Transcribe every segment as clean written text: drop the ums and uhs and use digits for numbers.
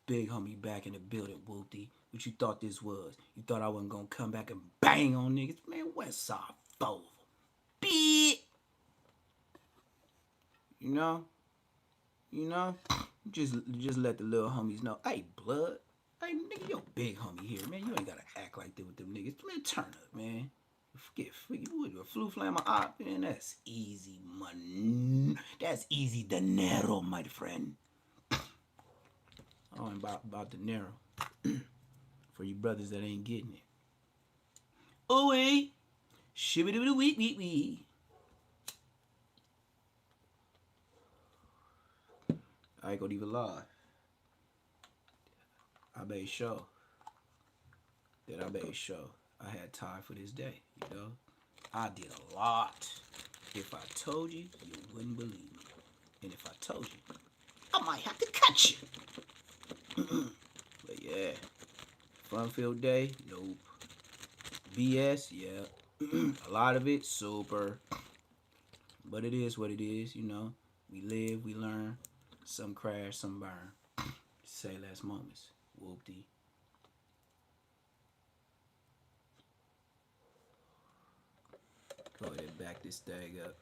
big homie back in the building, Whoopty. What you thought this was? You thought I wasn't gonna come back and bang on niggas? Man, West Side Foe. Bitch. You know? You know? Just let the little homies know. Hey, blood. Hey, nigga, yo big homie here, man. You ain't gotta act like that with them niggas. Man, turn up, man. Forget what a flu flame op, man. That's easy money. That's easy dinero, my friend. Oh, and about dinero. For you brothers that ain't getting it. Oh, wait. Shibby wee wee wee. I ain't gonna even lie. I made sure I had time for this day, you know? I did a lot. If I told you, you wouldn't believe me. And if I told you, I might have to cut you. But yeah, fun-filled day, nope. BS, yeah. A lot of it, super. But it is what it is, you know. We live, we learn. Some crash, some burn. Say less moments. Whoop-dee. Go ahead and back this thing up.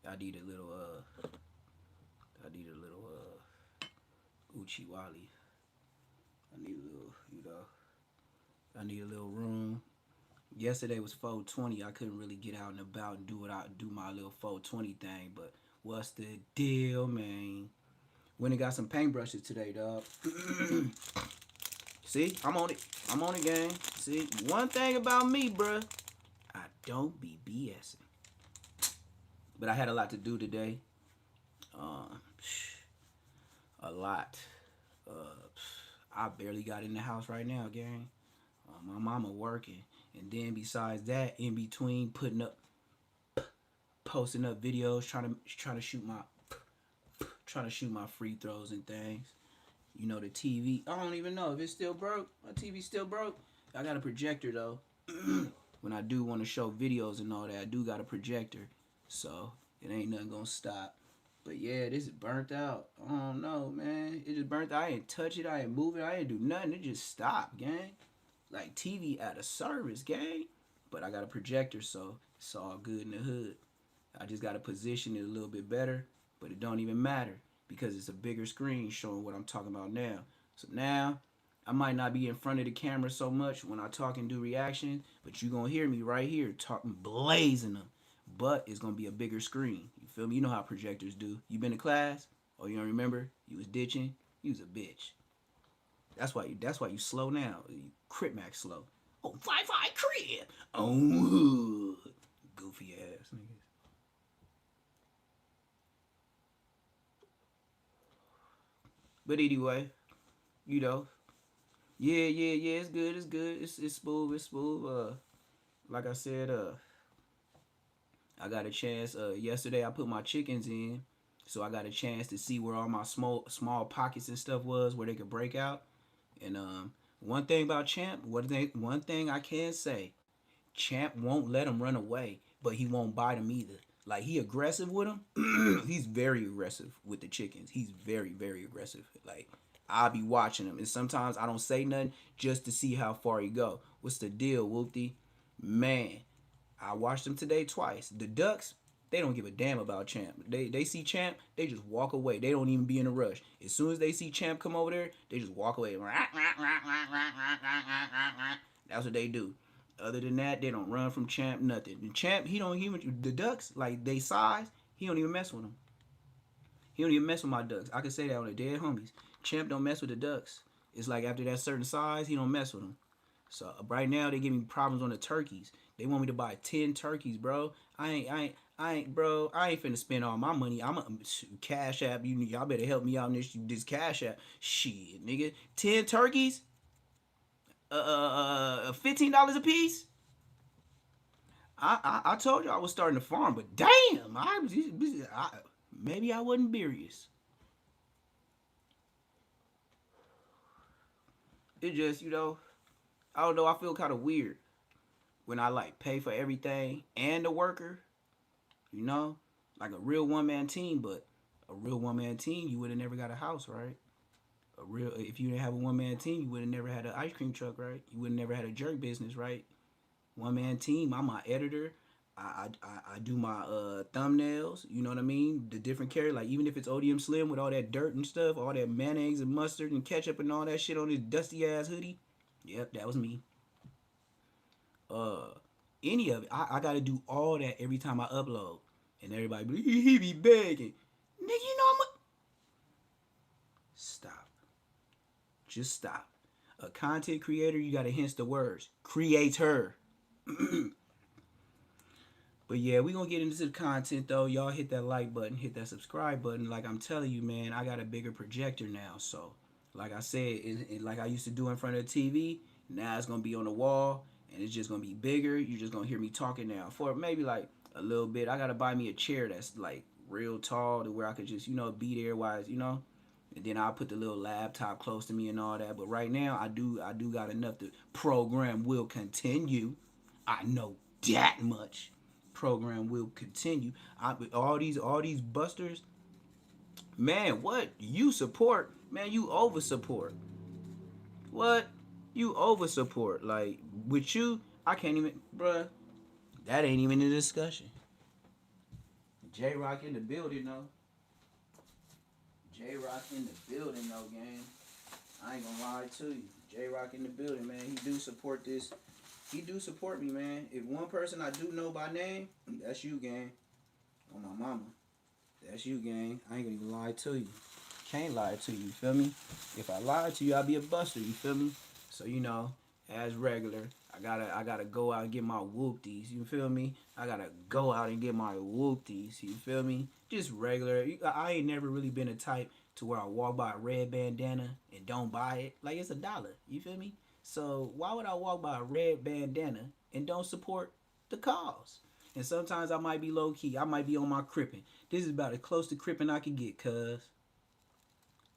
I need a little Uchi Wally. I need a little, you know. I need a little room. Yesterday was 420. I couldn't really get out and about and do my little 420 thing, but what's the deal, man? Went and got some paintbrushes today, dog. See, I'm on it. I'm on it, gang. See, one thing about me, bruh, I don't be BSing. But I had a lot to do today. Uh, a lot. Uh, I barely got in the house right now, gang. My mama working, and then besides that, in between posting up videos, trying to shoot my free throws and things. You know the TV. I don't even know if it's still broke. My TV still broke. I got a projector though. When I do want to show videos and all that, I do got a projector, so it ain't nothing gonna stop. But yeah, this is burnt out. I don't know, man. It just burnt out. I ain't touch it. I ain't move it. I ain't do nothing. It just stopped, gang. Like TV out of service, gang. But I got a projector, so it's all good in the hood. I just got to position it a little bit better, but it don't even matter because it's a bigger screen showing what I'm talking about now. So now I might not be in front of the camera so much when I talk and do reaction, but you gonna hear me right here talking, blazing them. But it's gonna be a bigger screen. You feel me? You know how projectors do. You been to class? Oh, you don't remember? You was ditching. You was a bitch. That's why you slow now. You crit max slow. Oh, 5-5 crit. Oh, goofy ass niggas. But anyway, you know, yeah. It's good. It's good. It's smooth. It's smooth. Like I said, I got a chance. Yesterday I put my chickens in, so I got a chance to see where all my small pockets and stuff was, where they could break out. And one thing about Champ, one thing I can say, Champ won't let him run away, but he won't bite him either. Like he aggressive with him. He's very aggressive with the chickens. He's very aggressive. Like I'll be watching him, and sometimes I don't say nothing just to see how far he go. What's the deal, Whoopty? Man, I watched him today twice. The ducks, they don't give a damn about Champ. They see Champ, they just walk away. They don't even be in a rush. As soon as they see Champ come over there, they just walk away. That's what they do. Other than that, they don't run from Champ, nothing. The Champ, he don't even, the ducks, like they size, he don't even mess with them. He don't even mess with my ducks. I can say that on the dead homies. Champ don't mess with the ducks. It's like after that certain size, he don't mess with them. So right now they give me problems on the turkeys. They want me to buy 10 turkeys, bro. Bro. I ain't finna spend all my money. I'm a cash app. Y'all better help me out in this cash app. Shit, nigga, 10 turkeys, $15 a piece. I told you I was starting to farm, but damn, maybe I wasn't serious. It just I don't know. I feel kind of weird when I like pay for everything and the worker, you know, like a real one man team. But a real one man team, you would have never got a house, right? A real, if you didn't have a one man team, you would have never had an ice cream truck, right? You would have never had a jerk business, right? One man team. I'm my editor. I do my thumbnails. You know what I mean? The different characters, like even if it's ODM Slim with all that dirt and stuff, all that mayonnaise and mustard and ketchup and all that shit on his dusty ass hoodie. Yep, that was me. Uh, any of it, I got to do all that every time I upload, and everybody be he be begging, nigga. You know I'm a stop. Just stop. A content creator, you got to hence the words creator. But yeah, we gonna get into the content though. Y'all hit that like button, hit that subscribe button. Like I'm telling you, man, I got a bigger projector now. So, like I said, like I used to do in front of the TV, now it's gonna be on the wall, and it's just gonna be bigger. You're just gonna hear me talking now for maybe like a little bit. I gotta buy me a chair that's like real tall to where I could just be there while and then I'll put the little laptop close to me and all that. But right now, I do got enough to program will continue. I know that much. Program will continue. All these busters, man. What you support, man? You over support. What you over support? Like with you, I can't even, bruh. That ain't even a discussion. J Rock in the building, though. J Rock in the building, though, gang. I ain't gonna lie to you. J Rock in the building, man. He do support this. He do support me, man. If one person I do know by name, that's you, gang. On my mama. That's you, gang. I ain't gonna even lie to you. Can't lie to you, feel me? If I lied to you, I'll be a buster, you feel me? So, as regular, I gotta go out and get my whoopties, you feel me? I gotta go out and get my whoopties, you feel me? Just regular. I ain't never really been a type to where I walk by a red bandana and don't buy it. Like it's $1, you feel me? So why would I walk by a red bandana and don't support the cause? And sometimes I might be low key. I might be on my crippin'. This is about as close to crippin' I can get, cuz.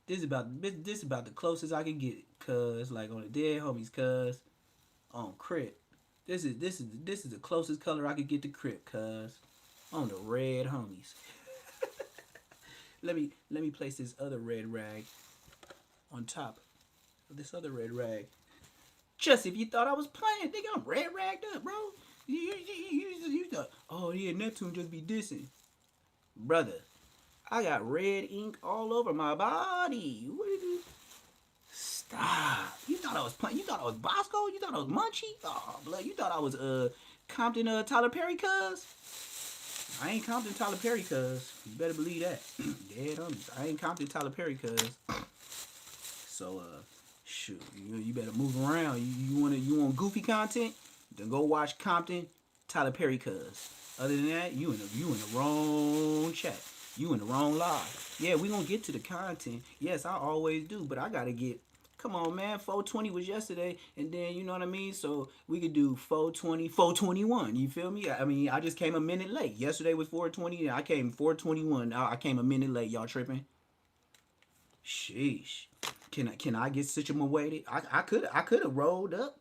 This is about the closest I can get, cuz. Like on the dead homies, cuz. On crip. This is the closest color I could get to crip, cuz. On the red homies. let me place this other red rag on top of this other red rag. Just if you thought I was playing, nigga, I'm red ragged up, bro. You thought, oh yeah, Neptune just be dissing. Brother, I got red ink all over my body. What did you... Stop. You thought I was playing? You thought I was Bosco? You thought I was Munchie? Oh, blood. You thought I was Compton Tyler Perry, cuz? I ain't Compton Tyler Perry, cuz. You better believe that. Dead homies. I ain't Compton Tyler Perry, cuz. So, shoot, you better move around. You want goofy content? Then go watch Compton, Tyler Perry, cuz. Other than that, you in the wrong chat. You in the wrong live. Yeah, we gonna get to the content. Yes, I always do, but I gotta get. Come on, man. 420 was yesterday, and then you know what I mean. So we could do 420, 421. You feel me? I mean, I just came a minute late. Yesterday was 420, and I came 421. I came a minute late. Y'all tripping? Sheesh. Can I get situated? I could have rolled up.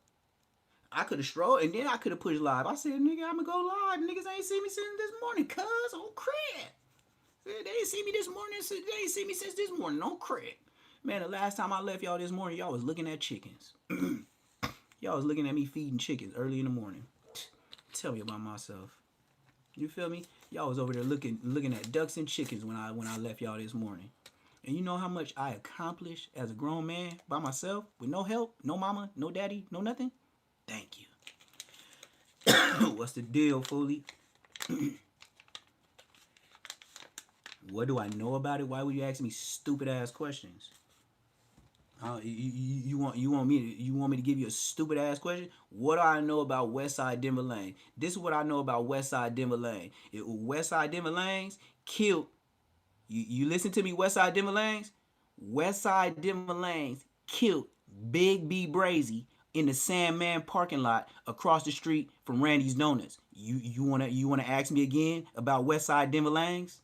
I could have strolled, and then I could have pushed live. I said, nigga, I'ma go live. Niggas ain't see me since this morning, cuz on crap. They ain't see me this morning. They ain't see me since this morning on crap. Man, the last time I left y'all this morning, y'all was looking at chickens. Y'all was looking at me feeding chickens early in the morning. Tell me about myself. You feel me? Y'all was over there looking at ducks and chickens when I left y'all this morning. And you know how much I accomplished as a grown man by myself with no help, no mama, no daddy, no nothing? Thank you. What's the deal, Foolie? What do I know about it? Why would you ask me stupid ass questions? You want me to give you a stupid ass question? What do I know about Westside Denver Lane? This is what I know about Westside Denver Lane. Westside Denver Lanes killed. You listen to me, Westside Denver Lanes? Westside Denver Lanes killed Big B Brazy in the Sandman parking lot across the street from Randy's Donuts. You wanna ask me again about Westside Denver Lanes?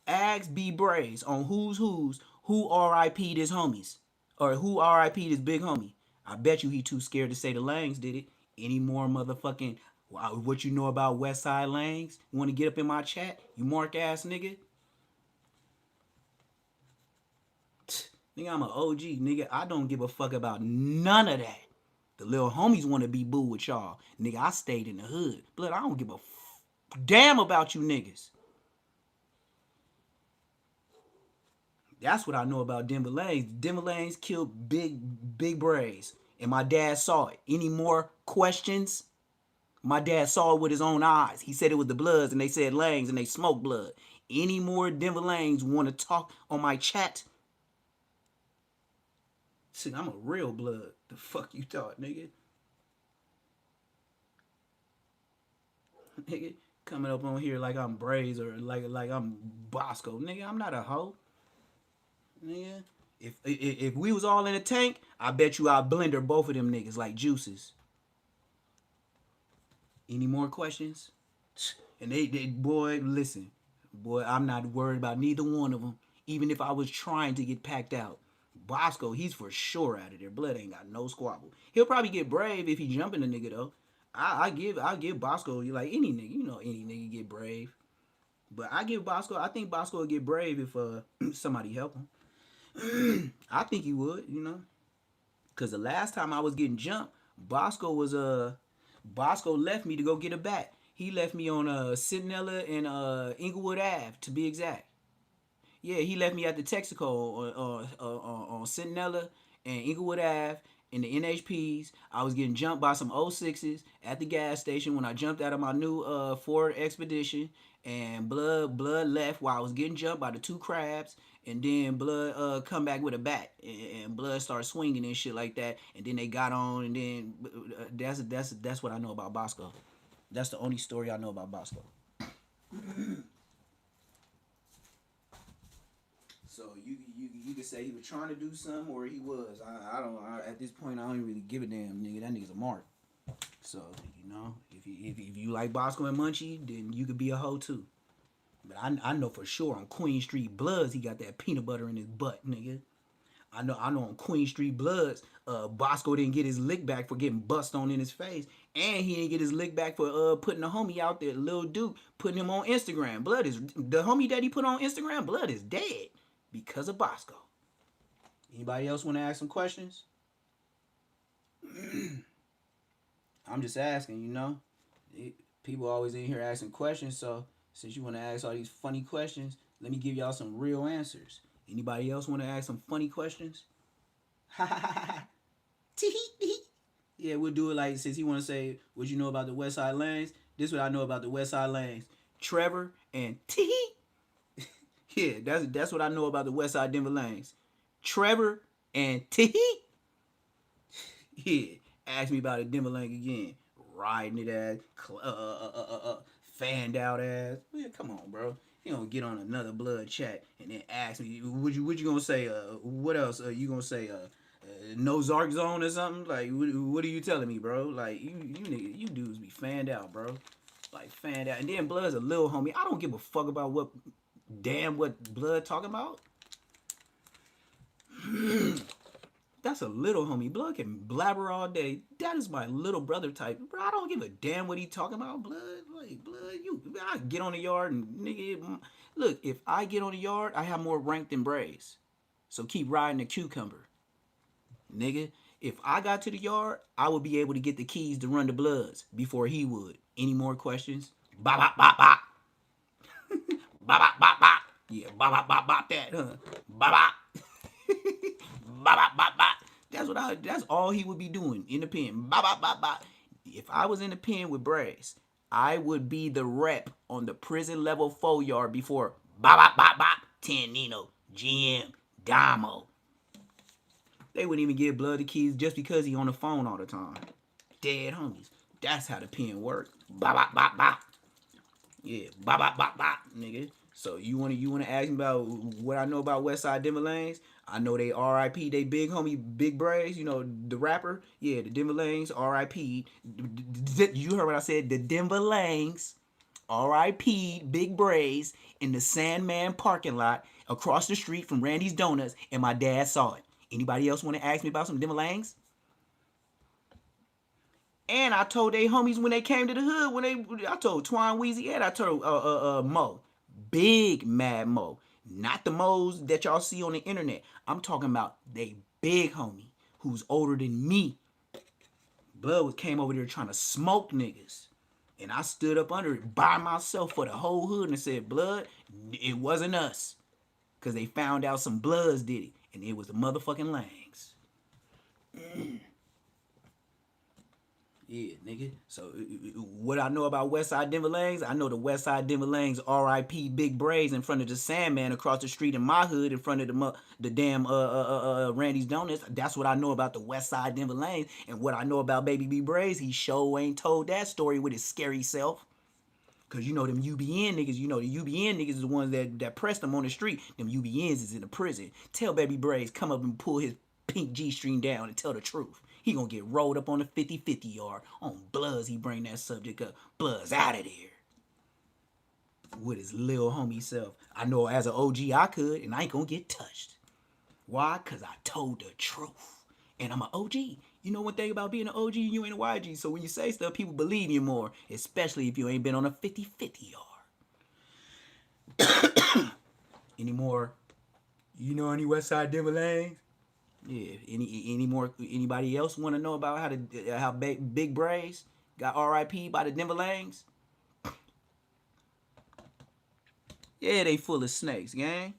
Ask B Braze on who R.I.P. this homies. Or who R.I.P. this big homie. I bet you he too scared to say the Langs did it. Any more motherfucking what you know about Westside Langs? You wanna get up in my chat? You mark ass nigga? Nigga, I'm an OG. Nigga, I don't give a fuck about none of that. The little homies want to be boo with y'all. Nigga, I stayed in the hood. Blood, I don't give a damn about you niggas. That's what I know about Denver Lanes. Denver Lanes killed big braids. And my dad saw it. Any more questions? My dad saw it with his own eyes. He said it was the Bloods, and they said Langs, and they smoked blood. Any more Denver Lanes want to talk on my chat? See, I'm a real blood. The fuck you thought, nigga? Nigga, coming up on here like I'm Braves or like I'm Bosco. Nigga, I'm not a hoe. Nigga, if we was all in a tank, I bet you I'd blender both of them niggas like juices. Any more questions? And they boy, listen, boy, I'm not worried about neither one of them. Even if I was trying to get packed out, Bosco, he's for sure out of there. Blood ain't got no squabble. He'll probably get brave if he jumping the nigga though. I give Bosco like any nigga, you know any nigga get brave. But I give Bosco, I think Bosco would get brave if somebody help him. I think he would, you know, cause the last time I was getting jumped, Bosco left me to go get a bat. He left me on Centinela and Inglewood Ave to be exact. Yeah, he left me at the Texaco on Centinela and Inglewood Ave in the NHPs. I was getting jumped by some 06s at the gas station when I jumped out of my new Ford Expedition, and blood left while I was getting jumped by the two crabs, and then blood come back with a bat, and blood started swinging and shit like that, and then they got on, and then that's what I know about Bosco. That's the only story I know about Bosco. So you could say he was trying to do something or he was. I don't. At this point, I don't really give a damn, nigga. That nigga's a mark. So you know, if you like Bosco and Munchie, then you could be a hoe too. But I know for sure on Queen Street Bloods, he got that peanut butter in his butt, nigga. I know on Queen Street Bloods, Bosco didn't get his lick back for getting bust on in his face, and he didn't get his lick back for putting the homie out there, Lil Duke, putting him on Instagram. Blood is the homie that he put on Instagram. Blood is dead because of Bosco. Anybody else want to ask some questions? I'm just asking, you know. People always in here asking questions, so since you want to ask all these funny questions, let me give y'all some real answers. Anybody else want to ask some funny questions? Yeah, we'll do it like since he want to say what you know about the West Side Lanes. This is what I know about the West Side Lanes. Trevor and Tee. Yeah, that's what I know about the West Side Denver Lanes. Trevor and Tee. Yeah, ask me about a Denver Lane again. Riding it ass, fanned out ass. Yeah, come on, bro. You don't get on another blood chat and then ask me, what you gonna say? What else? You gonna say? No Zark Zone or something? Like, what are you telling me, bro? Like, you dudes be fanned out, bro. Like fanned out, and then Blood's a little homie. I don't give a fuck about what Blood talking about. That's a little homie. Blood can blabber all day. That is my little brother type. Bro, I don't give a damn what he talking about. Blood, like, blood, I get on the yard and nigga, look, if I get on the yard, I have more rank than Braves. So keep riding the cucumber. Nigga, if I got to the yard, I would be able to get the keys to run the Bloods before he would. Any more questions? Bop, bop, bop, bop. Bop, bop, bop, bop. Yeah, bop, bop, bop, bop that, huh? Bop, bop. Bop, bop, bop, bop. That's all he would be doing in the pen. Bop, bop, bop, bop. If I was in the pen with Braves, I would be the rep on the prison level 4 yard before bop, bop, bop, bop. Nino, GM, Damo. They wouldn't even give Blood the keys just because he on the phone all the time. Dead homies. That's how the pen work. Bop, bop, bop, bop. Yeah, bop, bop, bop, bop, nigga. So you wanna ask me about what I know about Westside Denver Lanes? I know they R.I.P. They big homie Big Braves, you know, the rapper. Yeah, the Denver Lanes, R.I.P. You heard what I said, the Denver Lanes, R.I.P. Big Braves in the Sandman parking lot across the street from Randy's Donuts, and my dad saw it. Anybody else want to ask me about some Denver Lanes? And I told they homies when they came to the hood, I told Twine Weezy and I told Mo, Big Mad Mo. Not the moles that y'all see on the internet. I'm talking about they big homie who's older than me. Blood came over there trying to smoke niggas. And I stood up under it by myself for the whole hood and said, Blood, it wasn't us. Because they found out some Bloods did it. And it was the motherfucking Langs. Yeah, nigga. So what I know about Westside Denver Langs, I know the Westside Denver Langs R.I.P. Big Braids in front of the Sandman across the street in my hood in front of the damn Randy's Donuts. That's what I know about the Westside Denver Langs. And what I know about Baby B Braids, he sure ain't told that story with his scary self. Cause you know them UBN niggas, you know the UBN niggas is the ones that pressed them on the street. Them UBNs is in the prison. Tell Baby Braids come up and pull his pink G-string down and tell the truth. He gonna get rolled up on the 50-50 yard. On Bloods, he bring that subject up. Bloods out of there. With his little homie self. I know as an OG I could, and I ain't gonna get touched. Why? Cause I told the truth. And I'm an OG. You know one thing about being an OG, you ain't a YG. So when you say stuff, people believe you more. Especially if you ain't been on a 50-50 yard. Anymore, you know any Westside Denver Langs? Yeah. Anybody else want to know about how Big Braids got R.I.P. by the Denver Langs? Yeah, they full of snakes, gang.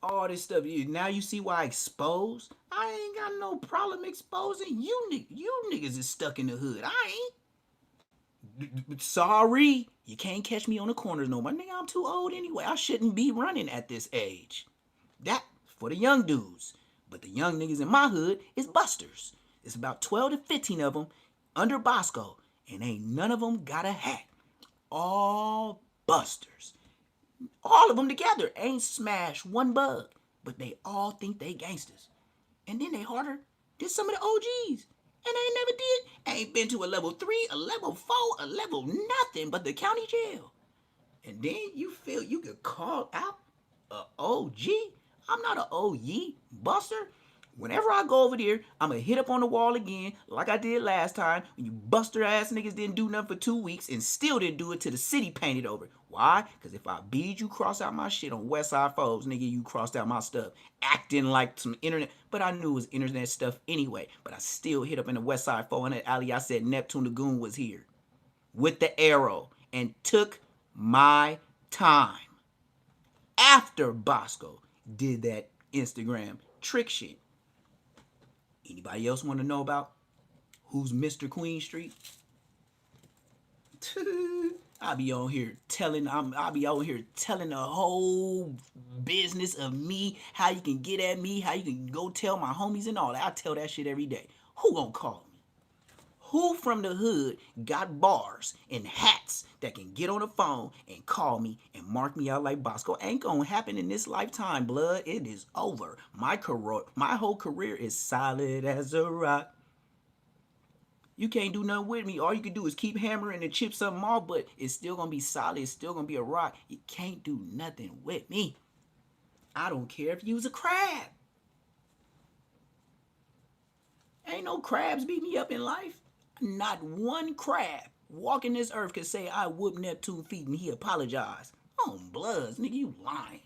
All this stuff. Now you see why I expose? I ain't got no problem exposing you. You niggas is stuck in the hood. I ain't. Sorry. You can't catch me on the corners no more. Nigga, I'm too old anyway. I shouldn't be running at this age. That for the young dudes. But the young niggas in my hood is busters. It's about 12 to 15 of them under Bosco. And ain't none of them got a hat. All busters. All of them together ain't smashed one bug. But they all think they gangsters. And then they harder than some of the OGs. And they never did. Ain't been to a level 3, a level 4, a level nothing but the county jail. And then you feel you could call out a OG? I'm not an OG buster. Whenever I go over there, I'm going to hit up on the wall again like I did last time when you buster ass niggas didn't do nothing for 2 weeks and still didn't do it till the city painted over. Why? Because if I beat you cross out my shit on Westside Foes, nigga, you crossed out my stuff. Acting like some internet. But I knew it was internet stuff anyway. But I still hit up in the Westside 400 alley. I said Neptune Lagoon was here with the arrow and took my time. After Bosco did that Instagram trick shit. Anybody else want to know about who's Mr. Queen Street? I'll be on here telling the whole business of me, how you can get at me, how you can go tell my homies and all that. I tell that shit every day. Who gonna call me? Who from the hood got bars and hats that can get on the phone and call me and mark me out like Bosco? Ain't gonna happen in this lifetime, blood. It is over. My whole career is solid as a rock. You can't do nothing with me. All you can do is keep hammering and chip something off, but it's still gonna be solid. It's still gonna be a rock. You can't do nothing with me. I don't care if you was a crab. Ain't no crabs beat me up in life. Not one crab walking this earth could say I whooped Neptune feet and he apologized. On Bloods, nigga, you lying.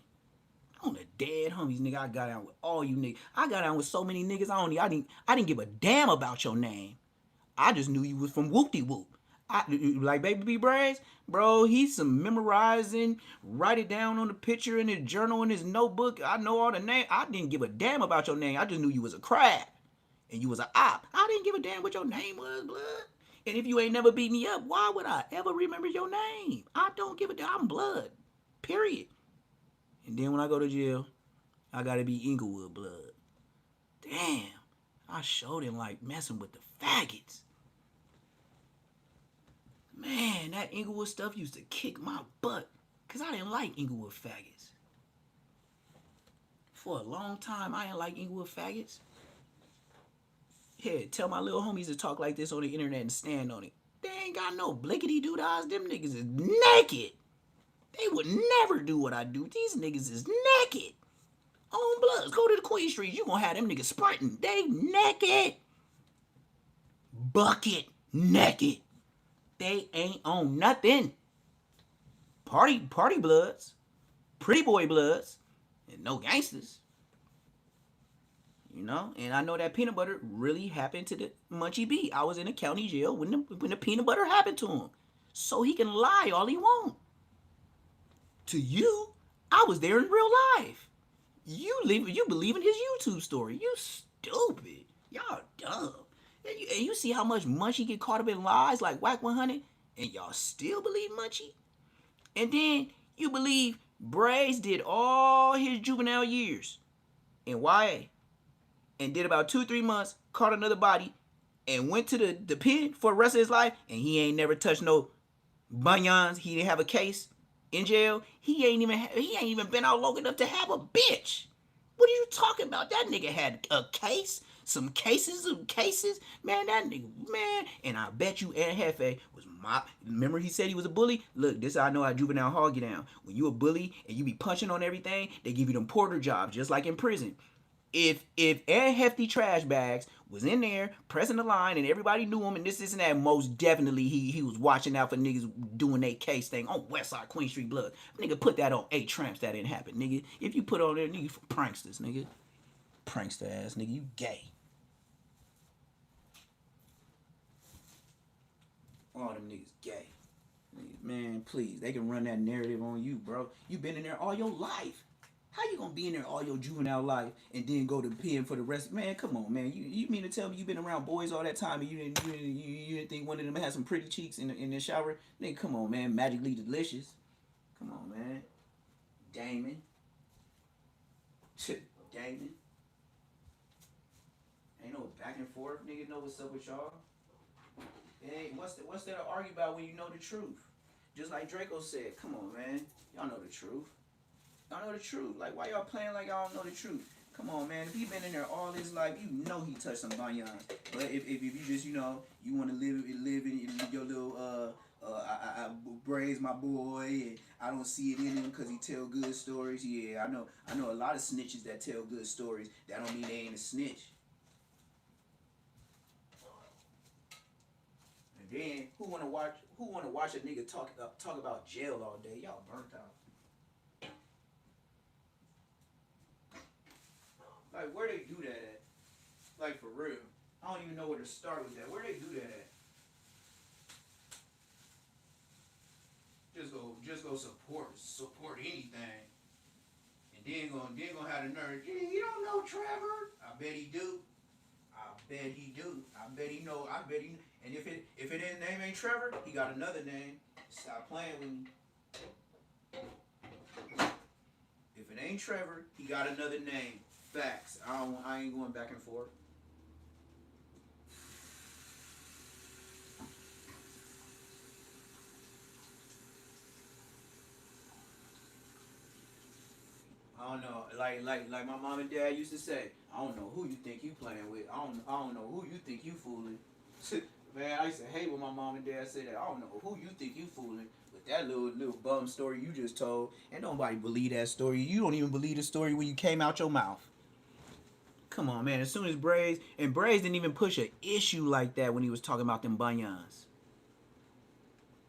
On the dead homies, nigga, I got down with all you niggas. I got down with so many niggas, I didn't give a damn about your name. I just knew you was from Whoop-de-Whoop. Like Baby B Braids, bro, he's some memorizing, write it down on the picture in his journal, in his notebook. I know all the names. I didn't give a damn about your name. I just knew you was a crab. And you was an op. I didn't give a damn what your name was, blood. And if you ain't never beat me up, why would I ever remember your name? I don't give a damn. I'm blood. Period. And then when I go to jail, I gotta be Inglewood blood. Damn. I showed him like messing with the faggots. Man, that Inglewood stuff used to kick my butt. Because I didn't like Inglewood faggots. For a long time, I didn't like Inglewood faggots. Yeah, tell my little homies to talk like this on the internet and stand on it. They ain't got no blickety doo-dahs. Them niggas is naked. They would never do what I do. These niggas is naked. On Bloods, go to the Queen Street. You gonna have them niggas sprinting. They naked. Bucket naked. They ain't on nothing. Party Bloods. pretty boy bloods and no gangsters. You know, and I know that peanut butter really happened to the Munchie B. I was in the county jail when the peanut butter happened to him. So he can lie all he want. To you, I was there in real life. You believe in his YouTube story. You stupid. Y'all dumb. And you see how much Munchie get caught up in lies like Whack 100, and y'all still believe Munchie? And then you believe Braze did all his juvenile years in YA and did about 2-3 months, caught another body, and went to the pen for the rest of his life, and he ain't never touched no bunions. He didn't have a case in jail. He ain't even been out long enough to have a bitch. What are you talking about? That nigga had a case, some cases. Man, that nigga, man. And I bet you Ed Hefe was remember he said he was a bully? Look, this is how I know how juvenile hall get down. When you a bully and you be punching on everything, they give you them porter jobs, just like in prison. If Ed Hefty trash bags was in there pressing the line and everybody knew him and this and that, most definitely he was watching out for niggas doing their case thing on Westside Queen Street Blood. Nigga, put that on 8 Tramps. That didn't happen, nigga. If you put on there, nigga, for pranksters, nigga. Prankster ass nigga, you gay. All them niggas gay. Man, please, they can run that narrative on you, bro. You been in there all your life. How you gonna be in there all your juvenile life and then go to pen for the rest? Man, come on, man. You mean to tell me you been around boys all that time and you didn't think one of them had some pretty cheeks in the shower? Nigga, come on, man. Magically delicious. Come on, man. Damon. Damon. Ain't no back and forth. Nigga know what's up with y'all. It ain't what's there to argue about when you know the truth? Just like Draco said, come on, man. Y'all know the truth. Y'all know the truth. Like, why y'all playing like y'all don't know the truth? Come on, man. If he been in there all his life, you know he touched some banyans. But if you just, you know, you want to live in your little, I Braze my boy, and I don't see it in him because he tell good stories. Yeah, I know a lot of snitches that tell good stories. That don't mean they ain't a snitch. And then, who wanna watch a nigga talk about jail all day? Y'all burnt out. Like, where they do that at? Like, for real. I don't even know where to start with that. Where they do that at? Just go support anything. And then gonna have the nerve. You don't know Trevor? I bet he do. I bet he know. And if it ain't name ain't Trevor, he got another name. Stop playing with me. If it ain't Trevor, he got another name. Facts. I ain't going back and forth. I don't know. Like my mom and dad used to say, I don't know who you think you playing with. I don't know who you think you fooling. Man, I used to hate when my mom and dad said that. I don't know who you think you fooling. But that little bum story you just told, and nobody believe that story. You don't even believe the story when you came out your mouth. Come on, man. As soon as Braze didn't even push an issue like that when he was talking about them bunions.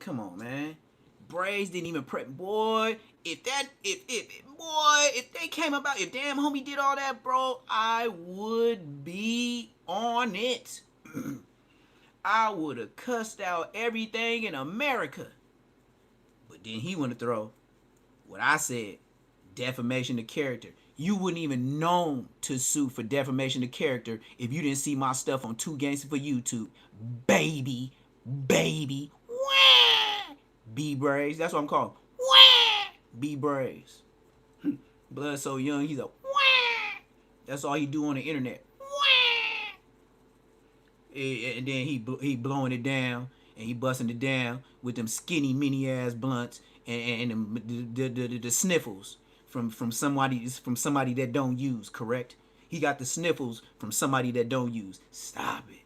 Come on, man. Braze didn't even boy. If they came about, if damn homie did all that, bro, I would be on it. I would have cussed out everything in America. But then he want to throw what I said, defamation of character. You wouldn't even know to sue for defamation of character if you didn't see my stuff on 2 Gangsta for YouTube. Baby. Wah! B Braze. That's what I'm calling. Wah! B Braze. Blood so young, he's a wah! That's all he do on the internet. Wah! And then he blowing it down and he busting it down with them skinny mini ass blunts and the sniffles from somebody that don't use, correct? He got the sniffles from somebody that don't use. Stop it.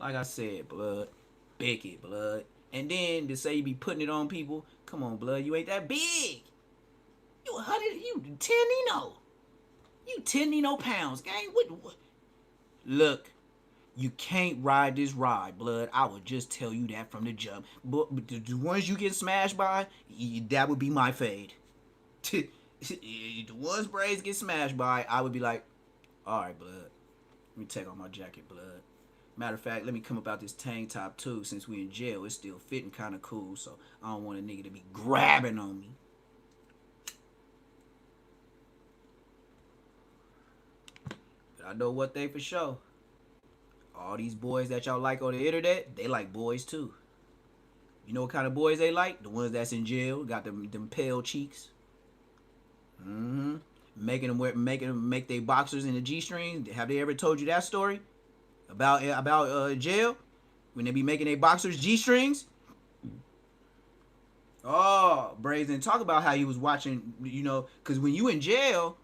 Like I said, blood. Big it, blood. And then to say you be putting it on people, come on, blood, you ain't that big. You 100, you 10 Nino. You 10 Nino pounds, gang. What? Look, You can't ride this ride, blood. I would just tell you that from the jump. But the ones you get smashed by, that would be my fade. The ones Braves get smashed by, I would be like, all right, blood. Let me take off my jacket, blood. Matter of fact, let me come up out this tank top too. Since we in jail, it's still fitting kind of cool. So I don't want a nigga to be grabbing on me. But I know one thing for sure. All these boys that y'all like on the internet, they like boys too. You know what kind of boys they like? The ones that's in jail, got them pale cheeks. Making them make their boxers in the G-string. Have they ever told you that story about jail when they be making their boxers G-strings? Oh, Brazen, talk about how he was watching. Because when you in jail,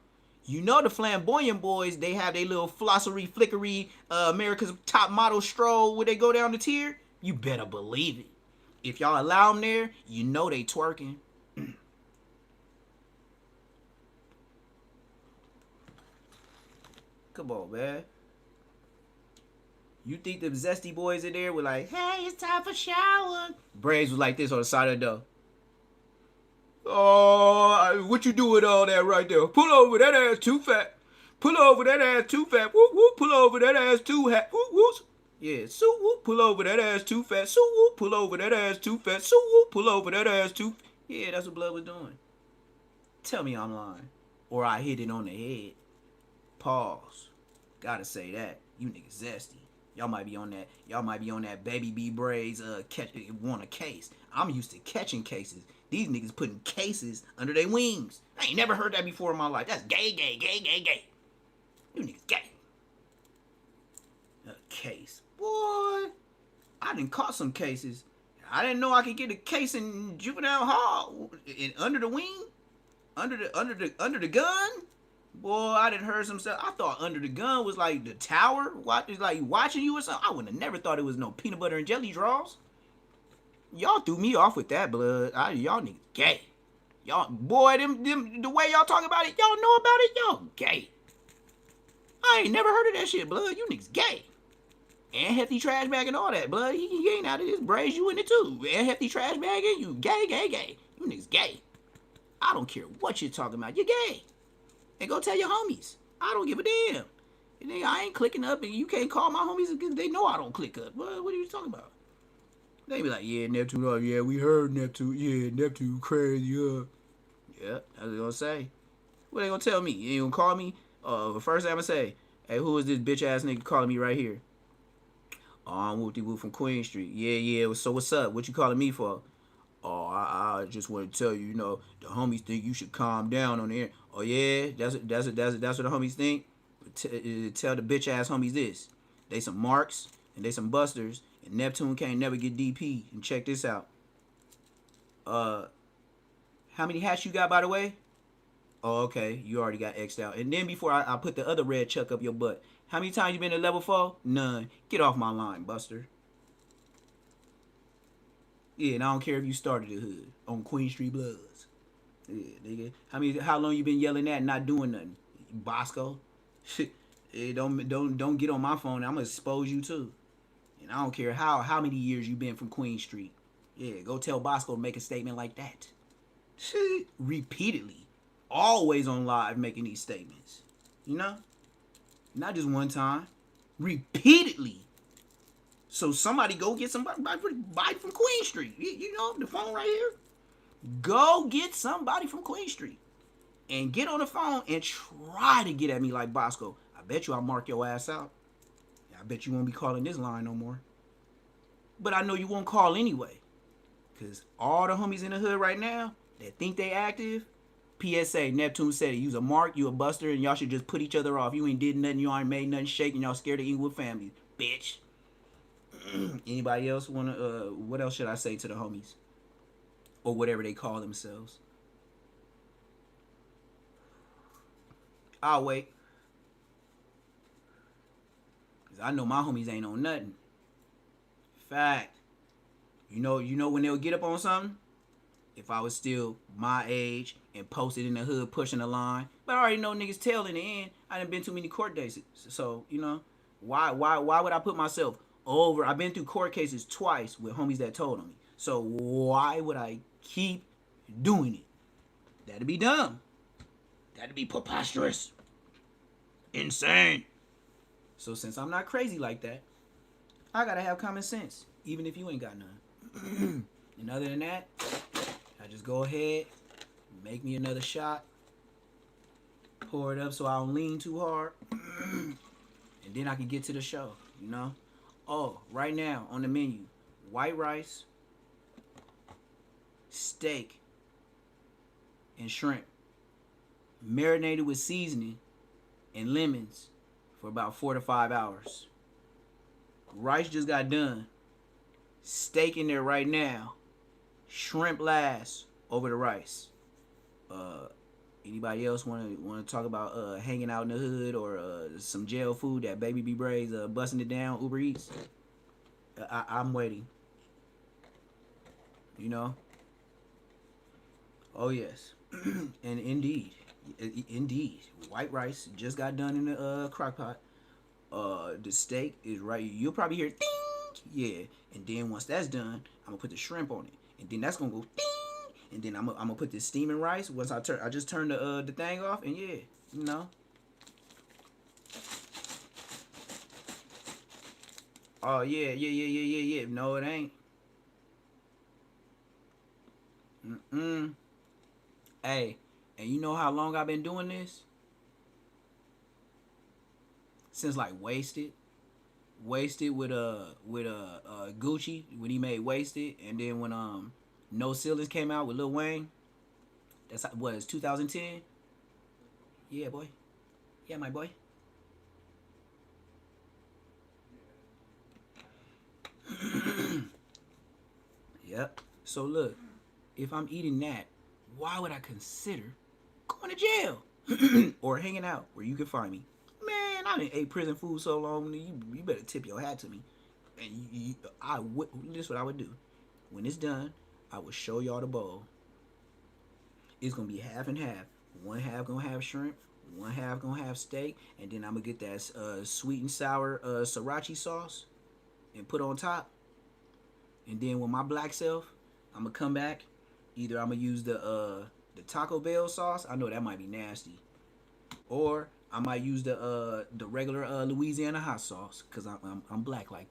the flamboyant boys, they have their little flossery, flickery, America's Top Model stroll where they go down the tier. You better believe it. If y'all allow them there, they twerking. Come on, man. You think them zesty boys in there were like, hey, it's time for shower? Braves was like this on the side of the door. Oh, what you doing all that right there? Pull over, that ass too fat. Pull over, that ass too fat. Whoop, whoop, pull over, that ass too fat. Whoop, whoop. Yeah, so whoop, pull over, that ass too fat. So whoop, pull over, that ass too fat. So whoop, pull over, that ass too. Yeah, that's what Blood was doing. Tell me I'm lying. Or I hit it on the head. Pause. Gotta say that. You niggas zesty. Y'all might be on that baby B braids want a case. I'm used to catching cases. These niggas putting cases under their wings. I ain't never heard that before in my life. That's gay, gay, gay, gay, gay. You niggas gay. A case. Boy, I done caught some cases. I didn't know I could get a case in juvenile hall. Under the wing? Under the gun? Boy, I done heard some stuff. I thought under the gun was like the tower, like watching you or something. I would have never thought it was no peanut butter and jelly draws. Y'all threw me off with that, blood. Y'all niggas gay. Y'all, boy, them the way y'all talk about it, y'all know about it, y'all gay. I ain't never heard of that shit, blood. You niggas gay. And hefty trash bag and all that, blood. He ain't out of this. Braze, you in it too. And hefty trash bag and you gay, gay, gay. You niggas gay. I don't care what you're talking about. You're gay. And go tell your homies. I don't give a damn. And I ain't clicking up, and you can't call my homies because they know I don't click up. What are you talking about? They be like, yeah, Neptune, oh, yeah, we heard Neptune. Yeah, Neptune crazy, yeah. Yeah, that's what they gonna say. What they gonna tell me? You ain't gonna call me? The first thing I'm gonna say, hey, who is this bitch-ass nigga calling me right here? Oh, I'm Whoopty-Whoop from Queen Street. Yeah, so what's up? What you calling me for? Oh, I just want to tell you, the homies think you should calm down on the air. Oh yeah, that's what the homies think. Tell the bitch ass homies this: they some marks and they some busters, and Neptune can't never get DP. And check this out. How many hats you got, by the way? Oh, okay, you already got X'd out. And then before I put the other red chuck up your butt, how many times you been to level 4? None. Get off my line, Buster. Yeah, and I don't care if you started the hood on Queen Street Bloods. Yeah, nigga. How long you been yelling at and not doing nothing? Bosco? Yeah, don't get on my phone. I'm gonna expose you too. And I don't care how many years you been from Queen Street. Yeah, go tell Bosco to make a statement like that. Repeatedly. Always on live making these statements. Not just one time. Repeatedly. So somebody go get somebody from Queen Street. The phone right here. Go get somebody from Queen Street. And get on the phone and try to get at me like Bosco. I bet you I'll mark your ass out. I bet you won't be calling this line no more. But I know you won't call anyway. Because all the homies in the hood right now that think they active, PSA, Neptune said it. You's a mark, you a buster, and y'all should just put each other off. You ain't did nothing, you ain't made nothing shake, and y'all scared of eating with families. Bitch. Anybody else wanna what else should I say to the homies? Or whatever they call themselves. I'll wait. Cause I know my homies ain't on nothing. Fact. You know when they'll get up on something? If I was still my age and posted in the hood pushing the line. But I already know niggas tell in the end. I done been too many court days. So, Why would I put myself over? I've been through court cases twice with homies that told on me. So why would I keep doing it? That'd be dumb. That'd be preposterous. Insane. So since I'm not crazy like that, I gotta have common sense, even if you ain't got none. And other than that, I just go ahead, make me another shot, pour it up so I don't lean too hard, and then I can get to the show, you know? Oh, right now on the menu, white rice, steak, and shrimp, marinated with seasoning and lemons for about 4 to 5 hours. Rice just got done. Steak in there right now. Shrimp last over the rice. Anybody else want to talk about hanging out in the hood or some jail food that Baby B Braids busting it down Uber Eats? I'm waiting. You know. Oh yes, and indeed, white rice just got done in the crock pot. The steak is right. You'll probably hear ding, yeah. And then once that's done, I'm gonna put the shrimp on it, and then that's gonna go ding. And then I'm gonna put this steaming rice. Once I just turn the thing off, and yeah, you know. Oh yeah. No, it ain't. Hey, and you know how long I've been doing this? Since like Wasted with Gucci when he made Wasted, and then when No Ceilings came out with Lil Wayne. That's what is 2010. Yeah, boy. Yeah, my boy. Yep. So look, if I'm eating that, why would I consider going to jail or hanging out where you can find me? Man, I done ate prison food so long. You better tip your hat to me. And this is what I would do. When it's done, I will show y'all the bowl. It's gonna be half and half. One half gonna have shrimp, one half gonna have steak, and then I'm gonna get that sweet and sour sriracha sauce and put on top. And then with my black self, I'm gonna come back. Either I'm gonna use the Taco Bell sauce. I know that might be nasty, or I might use the regular Louisiana hot sauce because I'm black like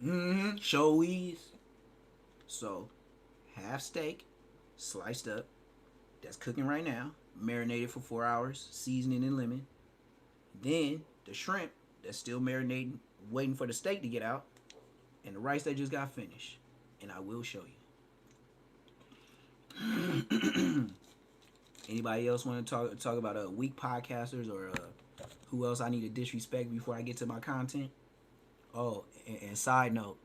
that. Show ease. So half steak, sliced up. That's cooking right now. Marinated for 4 hours, seasoning and lemon. Then the shrimp that's still marinating, waiting for the steak to get out, and the rice that just got finished. And I will show you. Anybody else want to talk about weak podcasters or who else I need to disrespect before I get to my content? Oh, and side note,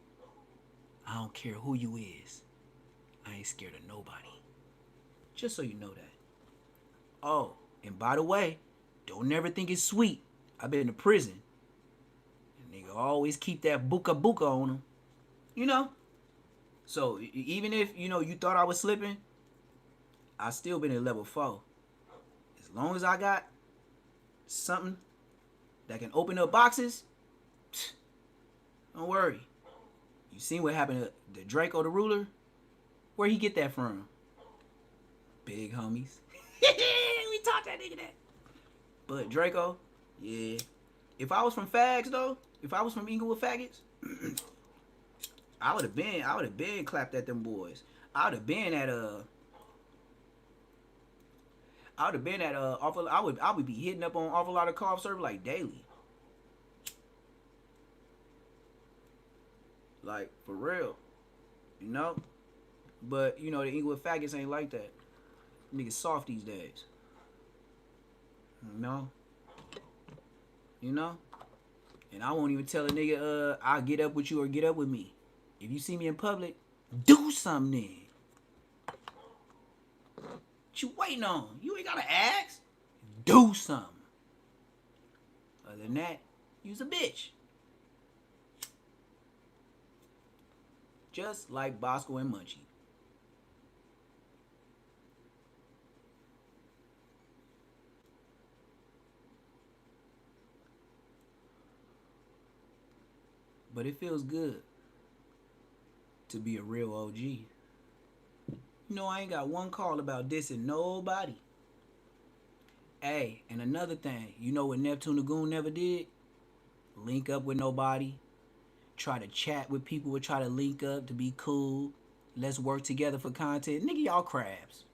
I don't care who you is. I ain't scared of nobody. Just so you know that. Oh, and by the way, don't never think it's sweet. I've been to prison. And nigga always keep that buka buka on them. You know? So even if, you thought I was slipping, I still been at level 4. As long as I got something that can open up boxes, don't worry. You seen what happened to the Draco the Ruler? Where he get that from? Big homies. We taught that nigga that. But Draco, yeah. If I was from Fags though, if I was from Inglewood Faggots, I would have been clapped at them boys. I would be hitting up on awful lot of cough server like daily. Like for real. You know? But the Inglewood Faggots ain't like that. Niggas soft these days. You know? And I won't even tell a nigga, I'll get up with you or get up with me. If you see me in public, do something. What you waiting on? You ain't gotta ask. Do something. Other than that, you's a bitch. Just like Bosco and Munchie. But it feels good to be a real OG. You know, I ain't got one call about dissing nobody. Hey, and another thing, you know what Neptune Lagoon never did? Link up with nobody. Try to chat with people, would try to link up to be cool. Let's work together for content. Nigga, y'all crabs.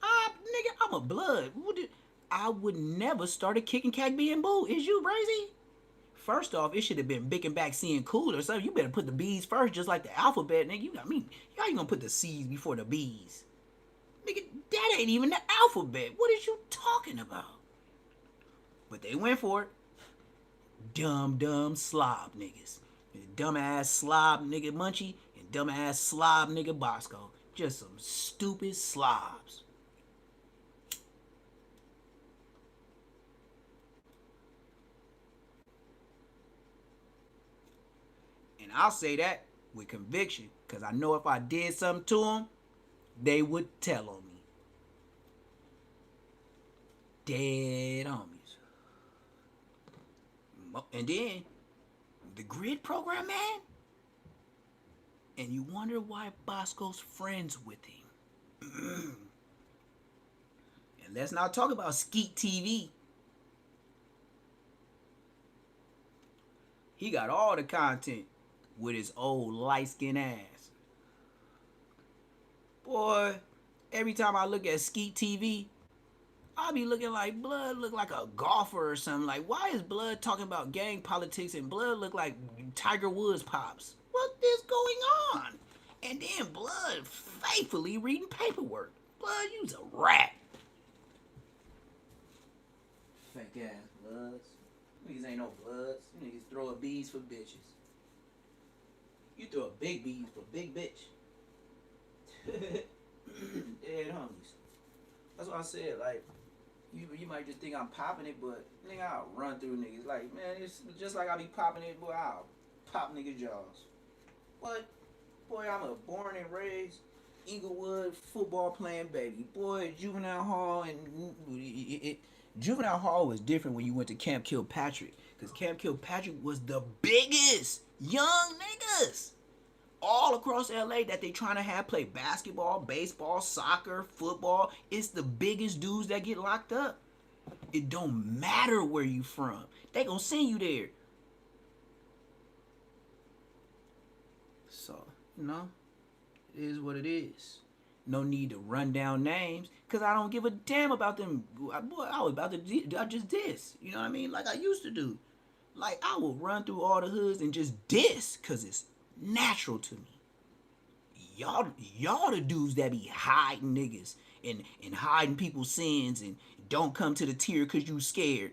Nigga, I'm a blood. I would never start a kicking cat being boo. Is you crazy? First off, it should have been big and back seeing cool or something. You better put the B's first, just like the alphabet, nigga. You got me. Y'all ain't gonna put the C's before the B's. Nigga, that ain't even the alphabet. What is you talking about? But they went for it. Dumb slob niggas. Dumbass slob nigga Munchie and dumbass slob nigga Bosco. Just some stupid slobs. And I'll say that with conviction, because I know if I did something to them, they would tell on me. Dead homies. And then, the grid program, man. And you wonder why Bosco's friends with him. And let's not talk about Skeet TV. He got all the content with his old light-skinned ass. Boy, every time I look at Skeet TV, I'll be looking like Blood look like a golfer or something. Like, why is Blood talking about gang politics and Blood look like Tiger Woods pops? What is going on? And then Blood faithfully reading paperwork. Blood, you's a rat. Fake ass Bloods. Niggas ain't no Bloods. Niggas throwing B's for bitches. You throw a big B for big bitch. Dead homies. That's what I said. Like, you might just think I'm popping it, but nigga, I'll run through niggas. Like, man, it's just like I be popping it, boy. I'll pop niggas' jaws. But boy, I'm a born and raised Inglewood football playing baby. Boy, juvenile hall and juvenile hall was different when you went to Camp Kilpatrick, because Camp Kilpatrick was the biggest young niggas all across LA that they trying to have play basketball, baseball, soccer, football. It's the biggest dudes that get locked up. It don't matter where you from. They gonna send you there. So, you know, it is what it is. No need to run down names, because I don't give a damn about them. Boy, I was about to I just diss. You know what I mean? Like I used to do. Like, I will run through all the hoods and just diss, because it's natural to me. Y'all the dudes that be hiding niggas and hiding people's sins and don't come to the tier because you scared.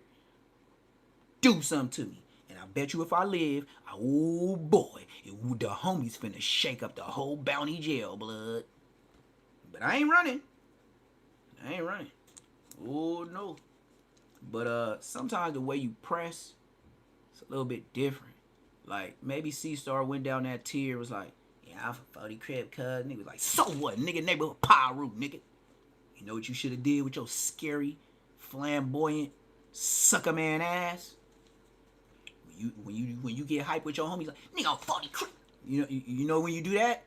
Do something to me. And I bet you if I live, oh boy, the homies finna shake up the whole Bounty jail, blood. But I ain't running. Oh no. But sometimes the way you press, it's a little bit different. Like, maybe C-Star went down that tier, was like, yeah, I'm from 40 Crib, cuz. Nigga was like, so what, nigga, neighborhood power root, nigga. You know what you should have did with your scary, flamboyant, sucker man ass? When you get hyped with your homies, like, nigga, I'm 40 Crib. You know when you do that?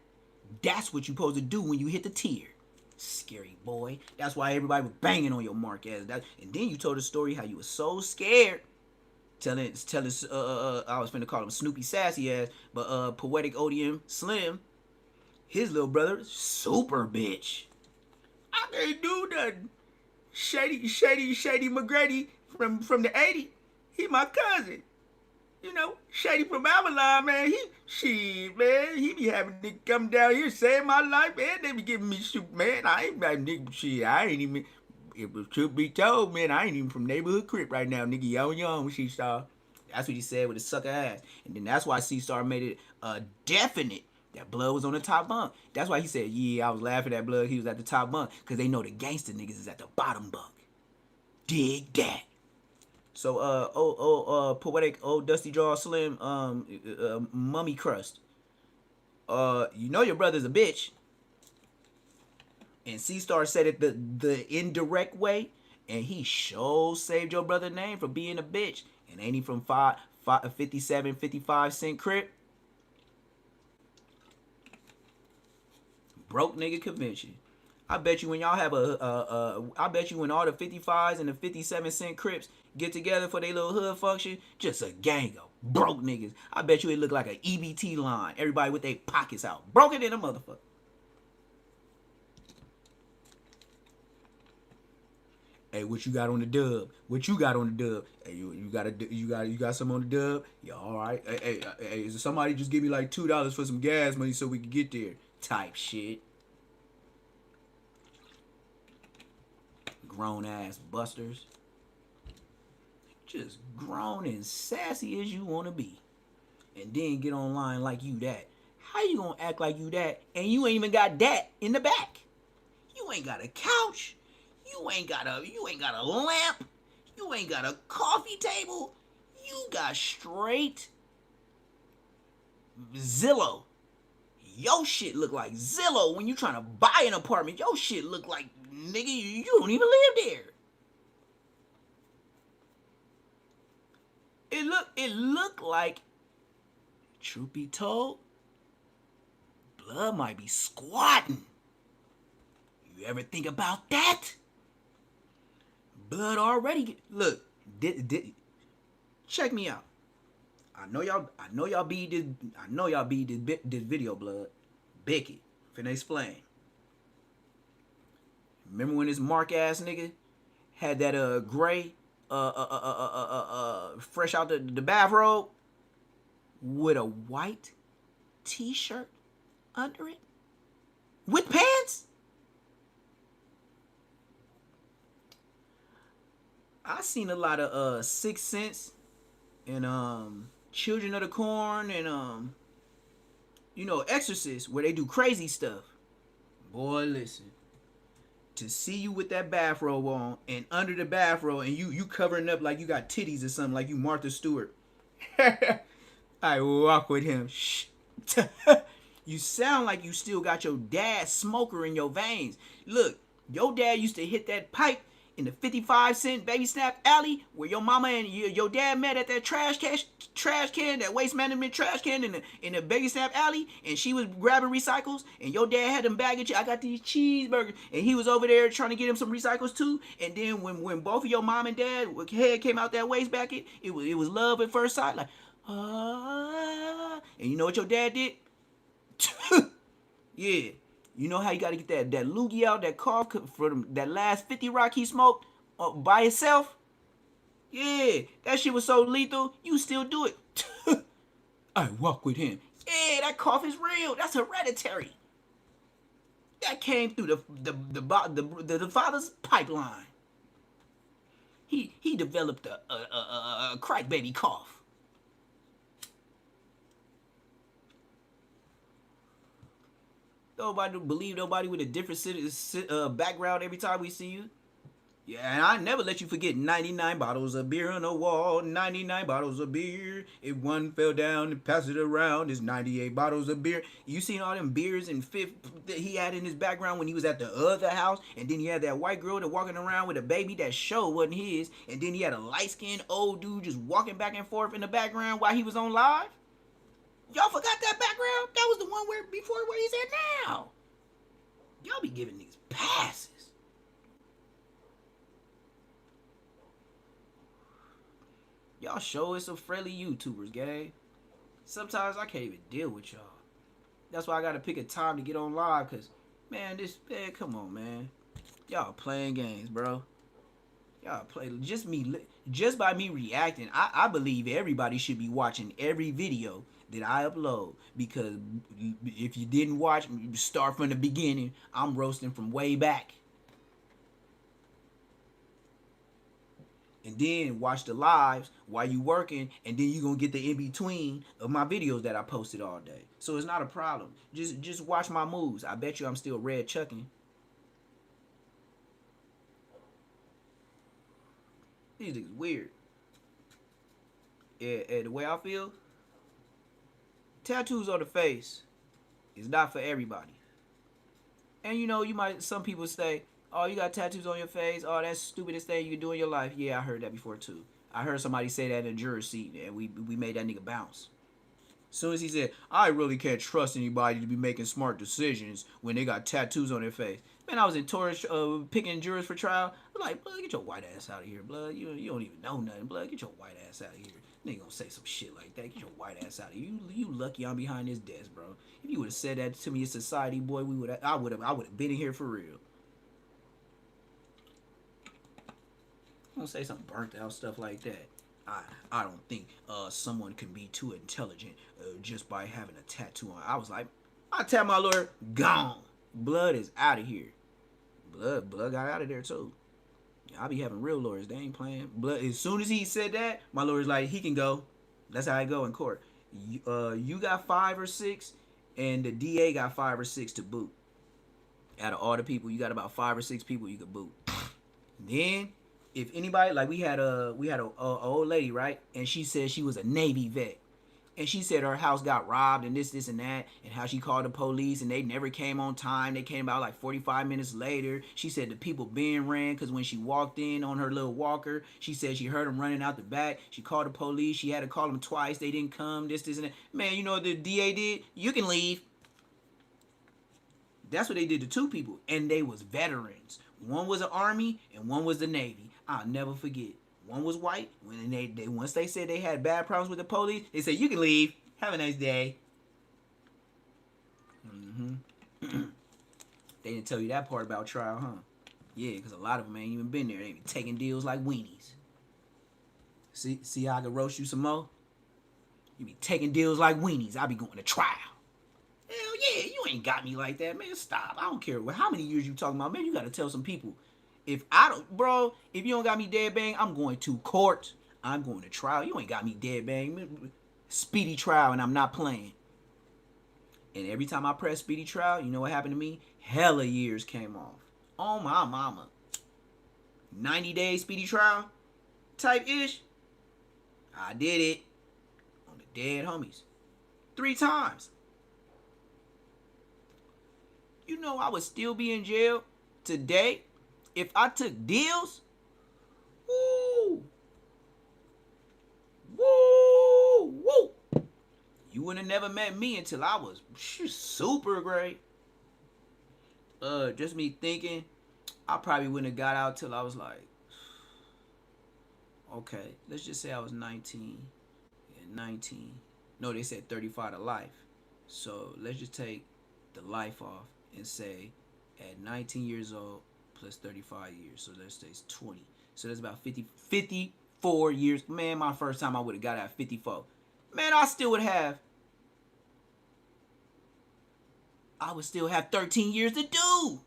That's what you supposed to do when you hit the tier. Scary boy. That's why everybody was banging on your mark ass. And then you told a story how you was so scared. Telling I was finna call him Snoopy Sassy ass, but Poetik Odium Slim, his little brother, super bitch. I can't do nothing. Shady McGrady from the 80, he my cousin. You know, Shady from Avalon, man, he be having niggas come down here save my life, man. They be giving me shoot, man. I ain't about nigga shit. I ain't even. It was truth be told, man, I ain't even from neighborhood crip right now, nigga. Young with C-Star. That's what he said with his sucker ass. And then that's why C-Star made it definite that Blood was on the top bunk. That's why he said, yeah, I was laughing at Blood. He was at the top bunk, because they know the gangster niggas is at the bottom bunk. Dig that. So, Poetic, old Dusty Jaw Slim, Mummy Crust. You know your brother's a bitch. And C-Star said it the indirect way, and he sure saved your brother's name for being a bitch. And ain't he from 57, 55 cent crip. Broke nigga convention. I bet you when y'all have I bet you when all the 55s and the 57 cent crips get together for their little hood function, just a gang of broke niggas. I bet you it look like an EBT line. Everybody with their pockets out. Broken in a motherfucker. Hey, what you got on the dub? What you got on the dub? Hey, you got some on the dub? Yeah, all right. Hey, is somebody just give me like $2 for some gas money so we can get there? Type shit. Grown ass busters. Just grown and sassy as you want to be. And then get online like you that. How you gonna act like you that and you ain't even got that in the back? You ain't got a couch. You ain't got a lamp. You ain't got a coffee table. You got straight Zillow. Your shit look like Zillow when you trying to buy an apartment. Your shit look like, nigga, you don't even live there. It look like, truth be told, blood might be squatting. You ever think about that? Blood already. Look, check me out. I know y'all be this video, blood. Becky, finna explain. Remember when this Mark ass nigga had that gray fresh out the bathrobe with a white t-shirt under it with pants? I seen a lot of Sixth Sense and Children of the Corn and Exorcist where they do crazy stuff. Boy, listen. To see you with that bathrobe on and under the bathrobe and you covering up like you got titties or something, like you Martha Stewart. I walk with him. Shh. You sound like you still got your dad's smoker in your veins. Look, your dad used to hit that pipe in the 55-cent Baby Snap alley where your mama and your dad met at that trash can, that waste management trash can in the Baby Snap alley, and she was grabbing recycles, and your dad had them baggage. I got these cheeseburgers, and he was over there trying to get him some recycles too. And then when both of your mom and dad head came out that waste bucket, it was love at first sight, like and you know what your dad did? Yeah. You know how you gotta get that loogie out, that cough from that last 50 rock he smoked by himself? Yeah, that shit was so lethal, you still do it. I walk with him. Yeah, that cough is real. That's hereditary. That came through the father's pipeline. He developed a crack baby cough. Nobody believe nobody with a different background every time we see you. Yeah, and I never let you forget 99 bottles of beer on the wall, 99 bottles of beer. If one fell down and passed it around, there's 98 bottles of beer. You seen all them beers and fifth that he had in his background when he was at the other house, and then he had that white girl that walking around with a baby that show wasn't his, and then he had a light-skinned old dude just walking back and forth in the background while he was on live. Y'all forgot that background? That was the one where he's at now. Y'all be giving these passes. Y'all show us some friendly YouTubers, gang. Sometimes I can't even deal with y'all. That's why I gotta pick a time to get on live, cause man, come on, man. Y'all playing games, bro. Y'all play just by me reacting. I believe everybody should be watching every video that I upload, because if you didn't watch, start from the beginning. I'm roasting from way back, and then watch the lives while you working, and then you gonna get the in between of my videos that I posted all day. So it's not a problem. Just watch my moves. I bet you I'm still red chucking. These niggas weird. Yeah, the way I feel, tattoos on the face is not for everybody. And some people say, Oh, you got tattoos on your face. Oh, that's the stupidest thing you can do in your life. Yeah, I heard that before too. I heard somebody say that in a juror seat, and we made that nigga bounce. As soon as he said, I really can't trust anybody to be making smart decisions when they got tattoos on their face. Man, I was in Taurus picking jurors for trial. I was like, blood, get your white ass out of here, blood. You don't even know nothing, blood. Get your white ass out of here. Nigga gonna say some shit like that. Get your white ass out of here. You lucky I'm behind this desk, bro. If you would have said that to me in society, boy, I would have been in here for real. I'm gonna say some burnt out stuff like that. I don't think someone can be too intelligent just by having a tattoo on. I was like, I tell my lawyer, gone. Blood is out of here. Blood got out of there too. I be having real lawyers. They ain't playing. Blood. As soon as he said that, my lawyer's like, he can go. That's how I go in court. You got 5 or 6, and the DA got 5 or 6 to boot. Out of all the people, you got about 5 or 6 people you could boot. Then, if anybody, like we had a old lady, right, and she said she was a Navy vet. And she said her house got robbed and this, and that, and how she called the police and they never came on time. They came about like 45 minutes later. She said the people being ran because when she walked in on her little walker, she said she heard them running out the back. She called the police. She had to call them twice. They didn't come, this, and that. Man, you know what the DA did? You can leave. That's what they did to 2 people. And they was veterans. One was the Army and one was the Navy. I'll never forget. One was white. When they once they said they had bad problems with the police, they said, you can leave. Have a nice day. They didn't tell you that part about trial, huh? Yeah, because a lot of them ain't even been there. They be taking deals like weenies. See how I can roast you some more? You be taking deals like weenies. I be going to trial. Hell yeah, you ain't got me like that, man. Stop. I don't care how many years you talking about. Man, you got to tell some people. If you don't got me dead bang, I'm going to court. I'm going to trial. You ain't got me dead bang. Speedy trial, and I'm not playing. And every time I press speedy trial, you know what happened to me? Hella years came off. Oh my mama. 90 days speedy trial type ish. I did it on the dead homies. 3 times. You know I would still be in jail today if I took deals. Woo! Woo! Woo! You would have never met me until I was super great. Just me thinking, I probably wouldn't have got out till I was like, okay, let's just say I was 19. Yeah, 19. No, they said 35 to life. So let's just take the life off and say at 19 years old plus 35 years. So let's say it's 20. So that's about 54 years. Man, my first time I would have got out at 54. Man, I would still have 13 years to do.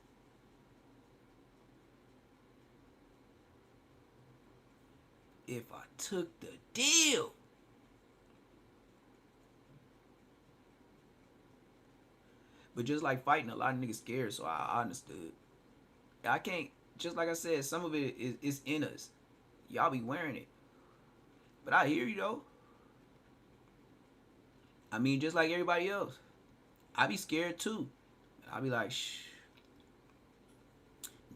If I took the deal. But just like fighting, a lot of niggas scared, so I understood. I can't, just like I said, some of it is in us. Y'all be wearing it. But I hear you, though. I mean, just like everybody else. I be scared, too. I be like, shh.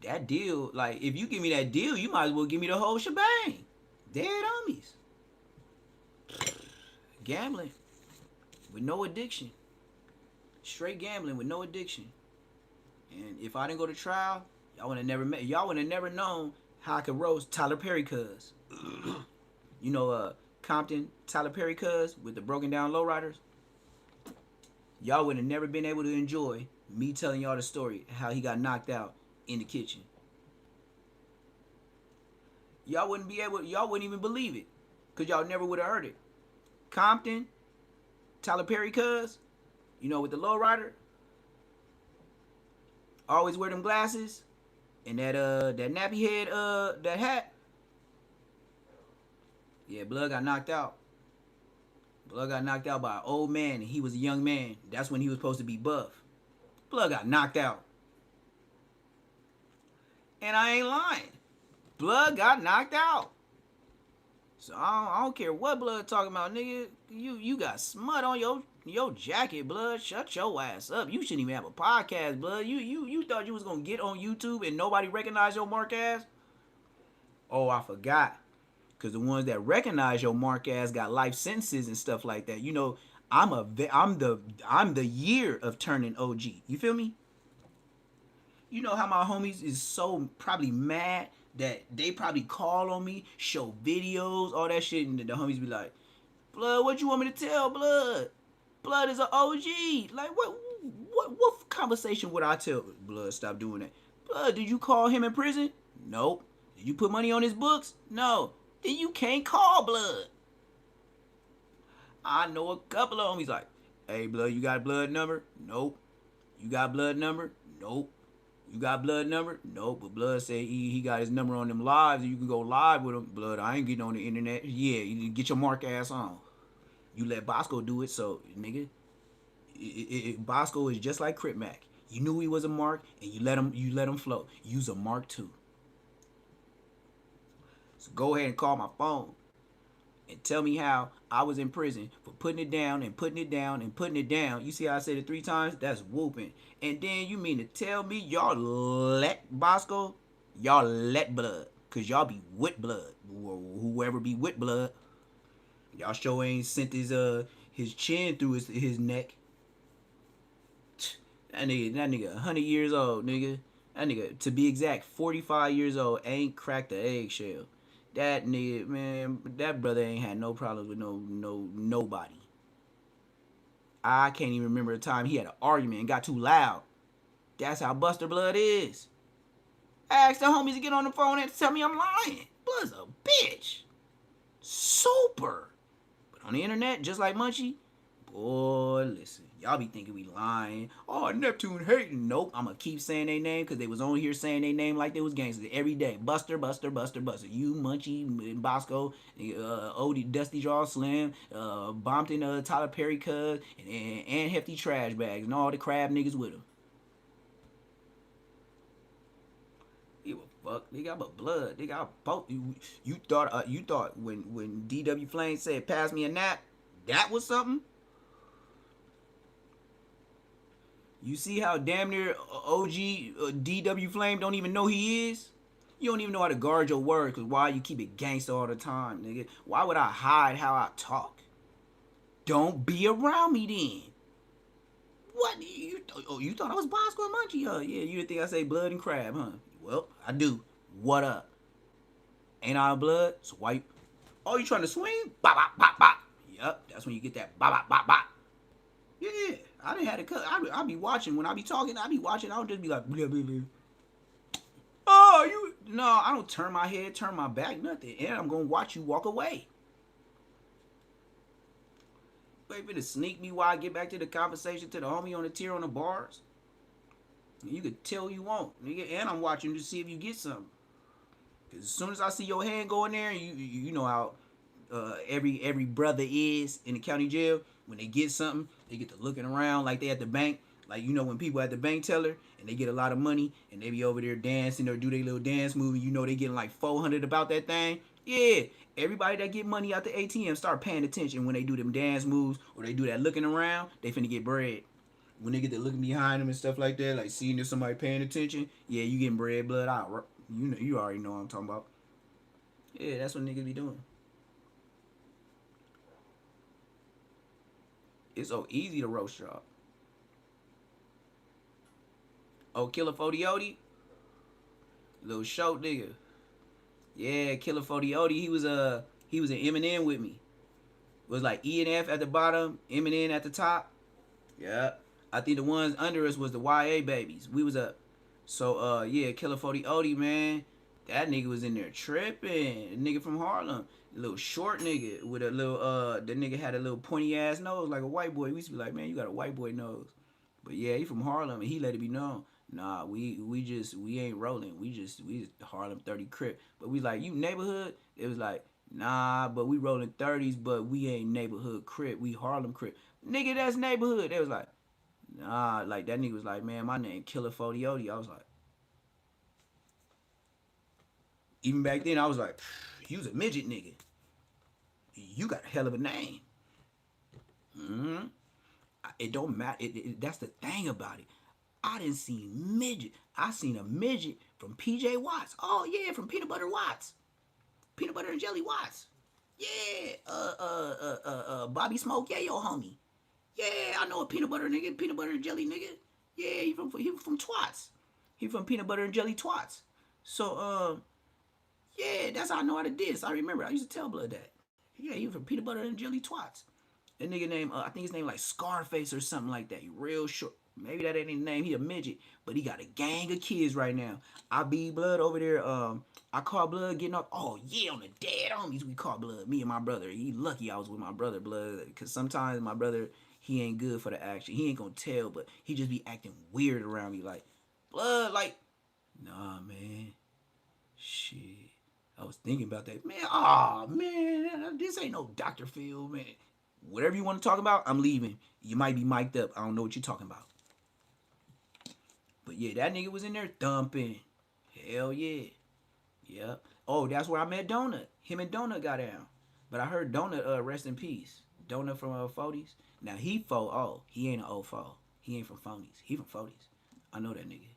That deal, like, if you give me that deal, you might as well give me the whole shebang. Dead homies. Gambling. With no addiction. Straight gambling with no addiction. And if I didn't go to trial, y'all would have never known how I could roast Tyler Perry cuz. You know, Compton, Tyler Perry cuz with the broken down lowriders. Y'all would have never been able to enjoy me telling y'all the story how he got knocked out in the kitchen. Y'all wouldn't even believe it. Cause y'all never would have heard it. Compton, Tyler Perry cuz, you know, with the lowrider. Always wear them glasses. And that nappy head, that hat. Yeah, Blood got knocked out. Blood got knocked out by an old man, and he was a young man. That's when he was supposed to be buff. Blood got knocked out. And I ain't lying. Blood got knocked out. So I don't care what blood talking about, nigga. You got smut on your jacket, blood. Shut your ass up. You shouldn't even have a podcast, blood. You thought you was gonna get on YouTube and nobody recognize your mark ass? Oh, I forgot. Cause the ones that recognize your mark ass got life sentences and stuff like that. You know, I'm the year of turning OG. You feel me? You know how my homies is so probably mad that they probably call on me, show videos, all that shit, and the homies be like, "Blood, what you want me to tell Blood? Blood is an OG. Like what conversation would I tell Blood? Stop doing that. Blood, did you call him in prison? Nope. Did you put money on his books? No. Then you can't call Blood. I know a couple of homies like, hey Blood, you got a Blood number? Nope. You got Blood number? Nope. You got Blood number? Nope. But Blood say he got his number on them lives and you can go live with him. Blood, I ain't getting on the internet. Yeah, you get your mark ass on. You let Bosco do it, so nigga, Bosco is just like Crip Mac. You knew he was a mark, and you let him flow. Use a mark too. So go ahead and call my phone and tell me how I was in prison for putting it down and putting it down and putting it down. You see how I said it 3 times? That's whooping. And then you mean to tell me y'all let Bosco? Y'all let Blood. Cause y'all be with Blood. Whoever be with Blood. Y'all sure ain't sent his chin through his neck. That nigga 100 years old, nigga. That nigga, to be exact, 45 years old, ain't cracked the eggshell. That nigga, man, that brother ain't had no problems with nobody. I can't even remember a time he had an argument and got too loud. That's how Buster Blood is. I asked the homies to get on the phone and tell me I'm lying. Blood's a bitch. Super. But on the internet, just like Munchie, boy, listen. Y'all be thinking we lying. Oh, Neptune hating. Nope. I'ma keep saying their name because they was on here saying their name like they was gangsters every day. Buster, Buster, Buster, Buster. You, Munchie, Bosco, Odie, Dusty Jaw Slim, Bompton, Tyler Perry Cuz, and Hefty Trash Bags, and all the crab niggas with him. Give a fuck. They got but blood. They got both. You thought when DW Flame said pass me a nap, that was something? You see how damn near OG DW Flame don't even know he is? You don't even know how to guard your words, because why you keep it gangster all the time, nigga? Why would I hide how I talk? Don't be around me then. What? You thought I was Bosco and Munchie, huh? Yeah, you didn't think I say blood and crab, huh? Well, I do. What up? Ain't I blood? So why you... Oh, you trying to swing? Bop, bop, bop, bop. Yep, that's when you get that bop, bop, bop, bop. Yeah, I didn't have to cut. I be watching. When I be talking, I be watching. I don't just be like, blah, blah, blah. Oh, you. No, I don't turn my head, turn my back, nothing. And I'm going to watch you walk away. Wait for to sneak me while I get back to the conversation to the homie on the tier on the bars. You could tell you won't, nigga. And I'm watching to see if you get something. Because as soon as I see your hand go in there, you know how every brother is in the county jail. When they get something, they get to looking around like they at the bank. Like, you know, when people at the bank teller and they get a lot of money and they be over there dancing or do their little dance movie, you know they getting like 400 about that thing. Yeah, everybody that get money out the ATM start paying attention when they do them dance moves or they do that looking around, they finna get bread. When they get to looking behind them and stuff like that, like seeing if somebody paying attention, yeah, you getting bread, blood out. You know, you already know what I'm talking about. Yeah, that's what niggas be doing. It's so easy to roast y'all. Oh, Killer Fodioti, little short nigga. Yeah, Killer Fodioti. He was an Eminem with me. It was like E and F at the bottom, Eminem at the top. Yeah. I think the ones under us was the YA babies. We was up. So yeah, Killer Fodioti, man. That nigga was in there tripping. Nigga from Harlem. A little short nigga with a little the nigga had a little pointy ass nose like a white boy. We used to be like, man, you got a white boy nose. But yeah, he from Harlem and he let it be known. Nah, we ain't rolling. We just Harlem 30 Crip. But we like, you neighborhood? It was like, nah, but we rolling 30s, but we ain't neighborhood Crip. We Harlem Crip. Nigga, that's neighborhood. They was like, nah, like that nigga was like, man, my name Killer Fodioti. I was like, even back then I was like, he was a midget nigga. You got a hell of a name. Mm-hmm. It don't matter. That's the thing about it. I didn't see midget. I seen a midget from PJ Watts. Oh yeah, from Peanut Butter Watts. Peanut Butter and Jelly Watts. Yeah. Bobby Smoke. Yeah, yo, homie. Yeah, I know a peanut butter nigga, peanut butter and jelly nigga. Yeah, he from Twats. He from Peanut Butter and Jelly Twats. So yeah, that's how I know how to diss. I remember I used to tell Blood that. Yeah, he from Peanut Butter and Jelly Twats. That nigga name, I think his name like Scarface or something like that. He real short. Maybe that ain't his name. He a midget, but he got a gang of kids right now. I be Blood over there. I call Blood getting up. Oh yeah, on the dead homies we call Blood. Me and my brother. He lucky I was with my brother Blood, cause sometimes my brother he ain't good for the action. He ain't gonna tell, but he just be acting weird around me like Blood. Like nah, man. Shit. I was thinking about that. Man, oh man, this ain't no Dr. Phil, man. Whatever you want to talk about, I'm leaving. You might be mic'd up. I don't know what you're talking about. But yeah, that nigga was in there thumping. Hell yeah. Yep. Oh, that's where I met Donut. Him and Donut got down. But I heard Donut rest in peace. Donut from 40s. Now he ain't an old foe. He ain't from phonies. He from 40s. I know that nigga.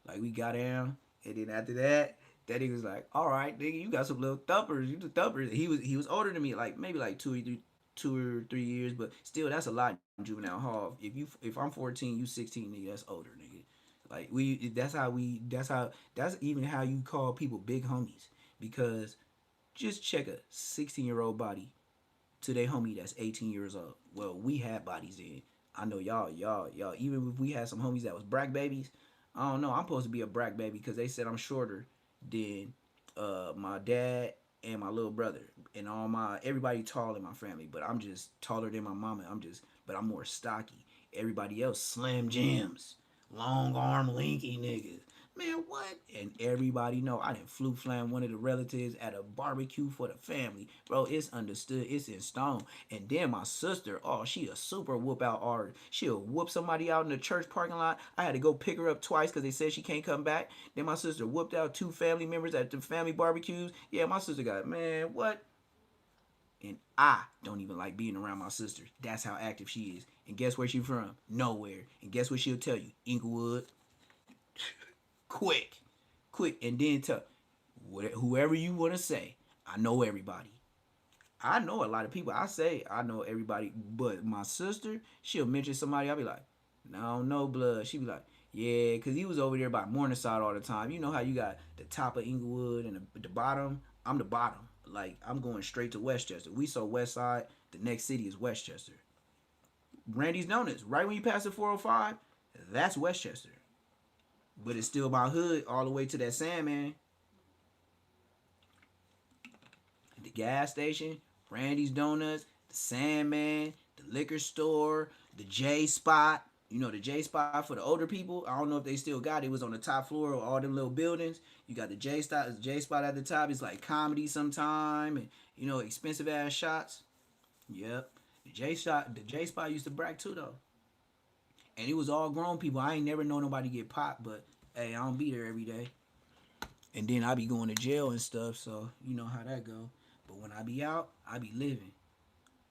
Like we got down, and then after that nigga was like, all right, nigga, you got some little thumpers. You the thumpers. He was older than me, like maybe like 2 or 3 years, but still that's a lot in juvenile hall. If I'm 14, you 16, nigga, that's older, nigga. Like that's even how you call people big homies, because just check a 16-year-old body to their homie that's 18 years old. Well, we had bodies then. I know y'all. Even if we had some homies that was brack babies, I don't know. I'm supposed to be a brack baby because they said I'm shorter than my dad and my little brother and everybody tall in my family, but I'm just taller than my mama. But I'm more stocky. Everybody else slim jams, long arm, linky niggas. Man, what? And everybody know I didn't flu flam one of the relatives at a barbecue for the family. Bro, it's understood. It's in stone. And then my sister, oh, she a super whoop out artist. She'll whoop somebody out in the church parking lot. I had to go pick her up twice because they said she can't come back. Then my sister whooped out 2 family members at the family barbecues. Yeah, my sister got, man, what? And I don't even like being around my sister. That's how active she is. And guess where she from? Nowhere. And guess what she'll tell you? Inglewood. Quick. And then tell whoever you want to say, I know everybody. I know a lot of people. I say I know everybody, but my sister, she'll mention somebody. I'll be like, no, I don't know Blood. She be like, yeah, because he was over there by Morningside all the time. You know how you got the top of Inglewood and the bottom? I'm the bottom. Like, I'm going straight to Westchester. We saw West Side. The next city is Westchester. Randy's Donuts, right when you pass the 405, that's Westchester. But it's still my hood all the way to that Sandman. The gas station, Randy's Donuts, the Sandman, the liquor store, the J Spot. You know, the J Spot for the older people. I don't know if they still got it. It was on the top floor of all them little buildings. You got the J Spot at the top. It's like comedy sometime and, you know, expensive ass shots. Yep. The J Spot used to brag too though. And it was all grown people. I ain't never know nobody get popped, but hey, I don't be there every day. And then I be going to jail and stuff, so you know how that go. But when I be out, I be living.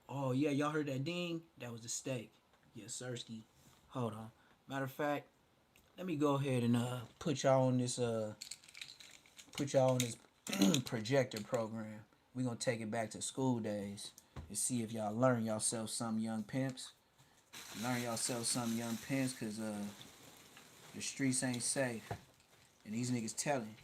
Oh yeah, y'all heard that ding? That was the steak. Yes, Sirski. Hold on. Matter of fact, let me go ahead and put y'all on this projector program. We gonna take it back to school days and see if y'all learn yourself some young pimps. Learn yourself some young pimps, cause the streets ain't safe. And these niggas telling.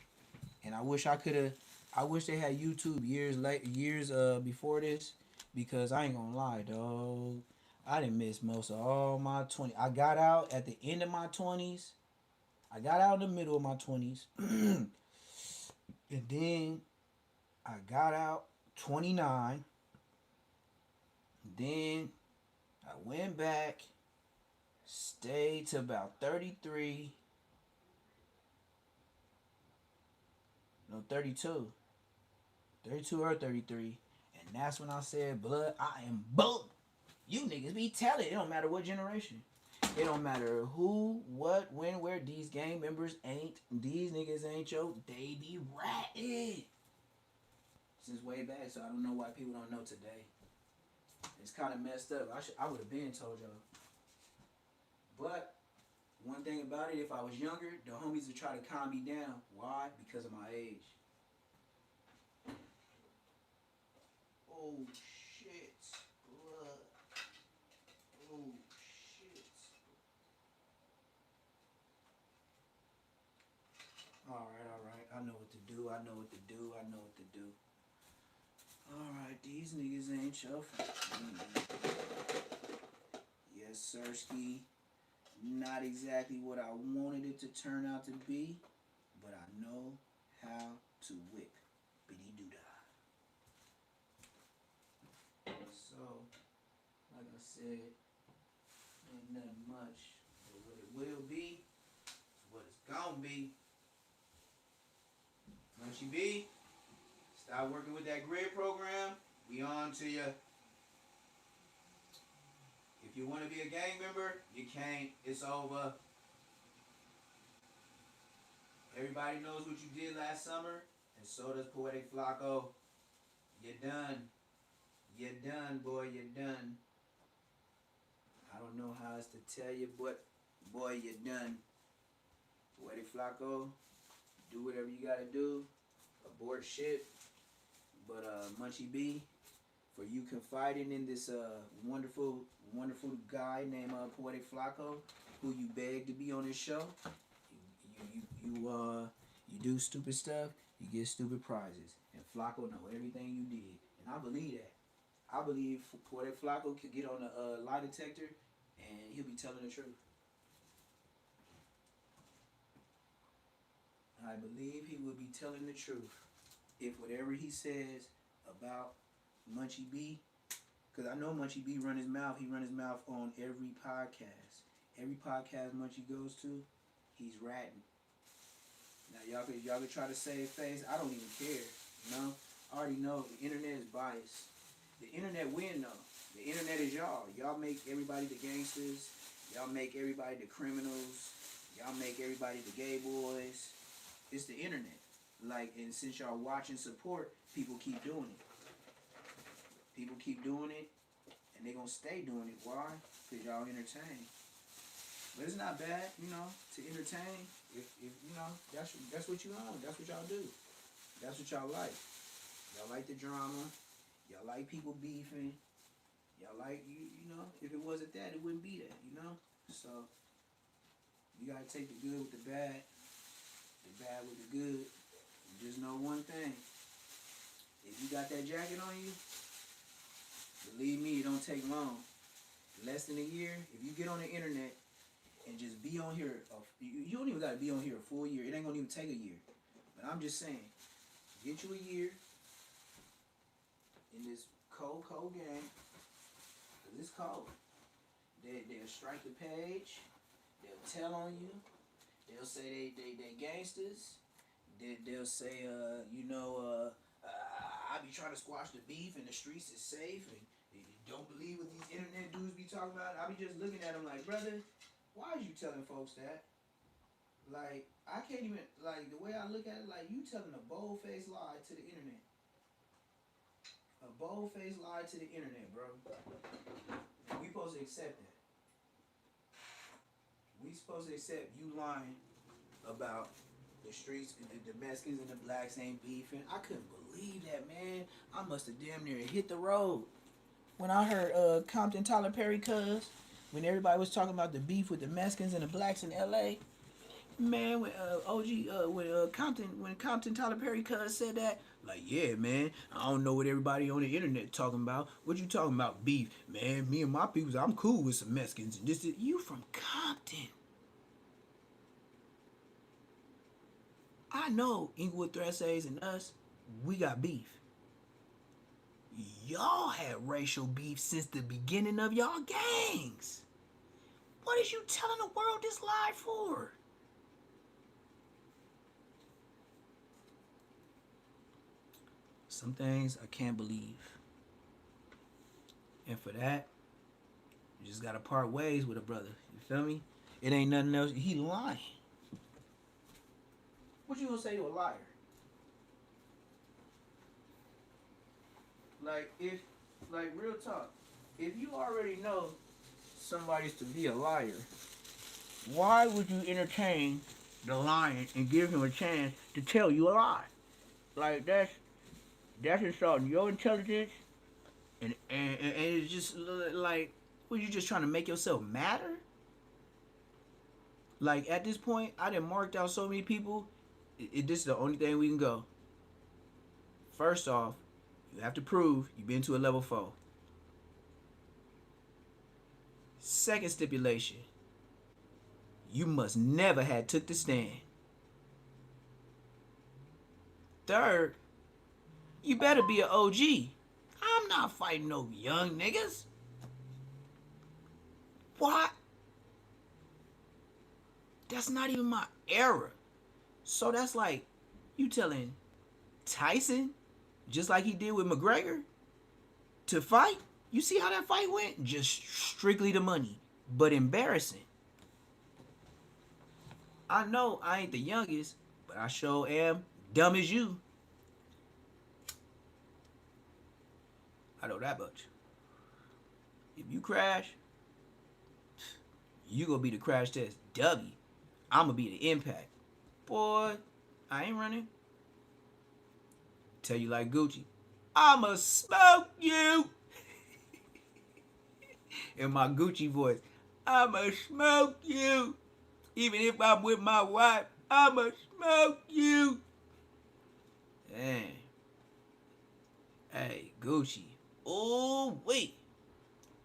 And I wish they had YouTube years before this, because I ain't gonna lie, dog. I didn't miss most of all my 20s. I got out at the end of my 20s. I got out in the middle of my 20s. And then I got out 29. Then I went back, stayed to about 33. No, 32. 32 or 33. And that's when I said, Blood, I am both. You niggas be telling. It don't matter what generation. It don't matter who, what, when, where. These gang members ain't. These niggas ain't yo. They be ratting. since way back, so I don't know why people don't know today. It's kind of messed up. I would have been told y'all. But one thing about it, if I was younger, the homies would try to calm me down. Why? Because of my age. Oh shit. Blood. Oh shit. Alright. I know what to do. I know what to do. Alright, these niggas ain't your friend. Yes, Sirski. Not exactly what I wanted it to turn out to be, but I know how to whip bitty doodah. So, like I said, ain't nothing much, but what it will be is what it's gonna be. Once you be, start working with that grid program, we on to you. If you want to be a gang member, you can't. It's over. Everybody knows what you did last summer, and so does Poetik Flacco. You're done. You're done, boy. You're done. I don't know how else to tell you, but boy, you're done. Poetik Flacco, do whatever you gotta do. Abort shit. But Munchie B, for you confiding in this wonderful guy named Poetik Flacco, who you begged to be on this show. You do stupid stuff, you get stupid prizes. And Flacco know everything you did. And I believe that. I believe Poetik Flacco could get on a lie detector and he'll be telling the truth. I believe he will be telling the truth if whatever he says about Munchie B, because I know Munchie B run his mouth. He run his mouth on every podcast. Every podcast Munchie goes to, he's ratting. Now y'all could try to save face. I don't even care. You know, I already know the internet is biased. The internet win though. The internet is y'all. Y'all make everybody the gangsters. Y'all make everybody the criminals. Y'all make everybody the gay boys. It's the internet. Like, and since y'all watch and support, people keep doing it. People keep doing it, and they gonna stay doing it. Why? Because y'all entertain. But it's not bad, you know, to entertain. If you know, that's what you own. That's what y'all do. That's what y'all like. Y'all like the drama. Y'all like people beefing. Y'all like, you know, if it wasn't that, it wouldn't be that, you know? So, you gotta take the good with the bad with the good. And just know one thing. If you got that jacket on you, believe me, it don't take long. Less than a year, if you get on the internet and just be on here, you don't even gotta be on here a full year. It ain't gonna even take a year. But I'm just saying, get you a year in this cold game. Cause it's cold. They'll strike the page. They'll tell on you. They'll say they gangsters. They'll say, I be trying to squash the beef and the streets is safe and don't believe what these internet dudes be talking about. I be just looking at them like, brother, why is you telling folks that? Like, I can't even, like, the way I look at it, like, you telling a bold-faced lie to the internet. A bold-faced lie to the internet, bro. And we supposed to accept that. We supposed to accept you lying about the streets, the Mexicans and the blacks ain't beefing. I couldn't believe that, man. I must have damn near hit the road when I heard Compton Tyler Perry cuz, when everybody was talking about the beef with the Mexicans and the blacks in L.A. Man, when Compton Tyler Perry cuz said that, like, yeah, man, I don't know what everybody on the internet talking about. What you talking about, beef? Man, me and my people, I'm cool with some Mexicans. And this is, you from Compton. I know Inglewood Thresays and us, we got beef. Y'all had racial beef since the beginning of y'all gangs. What is you telling the world this lie for? Some things I can't believe. And for that, you just gotta part ways with a brother. You feel me? It ain't nothing else. He lying. What you gonna say to a liar? Like if, like real talk, if you already know somebody's to be a liar, why would you entertain the lying and give him a chance to tell you a lie? Like that's insulting your intelligence, and it's just like, were you just trying to make yourself matter? Like at this point, I done marked out so many people. This is the only thing we can go. First off, you have to prove you've been to a level 4. Second stipulation, you must never have took the stand. Third, you better be an OG. I'm not fighting no young niggas. What? That's not even my era. So that's like you telling Tyson, just like he did with McGregor, to fight. You see how that fight went? Just strictly the money, but embarrassing. I know I ain't the youngest, but I sure am dumb as you. I know that much. If you crash, you gonna be the crash test dummy. I'm gonna be the impact. Boy, I ain't running. Tell you like Gucci, I'ma smoke you. In my Gucci voice, I'ma smoke you. Even if I'm with my wife, I'ma smoke you. Dang. Hey, Gucci. Oh, wait.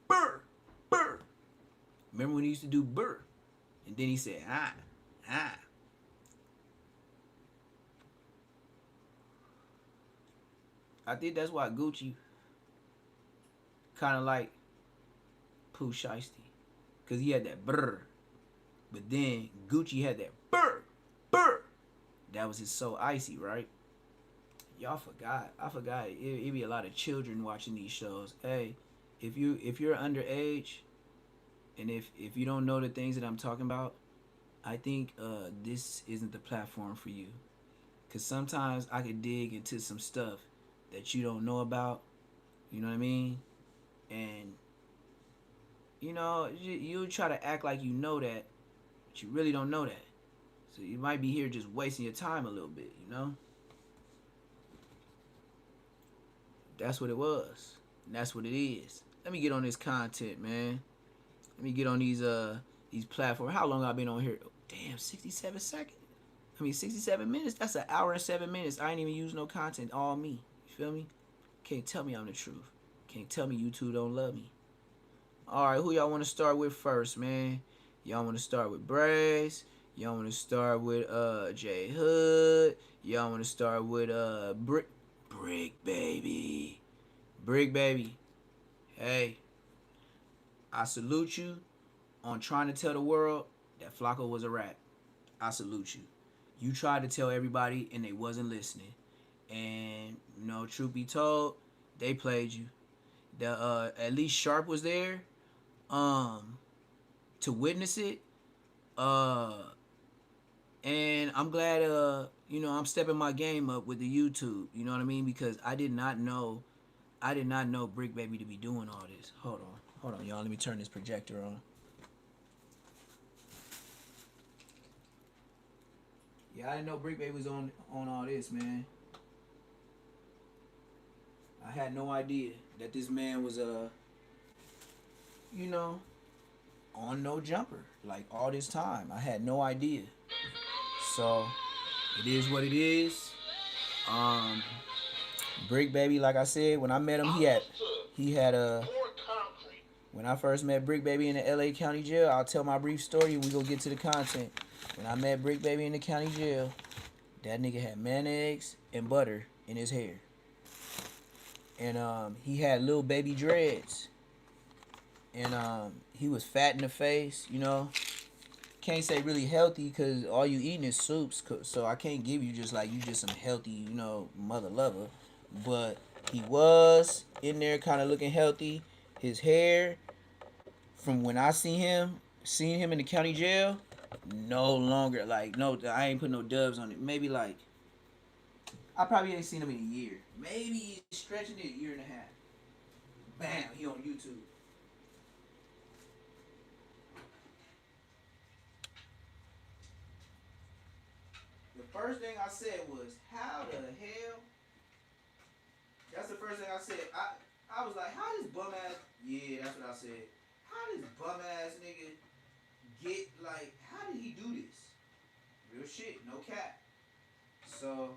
Burr. Burr. Remember when he used to do burr? And then he said, ah. I think that's why Gucci kind of like Pooh Shiesty. Because he had that brr. But then Gucci had that burr. Burr. That was his So Icy, right? Y'all forgot. I forgot. It be a lot of children watching these shows. Hey, if you're underage, and if you don't know the things that I'm talking about, I think this isn't the platform for you. Cause sometimes I could dig into some stuff that you don't know about. You know what I mean? And you try to act like you know that, but you really don't know that. So you might be here just wasting your time a little bit. That's what it was. And that's what it is. Let me get on this content, man. Let me get on these platforms. How long I been on here? Oh, damn, 67 seconds. 67 minutes. That's an hour and 7 minutes. I ain't even use no content. All me. You feel me? Can't tell me I'm the truth. Can't tell me you two don't love me. All right, who y'all want to start with first, man? Y'all want to start with Brace? Y'all want to start with J Hood? Y'all want to start with Brick Baby? Brick Baby. Hey, I salute you on trying to tell the world that Flacco was a rat. I salute you. You tried to tell everybody and they wasn't listening. And truth be told, they played you. The at least Sharp was there to witness it. And I'm glad I'm stepping my game up with the YouTube. You know what I mean? Because I did not know Brick Baby to be doing all this. Hold on, y'all. Let me turn this projector on. Yeah, I didn't know Brick Baby was on all this, man. I had no idea that this man was on no jumper like all this time. I had no idea. So it is what it is. Brick Baby, like I said, when I met him, he had a. When I first met Brick Baby in the LA County Jail, I'll tell my brief story and we go get to the content. When I met Brick Baby in the county jail, that nigga had mayonnaise and butter in his hair. And he had little baby dreads. And he was fat in the face, Can't say really healthy because all you eating is soups. So I can't give you just some healthy, mother lover. But he was in there kind of looking healthy. His hair, from when I seen him in the county jail, no longer, no, I ain't put no dubs on it. Maybe I probably ain't seen him in a year. Maybe stretching it a year and a half. Bam, he on YouTube. The first thing I said was, how the hell? That's the first thing I said. I was like, how this bum ass? Yeah, that's what I said. How this bum ass nigga get like? How did he do this? Real shit, no cap. So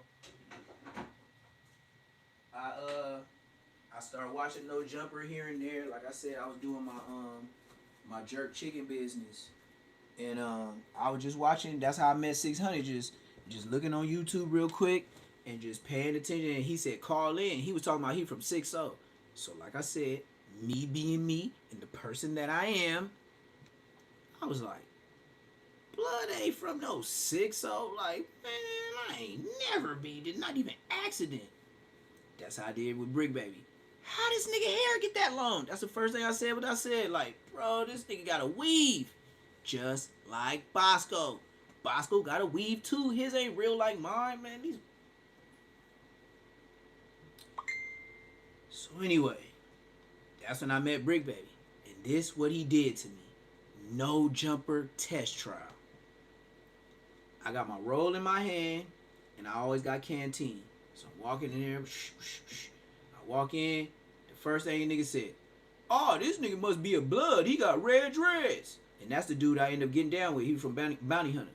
I started watching No Jumper here and there. Like I said, I was doing my jerk chicken business, and I was just watching. That's how I met 600. Just looking on YouTube real quick and just paying attention. And he said call in. He was talking about he from 60. So like I said, me being me and the person that I am, I was like, blood ain't from no 60. Like, man, I ain't never be. Did not even accident. That's how I did with Brick Baby. How this nigga hair get that long? That's the first thing I said. What I said, like, bro, this nigga got a weave, just like Bosco. Bosco got a weave too. His ain't real like mine, man. These. So anyway, that's when I met Brick Baby, and this what he did to me. No Jumper test trial. I got my roll in my hand, and I always got canteen. So I'm walking in there. I walk in. The first thing the nigga said, "Oh, this nigga must be a blood. He got red dreads." And that's the dude I ended up getting down with. He was from Bounty Hunter.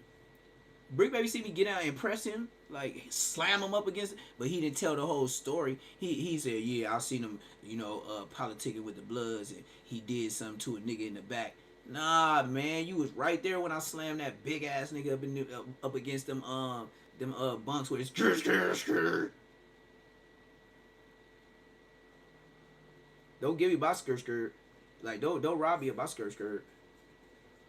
Brick Baby see me get out and press him, like slam him up against it, but he didn't tell the whole story. He said, "Yeah, I seen him, politicking with the Bloods, and he did something to a nigga in the back." Nah, man, you was right there when I slammed that big ass nigga up against them bunks with his skirt. Don't give me my skirt. Like don't rob me of my skirt.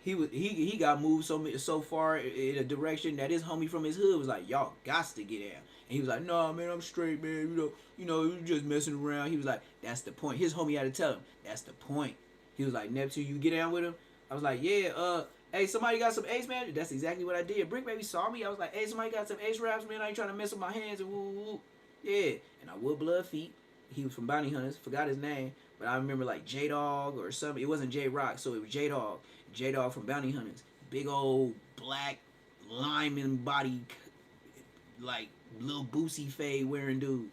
He got moved so far in a direction that his homie from his hood was like, y'all got to get out. And he was like, nah, man, I'm straight, man. You just messing around. He was like, that's the point. His homie had to tell him, that's the point. He was like, Neptune, you get down with him? I was like, yeah, hey, somebody got some ace, man? That's exactly what I did. Brick Baby saw me. I was like, hey, somebody got some ace raps, man? I ain't trying to mess with my hands and woo. Yeah. And I would blood feet. He was from Bounty Hunters. Forgot his name. But I remember like J-Dog or something. It wasn't J-Rock, so it was J-Dog. J-Dog from Bounty Hunters. Big old black lineman body, like little boosie fade wearing dude.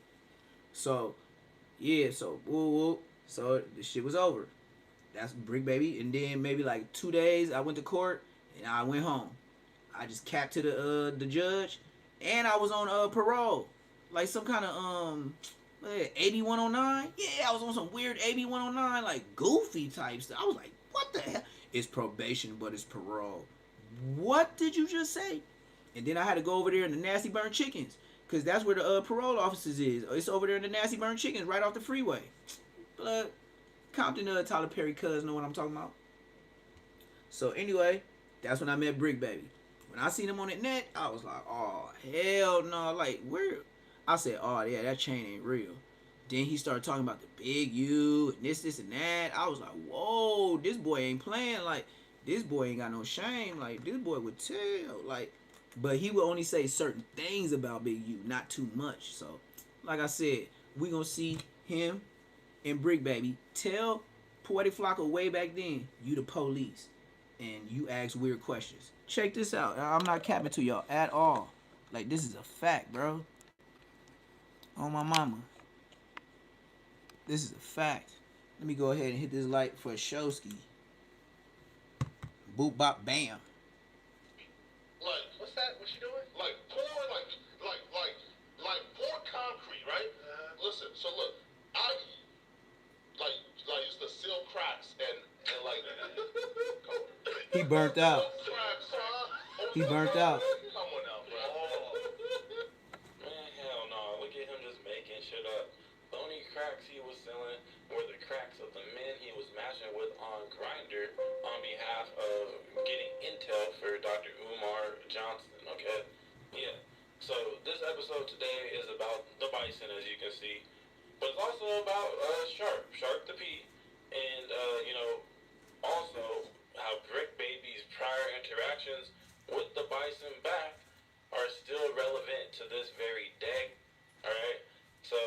So, yeah, so woo. So the shit was over. That's Brick Baby. And then maybe like 2 days I went to court and I went home. I just capped to the judge and I was on parole. Like some kind of AB 109. Yeah, I was on some weird AB 109 like goofy type stuff. I was like, what the hell? It's probation, but it's parole. What did you just say? And then I had to go over there in the Nasty Burn Chickens, because that's where the parole offices is. It's over there in the Nasty Burn Chickens, right off the freeway. Blood. Compton, Tyler Perry cuz know what I'm talking about. So anyway, that's when I met Brick Baby. When I seen him on the net, I was like, oh, hell no. Like, where? I said, oh, yeah, that chain ain't real. Then he started talking about the big U and this and that. I was like, whoa, this boy ain't playing. Like, this boy ain't got no shame. Like, this boy would tell. Like, but he would only say certain things about Big U, not too much. So, like I said, we gonna see him and Brick Baby tell Poetik Flocka way back then, you the police, and you ask weird questions. Check this out. I'm not capping to y'all at all. Like, this is a fact, bro. On my mama. This is a fact. Let me go ahead and hit this light for a showski. Boop bop bam. Like, what's that? What you doing? Like pour pour concrete, right? Listen, so look, I used to seal cracks and like he burnt out. He burnt out. Come on now, bro. Man, hell no. Look at him just making shit up. The only cracks he was selling were the cracks of the men he was matching with on Grindr on behalf of getting intel for Dr. Umar Johnson, okay? Yeah. So this episode today is about the bison, as you can see. But it's also about Shark the P. And, also how Brick Baby's prior interactions with the bison back are still relevant to this very day. Alright? So,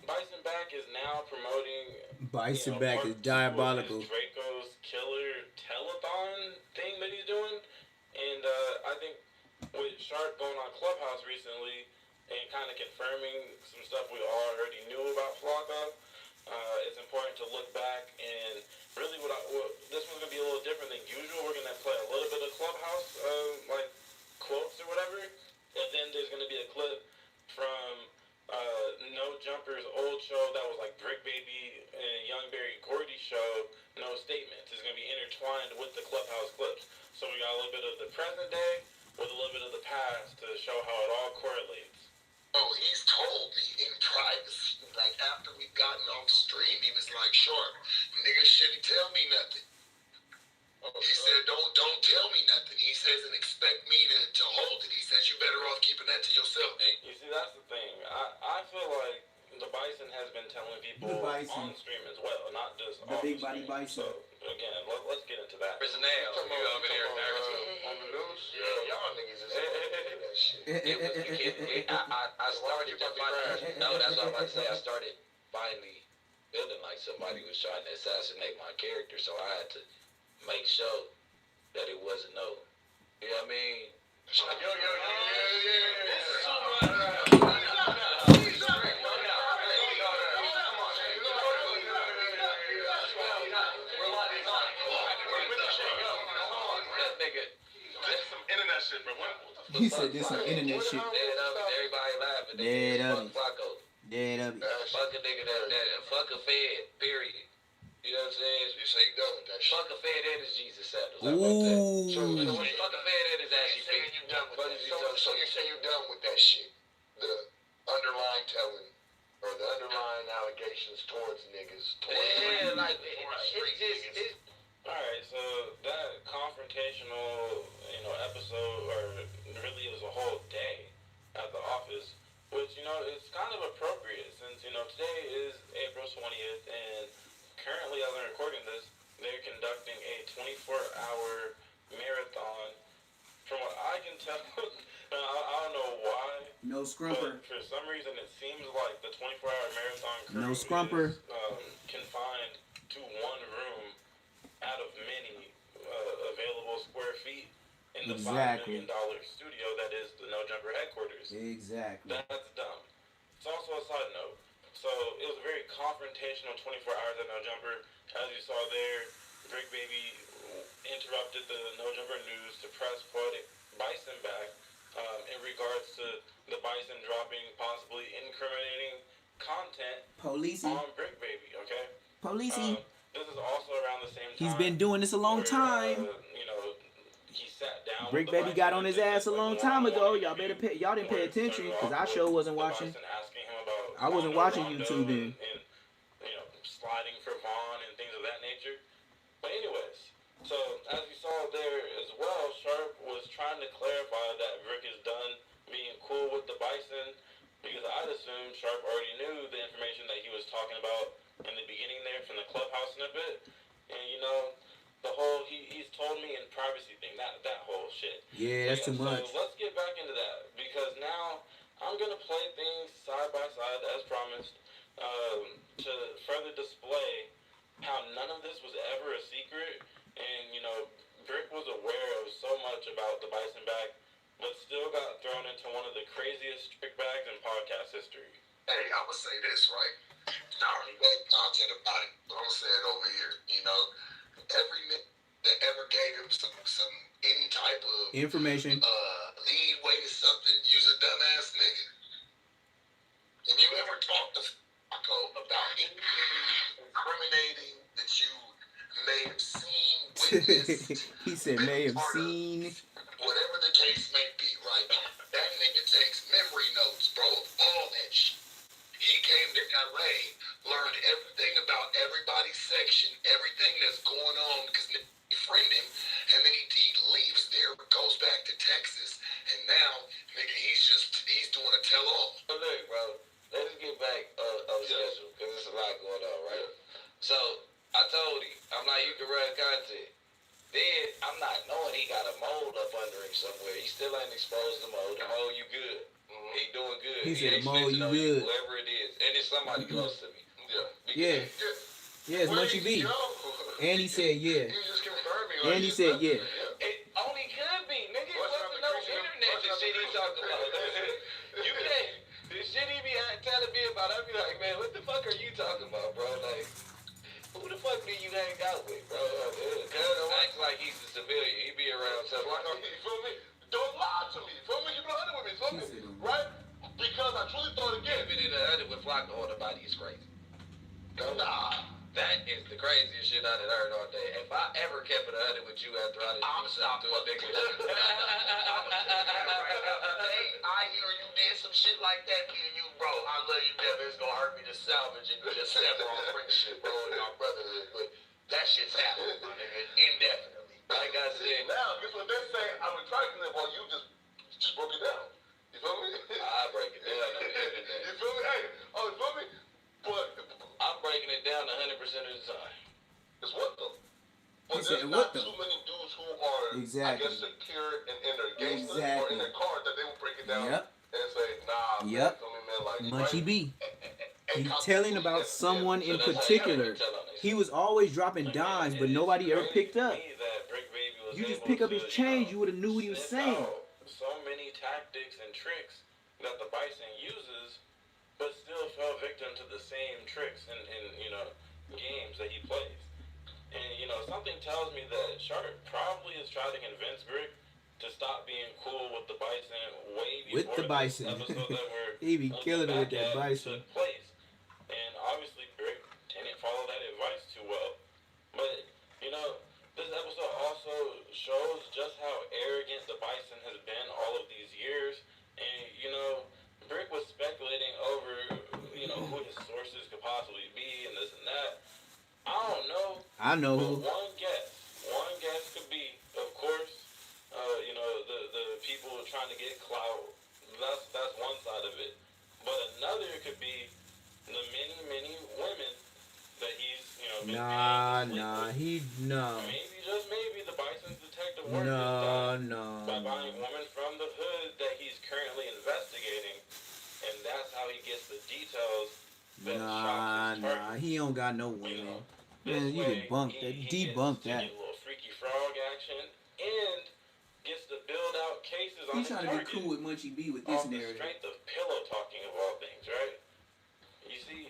Bison Back is now promoting, Bison back part is two of his diabolical. Draco's Killer Telethon thing that he's doing. And I think with Sharp going on Clubhouse recently and kind of confirming some stuff we already knew about Flocka, it's important to look back and really this one's going to be a little different than usual. We're going to play a little bit of Clubhouse, like quotes or whatever. And then there's going to be a clip from No Jumper's old show that was like Brick Baby and Young Barry Gordy show, No Statements. It's going to be intertwined with the Clubhouse clips. So we got a little bit of the present day with a little bit of the past to show how it all correlates. Oh, he's told me in privacy, like after we've gotten off stream, he was like, "Sharp, nigga shouldn't tell me nothing." He said, don't tell me nothing. He says, and expect me to hold it. He says, you better off keeping that to yourself. You see, that's the thing. I feel like the Bison has been telling people on stream as well, not just The off big stream. body Bison. So, again, let's get into that. Personnel, you over there on the news? Yeah, y'all niggas is that shit. I started to finally, no, that's what I'm about to say. I started finally feeling like somebody was trying to assassinate my character, so I had to make sure that it wasn't no. You know what I mean? He said this some internet shit. Everybody laughing. Dead of it. Fuck Flacco. Dead of it. Fuck a nigga that fuck a fed. Period. You know what I'm saying? You say you done with that shit. Fuck a fed and his Jesus sandals. Ooh. Fuck a fed and his ashy feet. You done with that. So you say you done with that shit. The underlying telling or the underlying allegations towards niggas. Yeah, like it's just Alright, so that confrontational, episode, or really it was a whole day at the office, which, it's kind of appropriate since, today is April 20th, and currently as I'm recording this, they're conducting a 24-hour marathon. From what I can tell, I don't know why. No scrumper. But for some reason, it seems like the 24-hour marathon crew No scrumper. is confined to one room out of many available square feet in the $5 million studio that is the No Jumper headquarters. Exactly. That's dumb. It's also a side note. So it was a very confrontational 24 hours at No Jumper. As you saw there, Brick Baby interrupted the No Jumper news to press Poetik Bison back in regards to the Bison dropping possibly incriminating content on Brick Baby, okay? Policey. This is also around the same time. He's been doing this a long time. He sat down. Brick Baby got on his ass a long time ago. Y'all didn't pay attention because I sure wasn't watching. I wasn't watching YouTube then. And, sliding for Vaughn and things of that nature. But anyways, so as you saw there as well, Sharp was trying to clarify that Brick is done being cool with the Bison because I'd assume Sharp already knew the information that he was talking about in the beginning there from the Clubhouse snippet. And the whole he's told me in privacy thing, that whole shit. Yeah, that's too much. So let's get back into that because now I'm gonna play things side by side as promised to further display how none of this was ever a secret, and Brick was aware of so much about the Bison Back, but still got thrown into one of the craziest trick bags in podcast history. Hey, I would say this, right? I already made content about it, but I'm gonna say it over here. Every nigga that ever gave him some any type of Information. lead way to something, use a dumbass nigga. If you ever talk to Flacco about anything incriminating that you may have seen, witnessed, He said may have seen. whatever the case may be, right? That nigga takes memory notes, bro, of all that shit. He came to LA, learned everything about everybody's section, everything that's going on, because he friend him, and then he leaves there, goes back to Texas, and now, nigga, he's doing a tell-all. So look, bro, let's get back on schedule, because there's a lot going on, right? So, I told him, I'm like, you can run content. Then, I'm not knowing he got a mold up under him somewhere. He still ain't exposed the mold. The mold, you good. He doing good. He said, ain't Mo, snitching you on good. whoever it is. And it's somebody close to me. Yeah. Yeah, it's Munchy B. And he said, yeah. You just confirmed me. And he said, yeah. It only could be, nigga. It wasn't no internet and shit he talking about. You can't. The shit he be telling me about, I be like, man, what the fuck are you talking about, bro? Like, who the fuck do you hang out with, bro? Cuz acts like he's a civilian. He be around something. You feel me? Don't lie to me. You feel me? You been hunting with me. Feel me? Right? Because I truly thought again. Even in the hood with Flocka on the body is crazy. Nah. That is the craziest shit I done heard all day. If I ever kept it 100 with you after I done I'm stopped to a nigga. I hear you did some shit like that, me and you, bro. I love you, never. It's gonna hurt me to salvage and just sever our friendship, bro, and our brotherhood. But that shit's happening, my nigga, indefinitely. Like I said, Now, guess what they say? I'm attracting it while you just broke it down. You feel me? I break it down on the internet. You feel me? Hey, you feel me? But I'm breaking it down 100% of the time. it's what though? But He there's said, not what though? too many dudes who are, Exactly. I guess, secure in their gangster or Exactly. in their car that they will break it down Yep. and say, nah, Yep. man, feel me, man, like, Munchy B. He's telling about someone in So that's how particular. you tell on this He shit. was always dropping I mean, dimes, it but is nobody ever crazy picked to up. me that Brick Baby was You just able pick up to, his change, you would have knew what he was sniff saying. out so many tactics and tricks that the Bison uses, but still fell victim to the same tricks and games that he plays. And something tells me that Sharp probably is trying to convince Brick to stop being cool with the Bison way before With the Bison. this episode that we're He be looking killing it with back that at Bison. took place. And obviously Brick didn't follow that advice too well. But this episode also shows just how arrogant the Bison has been all of these years. And Brick was speculating over who his sources could possibly be and this and that. I don't know. I know But who. one guess could be, of course, the people trying to get clout. That's one side of it. But another could be the many women that he's been paying to sleep with. Maybe just maybe the Bison's detective work is done by buying women from the hood that he's currently investigating, and that's how he gets the details. He don't got no women. Man, you debunked that. Debunked that. Get a little freaky frog action and gets to build out cases on He's the trying to be target cool with Munchy B with this off the narrative. strength of pillow talking of all things, right? You see,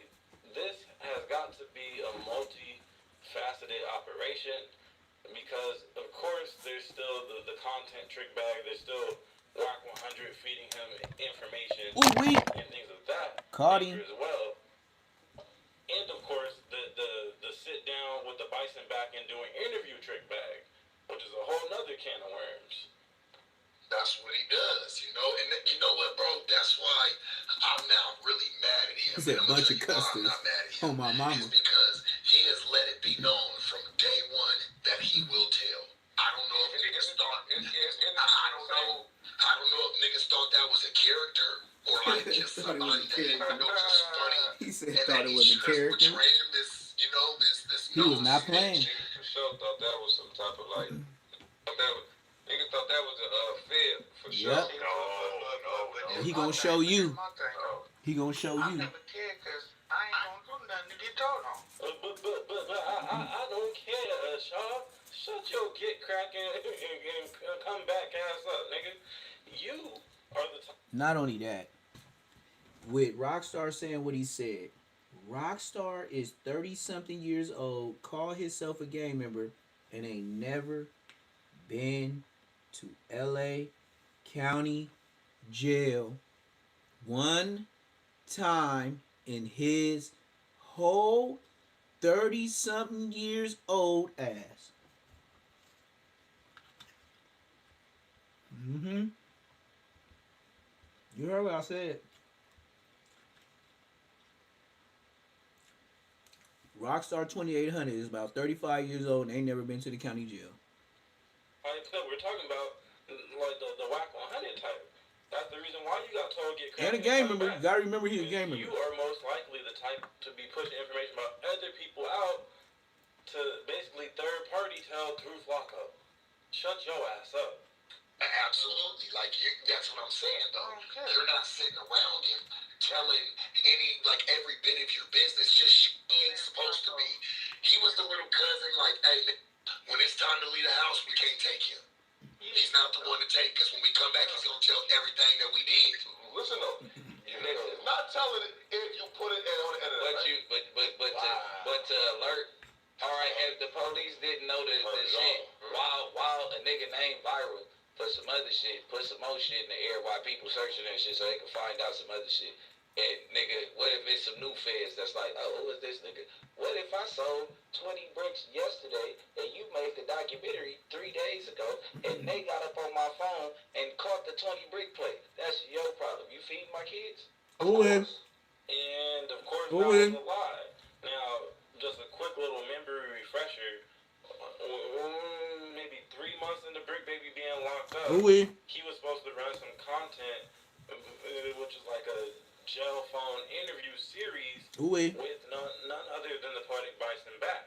this has got to be a multi-faceted operation because, of course, there's still the content trick bag. There's still Whack 100 feeding him information and things of that nature as well. And of course, the sit down with the Bison back and doing interview trick bag, which is a whole nother can of worms. that's what he does, and you know what, bro? That's why I'm now really mad at him. He said And I'm gonna bunch tell of you why I'm custards. not mad at him. Oh, my mama. It's because he has let it be known from day one that he will tell. I don't know if niggas thought. I don't know if niggas thought that was a character or like just Thought it was somebody a that he character. knows is funny. He said And thought that it he's was a just character. portraying this, this He was not playing. Niggas for sure thought that was some type of niggas thought that was a fib for sure. Yep. No. He gonna show you. My thing, though. He gonna show I you. never cared because I ain't gonna do nothing to get told on. But I don't care, Shaw. Shut your get cracking and come back ass up, nigga. You are the Not only that, with Rockstar saying what he said, Rockstar is 30-something years old, call himself a gang member, and ain't never been to LA County Jail one time in his whole 30-something years old ass. You heard what I said. Rockstar 2800 is about 35 years old and ain't never been to the county jail. We're talking about like the Whack 100 type. That's the reason why you got told get And a gang member. You gotta remember he's a gang member. You are most likely the type to be pushing information about other people out to basically third party tell through Flocko. Shut your ass up. Absolutely. Like, that's what I'm saying, though. Okay. You're not sitting around him telling every bit of your business. Just he ain't supposed to be. He was the little cousin, like, hey, when it's time to leave the house, we can't take him. He's not the one to take, because when we come back, he's going to tell everything that we did. Listen, though. It's not telling it if you put it on the internet. But to alert, all right, if the police didn't know the shit, while a nigga named viral for some other shit, put some more shit in the air while people searching that shit so they can find out some other shit. And nigga, what if it's some new feds that's like, oh, who is this nigga? What if I sold 20 bricks yesterday and you made the documentary 3 days ago and they got up on my phone and caught the 20 brick plate? That's your problem. You feed my kids? Who in? And of course, Who that in? was a lie. Now, just a quick little memory refresher. Maybe 3 months into Brick Baby being locked up, Who in? he was supposed to run some content, which is like a jail phone interview series Who in? with none other than the Poetik Bison back.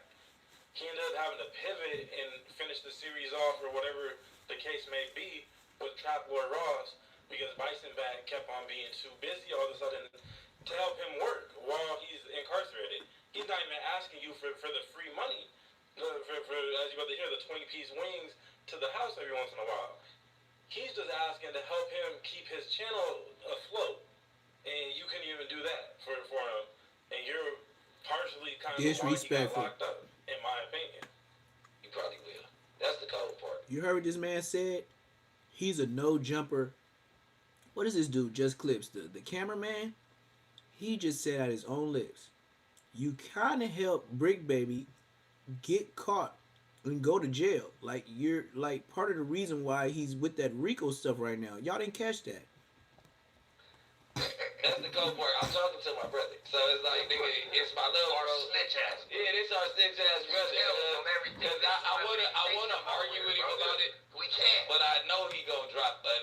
He ended up having to pivot and finish the series off, or whatever the case may be, with Trap Lord Ross, because Bison back kept on being too busy all of a sudden to help him work while he's incarcerated. He's not even asking you for the free money, for as you about to hear, the 20-piece wings to the house every once in a while. He's just asking to help him keep his channel afloat. And you couldn't even do that for him. And you're partially kind of Disrespectful. locked up, in my opinion. You probably will. That's the cold part. You heard what this man said? He's a no jumper. What is this dude? Just Clips, the cameraman. He just said out his own lips, you kind of helped Brick Baby get caught and go to jail. Like, you're like part of the reason why he's with that Rico stuff right now. Y'all didn't catch that. That's the cold part. I'm talking to my brother. So it's like, nigga, it's my little bro. Snitch ass. Yeah, this our snitch ass brother. Because I wanna argue with him about it. We can't. But I know he gonna drop a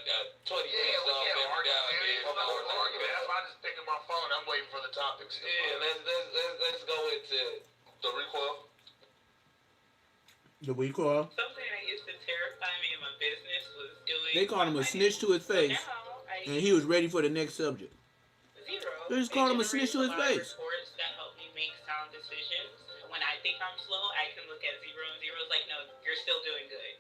20 piece off every now and then. That's why I just picked up my phone. I'm waiting for the topics. Yeah, let's go into The recoil. The recoil. Something that used to terrify me in my business was doing. They called him a snitch to his face, and he was ready for the next subject. Zero. They just called him a snitch to his face. Reports that help me make sound decisions. When I think I'm slow, I can look at 0 and 0. It's like, no, you're still doing good.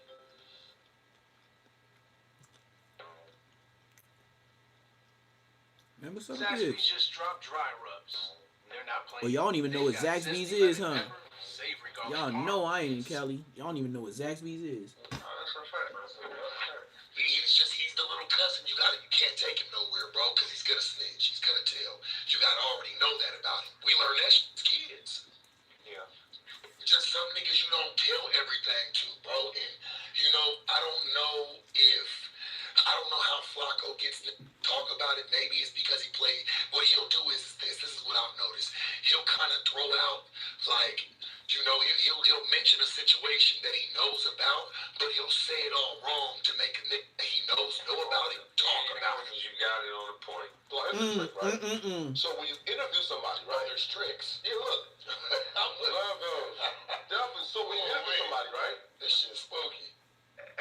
Man, what's up with this? Zaxby's just dropped dry rubs. They're not playing. Well, y'all don't even know what Zaxby's is, huh? Y'all know I ain't in Cali. Y'all don't even know what Zaxby's is. He's the little cousin. You can't take him nowhere, bro, because he's gonna snitch. He's gonna tell. You gotta already know that about him. We learned that shit as kids. Yeah. Just some niggas you don't tell everything to, bro. And I don't know how Flacco gets to talk about it. Maybe it's because he played. What he'll do is this. This is what I've noticed. He'll kind of throw out he'll mention a situation that he knows about, but he'll say it all wrong to make a nigga that he know about it talk about it. You got it on the point. Well, here's the trick, right? So when you interview somebody, right? There's tricks. Yeah, look. I'm definitely. So when you interview somebody, right? This shit's spooky.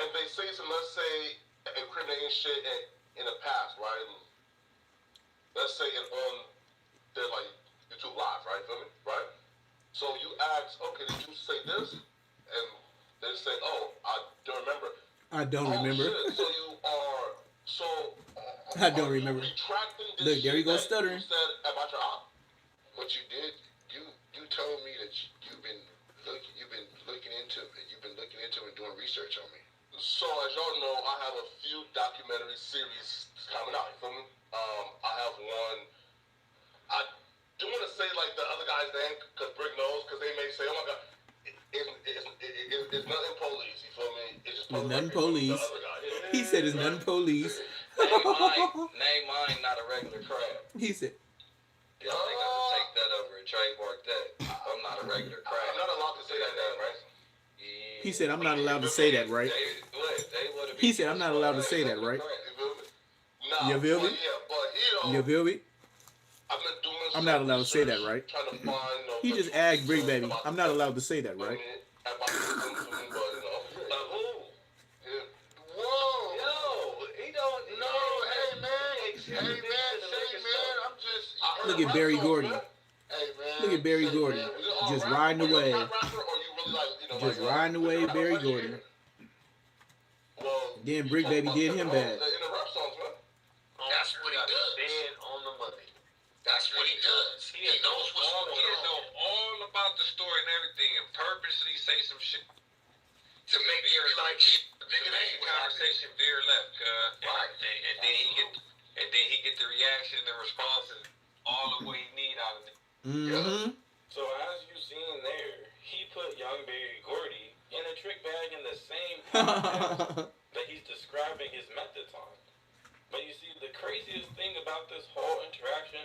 And they say some, let's say, incriminating shit in the past, right? And let's say they're like YouTube live, right? Feel me? Right? So you ask, okay, did you say this? And they say, oh, I don't remember. I don't remember. Shit. So you are, I don't remember. Retracting this Look, there you go that stuttering. You said about your op. What you did, you told me that you've been looking into and doing research on me. So as y'all know, I have a few documentary series coming out. You feel me? I have one. I don't want to say like the other guy's name because Brick knows, because they may say, "Oh my God, it's nothing police." You feel me? It's just nothing police. He said it's nothing police. name mine, not a regular crab. He said. Y'all think I can take that over and trademark that? I'm not a regular crab. I'm not allowed to say that name, right? Yeah. He said I'm not allowed to say that, right? He said I'm not allowed to say that, right? Nah, You feel me? Yeah, but You feel me? I've been doing I'm not allowed to say that, right? Trying to find, He just asked Brick Baby. I'm not allowed to say that, right? Whoa! Yo, Hey man, say man, I'm just. Look at Barry Gordy. Hey man. Look at Barry say, Gordy. Man, Just riding the wave. Rapper, or you really like, Just riding the wave, Barry Gordy. Well, Then Brick Baby did him bad. In the rap songs, man. That's what he does. Dead on the money. That's what he does. He knows what's going He'll on. know all about the story and everything, and purposely say some shit To make you be like, nigga, to make the conversation veer left, Right. and then he get the reaction and response and all the way he need out of it. Mm-hmm. So as you seen there, he put young Barry Gordy in a trick bag in the same context that he's describing his methods on. But you see, the craziest thing about this whole interaction,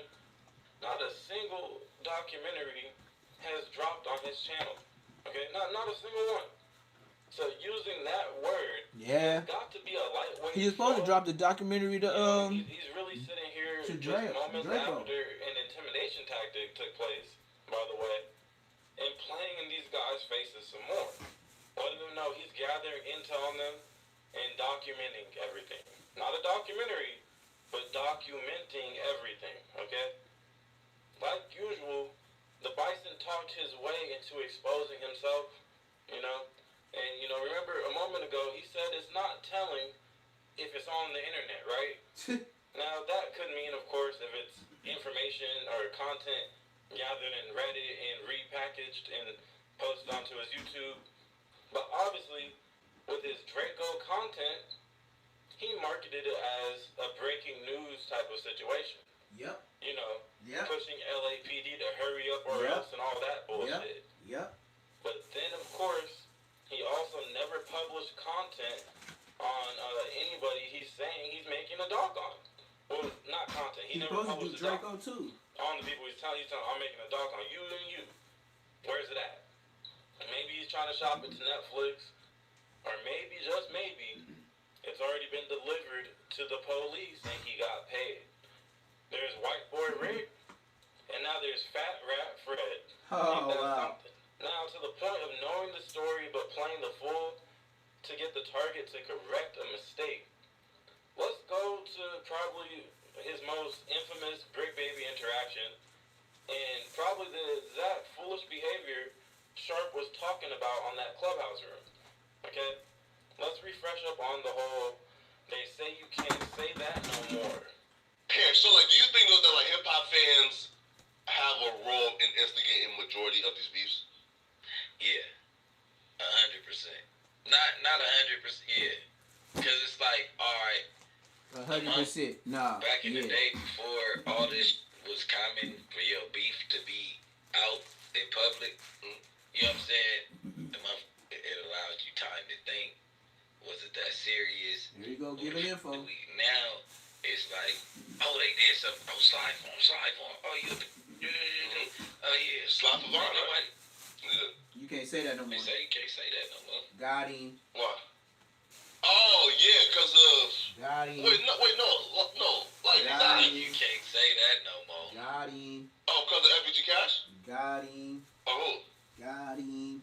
not a single documentary has dropped on his channel. Okay, not a single one. So using that word, Yeah. it's got to be a lightweight. He's supposed to show. drop the documentary to He's really sitting here to just Draco. moments after an intimidation tactic took place, by the way, and playing in these guys' faces some more. Letting them know he's gathering intel on them and documenting everything. Not a documentary, but documenting everything, okay? Like usual, the Bison talked his way into exposing himself, you know? And, remember a moment ago, he said it's not telling if it's on the internet, right? Now, that could mean, of course, if it's information or content gathered in Reddit and repackaged and posted onto his YouTube. But obviously, with his Draco content, he marketed it as a breaking news type of situation. Yep. Yep. Pushing LAPD to hurry up or else and all that bullshit. Yep. But then, of course, he also never published content on anybody he's saying he's making a dog on. Well, not content. He He's never supposed to do published a dog Draco too. on the people he's telling, I'm making a dog on you and you. Where's it at? Maybe he's trying to shop it to Netflix, or maybe, just maybe, it's already been delivered to the police and he got paid. There's White Boy Rick, and now there's Fat Rat Fred. Oh, wow. Something. Now, to the point of knowing the story but playing the fool to get the target to correct a mistake. Let's go to probably his most infamous Brick Baby interaction, and probably the exact foolish behavior Sharp was talking about on that clubhouse room. Okay? Let's refresh up on the whole, they say you can't say that no more. Yeah, so do you think though that hip hop fans have a role in instigating majority of these beefs? Yeah, 100%. Not 100%. Yeah, because it's like, all right. 100%. Nah. Back in the day, before all this was common for your beef to be out in public, you know what I'm saying? It allows you time to think. Was it that serious? Here you go, giving info. Now it's like, oh, they did something. Oh, slide for him. Oh, you. Oh yeah, Slide for Vaughn, nobody. Yeah. You can't say that no more. They say you can't say that no more. Got him. Why? Oh yeah, because of. Got him. Wait, no. Like, Got him. You can't say that no more. Got him. oh, because of FBG Cash? Got him. Oh, Got him.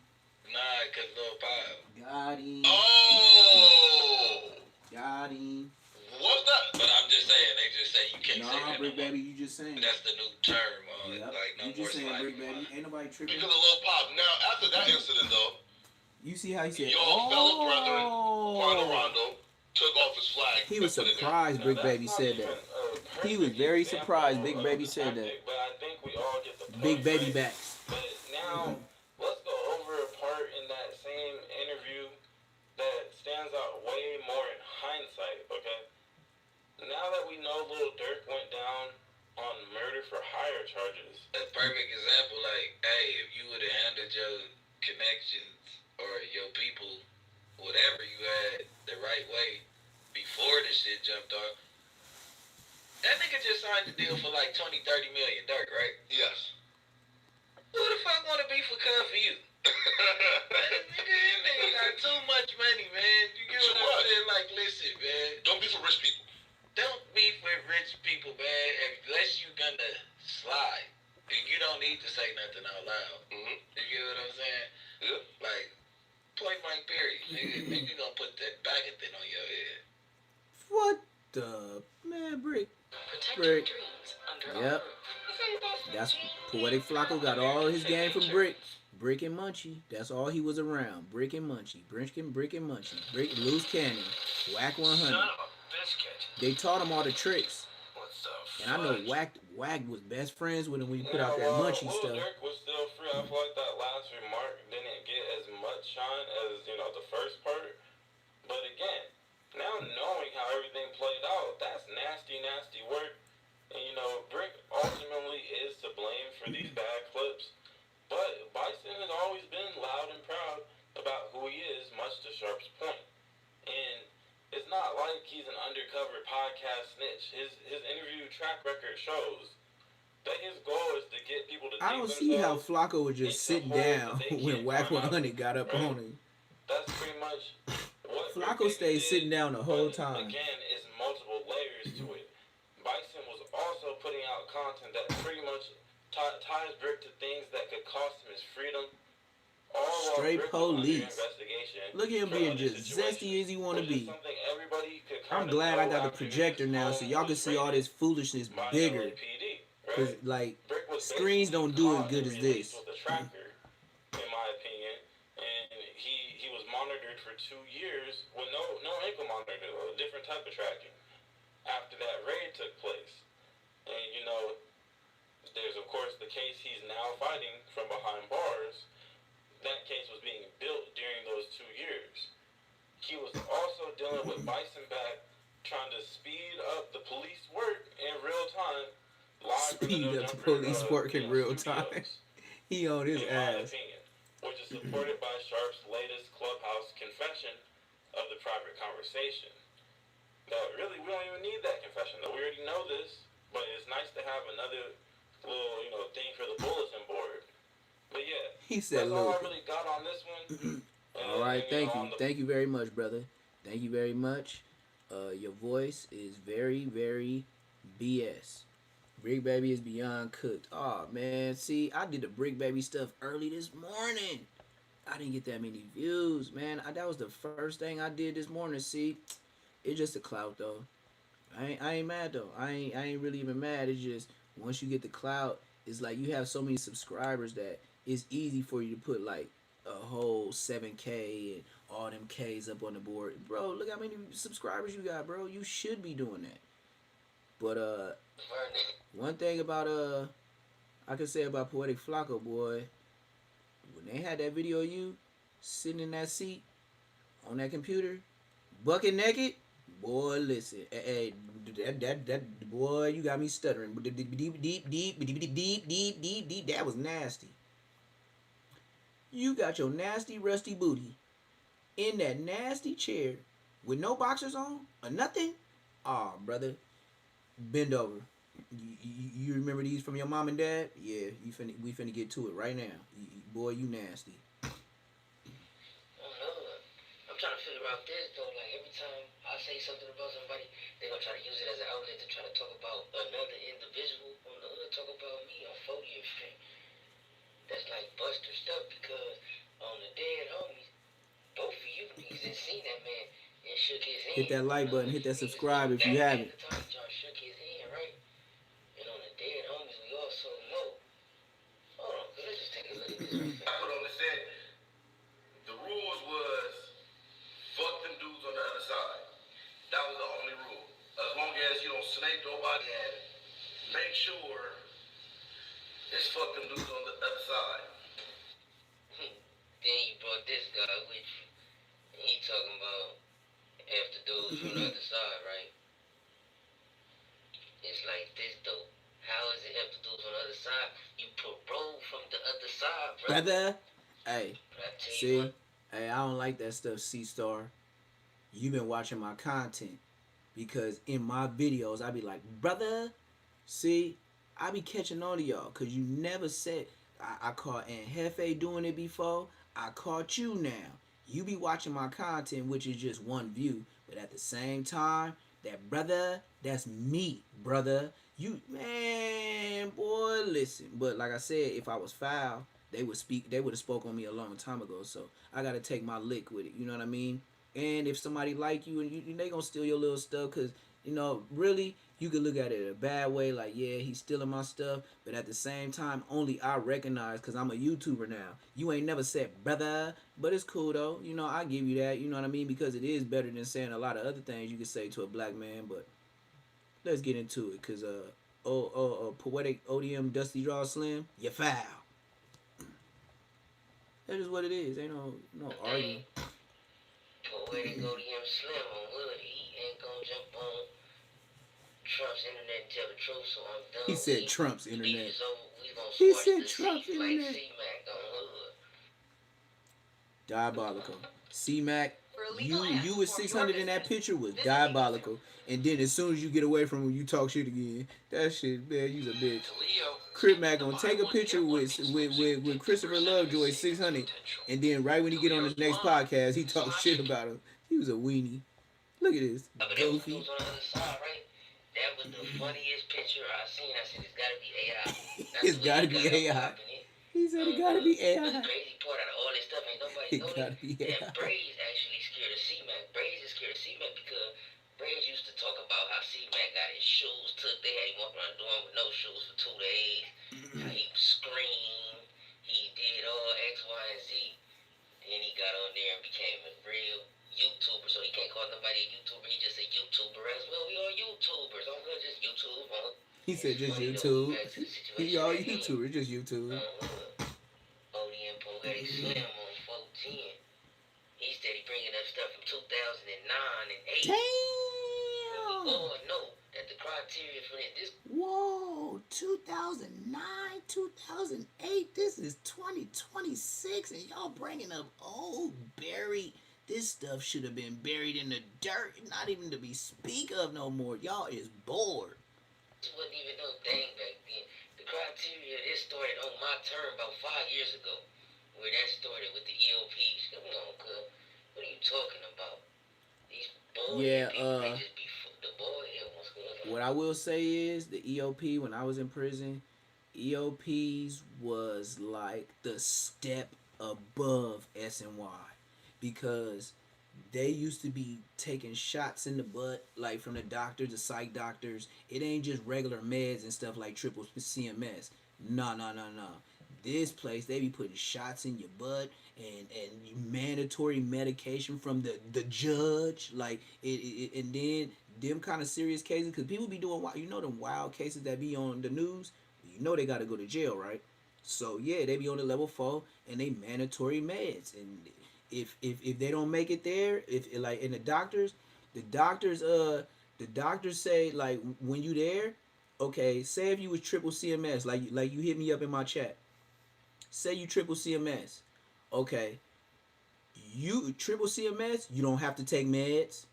Nah, cause Lil Pop. Got him. oh. Got him. What's that? But I'm just saying, they just say you can't say Nah, that Brick no more. Baby, you just saying. That's the new term on it. Yep. Like, no You more just saying slide Brick for Baby. mine. Ain't nobody tripping. Because of Lil Pop. Now, after that incident though, You see how he said, your fellow brethren, Quando Rondo, took off his flag. He was and put it in. surprised Now, Brick that's Baby not said even that. a He was perfect very example surprised Big of Baby the said that. tactic, but I think we all get the point, Big Baby right? backs. But now, let's go over a part in that same interview that stands out way more in hindsight, okay? Now that we know Lil Durk went down on murder for hire charges. A perfect example, like, hey, if you would have handled your connections or your people, whatever you had, the right way before the shit jumped off, that nigga just signed a deal for like 20, 30 million, Durk, right? Yes. Who the fuck want to be for Cub for you? Nigga got too much money, man. You get what I'm saying? Like, listen, man. Don't be for rich people. Don't beef with rich people, man, unless you gonna slide. And you don't need to say nothing out loud. Mm-hmm. You get what I'm saying? Yeah. Like, point blank period. Nigga gonna put that bag of thing on your head. What the man, Brick? Protect your Brick. dreams under our Yep. roof. That's Poetic Flacco got all his game from Brick. Brick and Munchie. That's all he was around. Brick and Munchie. Brick and Munchie. Brick Loose Cannon. Whack 100. Son of a biscuit. They taught him all the tricks. What the And I know fudge? Wack was best friends with him when he put Now, out that Munchie Lil stuff. Durk was still free. I feel like that last remark didn't get as much shine as, the first part. But again, now knowing how everything played out, that's nasty, nasty work. And, Brick ultimately is to blame for these bad clips. But Bison has always been loud and proud about who he is, much to Sharp's point. And it's not like he's an undercover podcast snitch. His interview track record shows that his goal is to get people to I dig don't see how themselves Flacco was just into sitting holes down that they when can't Whack climb out 100 got up right? on him. That's pretty much what Flacco Brick stayed did, sitting down the whole but time. Again, it's multiple layers to it. Bison was also putting out content that pretty much ties Brick to things that could cost him his freedom. All while Straight Brick was under police. investigation Look at him for being other just zesty as he want to which is be. something everybody could I'm kinda glad I know got the after projector his now so home y'all can was see all raided this foolishness by bigger. LAPD, Cause right? like Brick was screens basically don't do caught as good and as released this. with a tracker, in my opinion, and he was monitored for 2 years with no ankle monitor, a different type of tracking. After that raid took place, and there's of course the case he's now fighting from behind bars. That case was being built during those 2 years. He was also dealing with Bison back, trying to speed up the police work in real time, live from the Speed No up the Jumper, police work in real time. studios, He on his in my ass. opinion, which is supported by Sharp's latest Clubhouse confession of the private conversation. That really, we don't even need that confession, though. We already know this, but it's nice to have another little, thing for the bulletin board. But yeah, He said, that's all "Look." I really got on this one. All right, thank you very much, brother. Thank you very much. Your voice is very, very BS. Brick Baby is beyond cooked. Oh man, see, I did the Brick Baby stuff early this morning. I didn't get that many views, man. That was the first thing I did this morning. See, it's just a clout though. I ain't mad though. I ain't really even mad. It's just once you get the clout, it's like you have so many subscribers that it's easy for you to put like a whole 7K and all them K's up on the board. Bro, look how many subscribers you got, bro. You should be doing that. But one thing about I can say about Poetic Flacco, boy, when they had that video of you sitting in that seat on that computer, bucket naked, boy, listen, hey, that boy, you got me stuttering. Deep, that was nasty. You got your nasty rusty booty in that nasty chair with no boxers on or nothing. Aw, brother, bend over. You remember these from your mom and dad? Yeah, we finna get to it right now. Boy, you nasty. I don't know. I'm trying to figure out this though. Like every time I say something about somebody, they're gonna try to use it as an outlet to try to talk about another individual. I'm gonna talk about me on 40th Street. That's like Buster stuff because on the dead homies, both of you niggas that seen that man and shook his hand. Hit that like button, hit that subscribe if you haven't. At the time, y'all shook his hand, right? And on the dead homies, we also know. Hold on, let's just take a look at this real quick. I put on the set. The rules was fuck them dudes on the other side. That was the only rule. As long as you don't snake nobody and make sure it's fuck them dudes on the other side. Then you brought this guy with you, and he talking about after dudes from the other side, right? It's like this though. How is it after dudes on the other side? You parole from the other side, bro. Brother, hey, But I tell you see, what, hey, I don't like that stuff, C-Star. You been watching my content because in my videos I be like, brother, see, I be catching on to y'all because you never said. I caught Aunt Hefe doing it before. I caught you now. You be watching my content, which is just one view, but at the same time, that brother, that's me, brother. You, man, boy, listen. But like I said, if I was foul, they would have spoke on me a long time ago. So I gotta take my lick with it. You know what I mean? And if somebody like you and they gonna steal your little stuff, cause You know, really, you could look at it a bad way, like, yeah, he's stealing my stuff, but at the same time, only I recognize because I'm a YouTuber now. You ain't never said brother, but it's cool though. You know, I give you that. You know what I mean? Because it is better than saying a lot of other things you could say to a black man. But let's get into it, cause poetic ODM Dusty Draw Slim, you foul. That is what it is. Ain't no arguing. Poetic ODM Slim on Hood, he ain't gonna jump on Trump's internet and tell the truth, so I'm done. He said Trump's internet. We gonna He squash said the Trump's seats internet. like C-Mac on Hood. Diabolical. C-Mac, you with 600 in that picture was diabolical. And then as soon as you get away from him, you talk shit again. That shit, man, you's a bitch. Crip Mac gonna take a picture with Christopher Lovejoy 600, and then right when he get on the next podcast, he talk shit about him. He was a weenie. Look at this, goofy. On the other side, right? That was the funniest picture I seen. I said, it's gotta be AI. It's gotta be AI. He said it gotta be AI. The crazy part out of all this stuff ain't nobody know that. And Braves actually scared of C-Mac. Braves is scared of C-Mac because Braves used to talk about how C-Mac got his shoes took. They had him walking around doing with no shoes for 2 days. How he screamed. He did all X, Y, and Z. Then he got on there and became a real YouTuber. So he can't call nobody a YouTuber. He just a YouTuber as well. We all YouTubers. I'm gonna just YouTube on. He said just YouTube. He all YouTuber, just YouTube. ODM Poetic Slim on 410. He steady bringing up stuff from 2009 and 8. Damn. We all know that the criteria for this. Whoa, 2009, 2008. This is 2026, and y'all bringing up old buried. This stuff should have been buried in the dirt, not even to be speak of no more. Y'all is bored. This wasn't even no thing back then. The criteria, this started on my term about 5 years ago, where that started with the EOPs. Come on, cuz. What are you talking about? These boys, they just be the boy. What's going on? What I will say is the EOP when I was in prison, EOPs was like the step above SNY because they used to be taking shots in the butt, like from the doctors, the psych doctors. It ain't just regular meds and stuff like triple CMS. No. This place, they be putting shots in your butt and mandatory medication from the judge. Like, and then them kind of serious cases, because people be doing, you know, them wild cases that be on the news, you know they got to go to jail, right? So, yeah, they be on the level 4, and they mandatory meds. And if they don't make it there, if like in the doctors say, like, when you there, okay, say if you was triple CMS, like you hit me up in my chat, say you triple CMS, okay, you triple CMS, you don't have to take meds.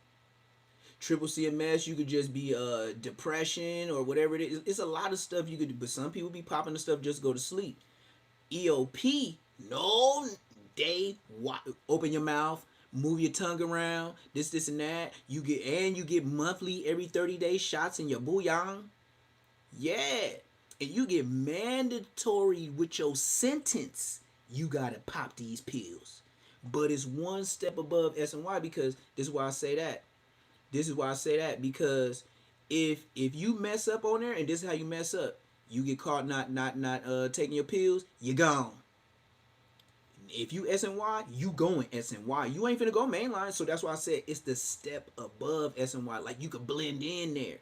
Triple CMS, you could just be depression or whatever it is. It's a lot of stuff you could do, but some people be popping the stuff just go to sleep. EOP, no, they open your mouth, move your tongue around, this and that. You get monthly, every 30-day shots in your bouillon. Yeah, and you get mandatory with your sentence. You gotta pop these pills, but it's one step above SNY because this is why I say that. Because if you mess up on there, and this is how you mess up, you get caught not taking your pills, you're gone. If you SNY, you going SNY. You ain't finna go mainline. So that's why I said it's the step above SNY. Like, you could blend in there.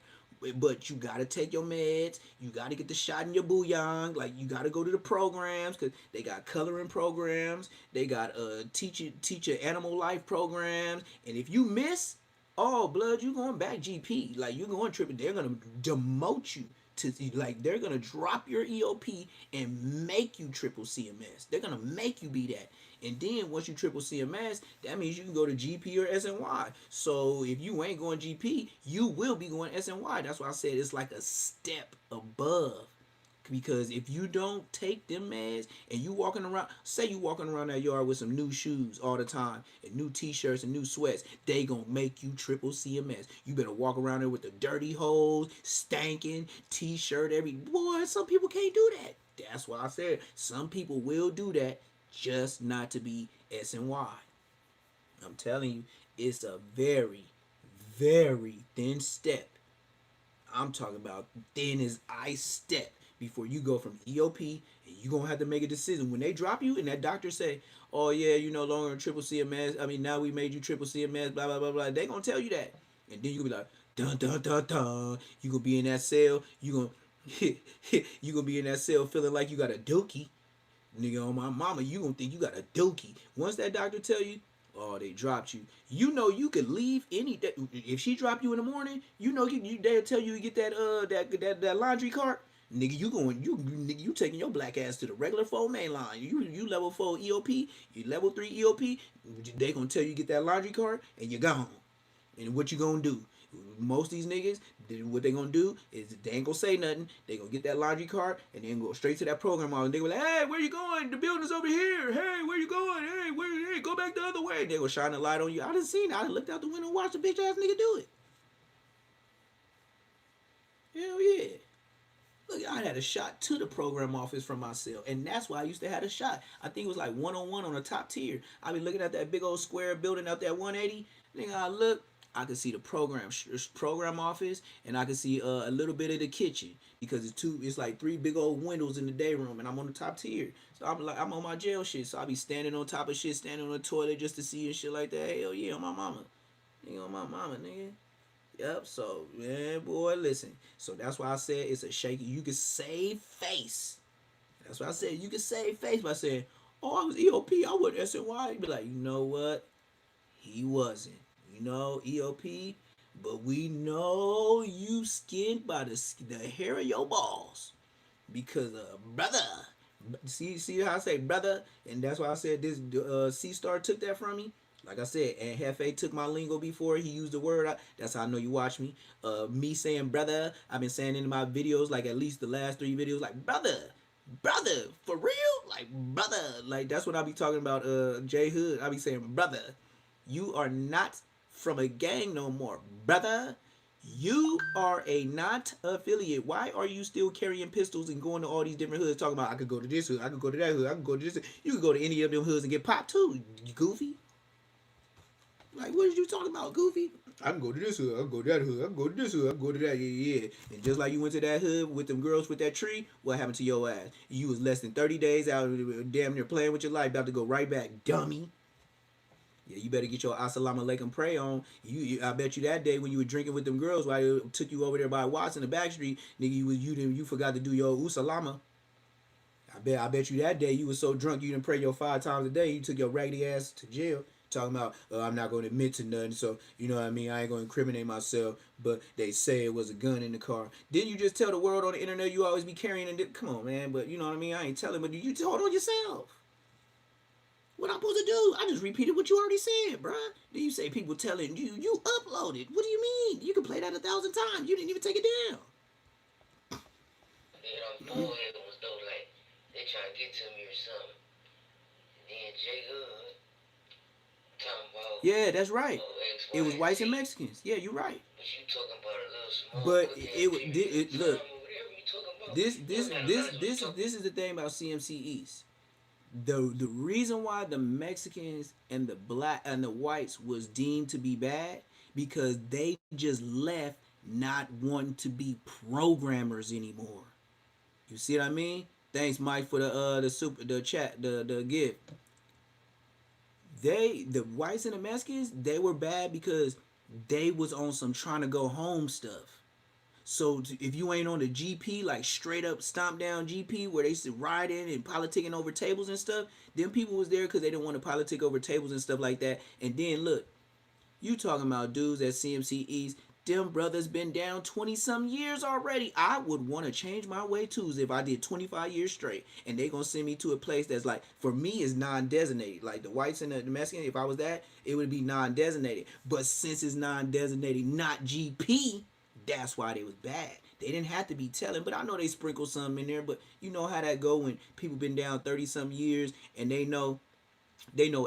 But you gotta take your meds. You gotta get the shot in your bouillon. Like, you gotta go to the programs, because they got coloring programs. They got teacher animal life programs. And if you miss, oh, blood, you going back GP. Like, you're going tripping. They're gonna demote you. They're gonna drop your EOP and make you triple CMS. They're gonna make you be that. And then once you triple CMS, that means you can go to GP or SNY. So if you ain't going GP, you will be going SNY. That's why I said it's like a step above. Because if you don't take them meds and you walking around, say you walking around that yard with some new shoes all the time and new t-shirts and new sweats, they gonna make you triple CMS. You better walk around there with the dirty holes, stanking t-shirt boy, some people can't do that. That's why I said some people will do that, just not to be SNY. I'm telling you, it's a very, very thin step I'm talking about thin as ice step before you go from EOP, and you gonna have to make a decision when they drop you and that doctor say, oh yeah, you no longer triple CMS. I mean, now we made you triple CMS. Blah blah blah blah. They gonna tell you that, and then you gonna be like, dun dun dun dun. You gonna be in that cell. You gonna you gonna be in that cell feeling like you got a dookie. Nigga, on my mama, you gonna think you got a dookie. Once that doctor tell you, oh, they dropped you. You know you could leave any day. If she drop you in the morning, you know they'll tell you to get that laundry cart. Nigga, you taking your black ass to the regular 4 main line. You level 4 EOP, you level 3 EOP. They gonna tell you get that laundry cart and you're gone. And what you gonna do? Most of these niggas, what they gonna do is they ain't gonna say nothing. They gonna get that laundry cart and then go straight to that program office. And they go like, hey, where you going? The building's over here. Hey, where you going? Hey, go back the other way. They gonna shine a light on you. I done seen it. I done looked out the window and watched the bitch ass nigga do it. Hell yeah. Look, I had a shot to the program office from my cell, and that's why I used to have a shot. I think it was like 1-on-1 on the top tier. I be looking at that big old square building out there, 180. Nigga, I look, I could see the program office, and I could see a little bit of the kitchen because it's like 3 big old windows in the day room, and I'm on the top tier. So I'm on my jail shit. So I be standing on top of shit, standing on the toilet just to see and shit like that. Hell yeah, on my mama. Nigga, on my mama, nigga. Yep. So, man, boy, listen. So that's why I said it's a shaky. You can save face. That's why I said you can save face by saying, "Oh, I was EOP. I wasn't SNY." You be like, you know what? He wasn't. You know, EOP. But we know you skinned by the hair of your balls because brother. See how I say brother, and that's why I said this. C Star took that from me. Like I said, and Hefe took my lingo before he used the word. That's how I know you watch me. Me saying brother, I've been saying in my videos, like at least the last 3 videos, like brother, for real, like brother, like that's what I be talking about. J Hood, I be saying brother, you are not from a gang no more, brother. You are a not affiliate. Why are you still carrying pistols and going to all these different hoods talking about I could go to this hood, I could go to that hood, I could go to this hood. You could go to any of them hoods and get popped too, you goofy. Like, what are you talking about, Goofy? I can go to this hood, I can go to that hood, I can go to this hood, I can go to that, yeah. And just like you went to that hood with them girls with that tree, what happened to your ass? You was less than 30 days out, damn near playing with your life, about to go right back, dummy. Yeah, you better get your assalamu alaikum pray on. I bet you that day when you were drinking with them girls, while it took you over there by Watts in the back street, nigga, you forgot to do your usalama. I bet you that day you was so drunk you didn't pray your 5 times a day. You took your raggedy ass to jail. Talking about, I'm not going to admit to nothing, so you know what I mean. I ain't going to incriminate myself, but they say it was a gun in the car. Didn't you just tell the world on the internet you always be carrying? And come on, man. But you know what I mean. I ain't telling, but you told on yourself. What I'm supposed to do? I just repeated what you already said, bruh. Then you say people telling you uploaded. What do you mean? You can play that 1,000 times. You didn't even take it down. You know, bullhead was though like they trying to get to me or something. And then J Hood talking about yeah, that's right. It was whites and Mexicans. Yeah, you're right. But you talking about a little small. But it look. This is the thing about CMC East. The reason why the Mexicans and the black and the whites was deemed to be bad because they just left not wanting to be programmers anymore. You see what I mean? Thanks, Mike, for the chat, the gift. The whites and the Mexicans, they were bad because they was on some trying to go home stuff. So if you ain't on the GP, like straight up stomp down GP, where they used to ride in and politicking over tables and stuff, them people was there because they didn't want to politic over tables and stuff like that. And then look, you talking about dudes at CMC East, them brothers been down 20-some years already. I would want to change my way too if I did 25 years straight. And they gonna send me to a place that's like, for me, is non-designated. Like the whites and the Mexicans, if I was that, it would be non-designated. But since it's non-designated, not GP, that's why they was bad. They didn't have to be telling, but I know they sprinkled some in there. But you know how that go when people been down 30-some years and they know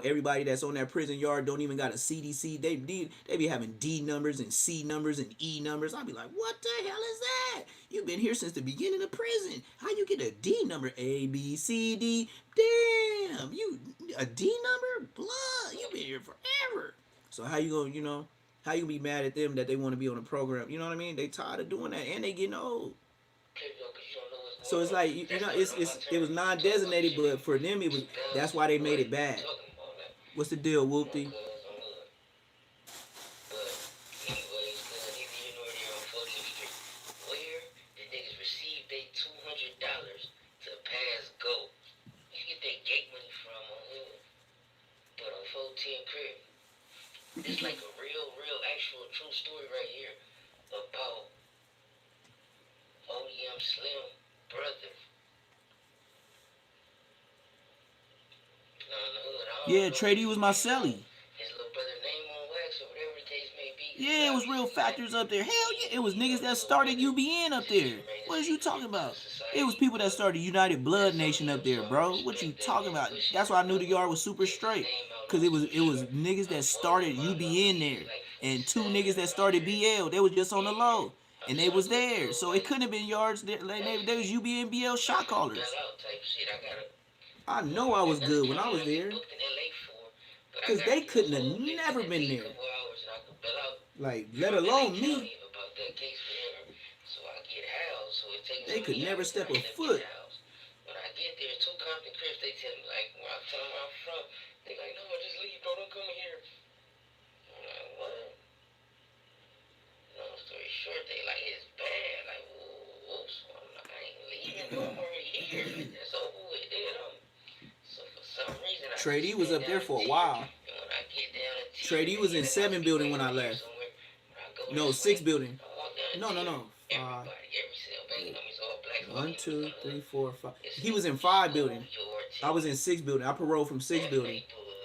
everybody that's on that prison yard don't even got a CDC. They be having D numbers and C numbers and E numbers. I'll be like, what the hell is that? You've been here since the beginning of prison. How you get a D number? A, B, C, D. Damn, you a D number? Blood. You've been here forever. So how you gonna, How you be mad at them that they want to be on a program? You know what I mean? They tired of doing that, and they getting old. So it's like you know, it was non-designated, but for them it was. That's why they made it bad. What's the deal, Whoopty? It's like a real, actual, true story right here about ODM Slim brother. Yeah, Trady was my celly. His little brother name on wax or whatever the case may be. Yeah, it was real factors up there. Hell yeah, it was niggas that started UBN up there. What is you talking about? It was people that started United Blood Nation up there, bro. What you talking about? That's why I knew the yard was super straight. Cause it was niggas that started UBN there. And 2 niggas that started BL. They was just on the low. And they was there. So it couldn't have been yards. They was UBN BL shot callers. I know I was good when I was there. Because they couldn't have never been there. Like, let alone me. They could never step a foot. When I get there, 2 Compton Crips, they tell me, like, when I tell them where I'm from, they like, no, just leave, bro, don't come here. I'm like, what? Long story short, they like, it's bad. Like, whoops. I'm like, I ain't leaving, bro, I'm already here. Like, that's over with, so for some reason, Trady was up there for a while. Trady was in 7 building when I left. No, 6 building. No. 1, 2, 3, 4, 5. He was in 5 building. I was in 6 building. I paroled from 6 building.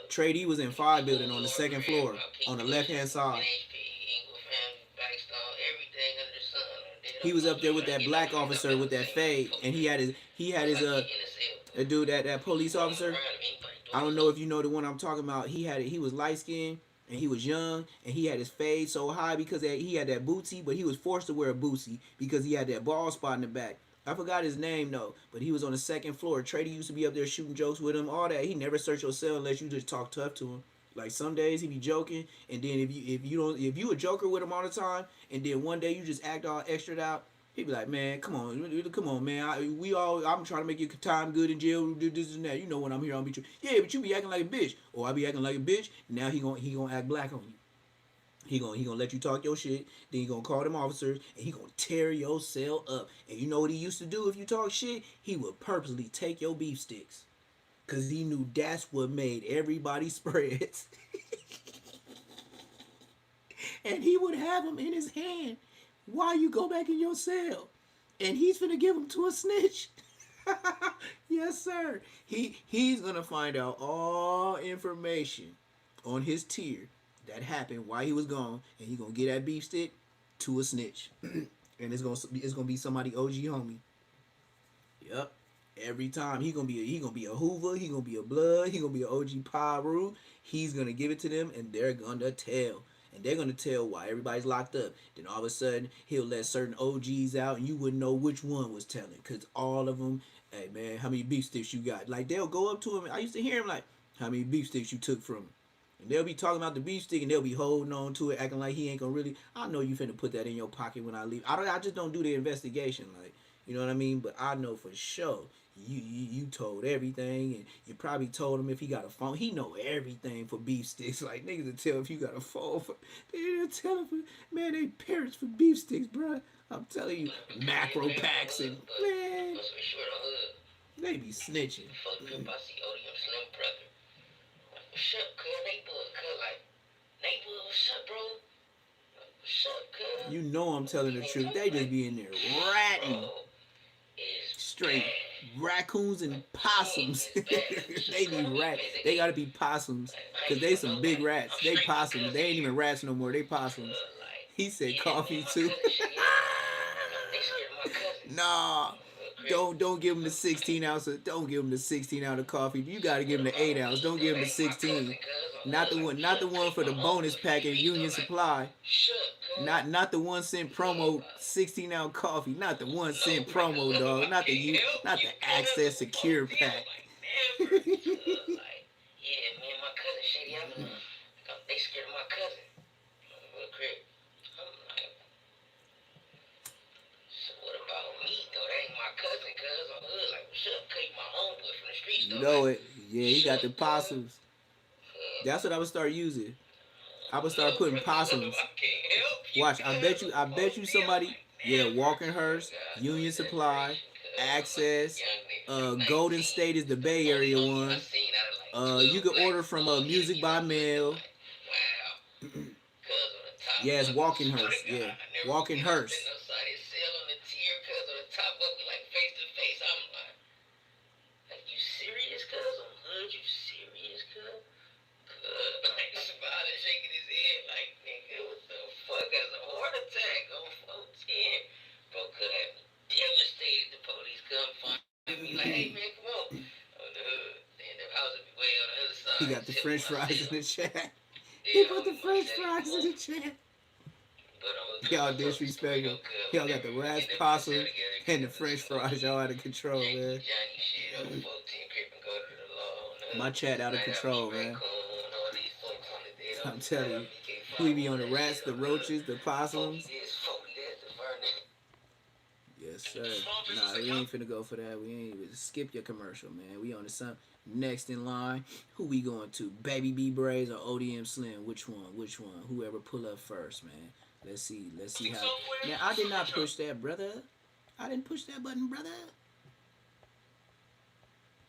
Trady was in 5 building on the 2nd floor on the left hand side. He was up there with that black officer with that fade, and he had his that dude that police officer. I don't know if you know the one I'm talking about. He was light skinned and he was young and he had his fade so high because he had that bootsy, but he was forced to wear a bootsy because he had that bald spot in the back. I forgot his name though, but he was on the 2nd floor. Trady used to be up there shooting jokes with him, all that. He never searched your cell unless you just talk tough to him. Like some days he be joking, and then if you a joker with him all the time, and then one day you just act all extra out, he be like, man, come on, man. I'm trying to make your time good in jail. Do this and that. You know when I'm here, I'll be true. Yeah, but you be acting like a bitch, or I be acting like a bitch. Now he gonna act black on you. He gonna let you talk your shit. Then he gonna call them officers and he gonna tear your cell up. And you know what he used to do if you talk shit? He would purposely take your beef sticks, cause he knew that's what made everybody spreads. And he would have them in his hand while you go back in your cell, and he's finna give them to a snitch. Yes, sir. He's gonna find out all information on his tier that happened while he was gone, and he gonna get that beef stick to a snitch. And it's gonna be somebody OG homie. Yep. Every time he gonna be a Hoover, he gonna be a Blood, he gonna be a OG Pyru. He's gonna give it to them, and they're gonna tell. And they're gonna tell why everybody's locked up. Then all of a sudden he'll let certain OGs out, and you wouldn't know which one was telling, cause all of them. Hey man, how many beef sticks you got? Like they'll go up to him. I used to hear him like, how many beef sticks you took from him? And they'll be talking about the beef stick, and they'll be holding on to it, acting like he ain't gonna really. I know you finna put that in your pocket when I leave. I just don't do the investigation, like, you know what I mean. But I know for sure you told everything, and you probably told him if he got a phone. He know everything for beef sticks. Like niggas will tell if you got a phone. They'll tell him, man, they parents for beef sticks, bruh. I'm telling you, macro packs and man, they be snitching. What's up, cuz? Neighborhood, cuz, like, neighborhood, what's up, bro? What's up, cuz? You know I'm telling the truth. They just be in there ratting. Straight raccoons and possums. They be rats. They gotta be possums. Cause they some big rats. They possums. They ain't even rats no more. They possums. He said coffee too. Nah. Don't give him the 16 ounce. Don't give him the 16 ounce of coffee. You gotta give him the 8 ounce. Don't give him the 16. Not the one for the bonus pack at Union Supply. Not the 1 cent promo 16 ounce coffee. Not the 1 cent promo, dog. Not the Access Secure pack. Yeah, man, my cousin Shady, they scared of my cousin. got the possums. That's what I would start using. I would start putting possums. I can't help you. Watch, I bet you somebody, yeah, Walkenhurst, Union Supply, Access, Golden State is the Bay Area one. You can order from Music by Mail. Yes, Walkenhurst, yeah, Walkenhurst. You serious, cuz? On hood, you serious, cuz? Smiling, shaking his head like, nigga, what the fuck? That's a heart attack on 410. Bro, could have devastated. The police come find me like, hey, man, come on. On the hood. And the house would be way on the other side. He got the French fries in the chat. He Yeah, put the French fries in the chat. Y'all disrespectful. Y'all got the Rats Possum and the French fries. Y'all out of control, man. My chat out of control, man. I'm telling you. We be on the rats, the roaches, the possums. Yes, sir. Nah, we ain't finna go for that. We ain't even skip your commercial, man. We on the sun. Next in line, who we going to? Baby B Braids or ODM Slim? Which one? Which one? Whoever pull up first, man. Let's see how. Man, I did not push that, brother. I didn't push that button, brother.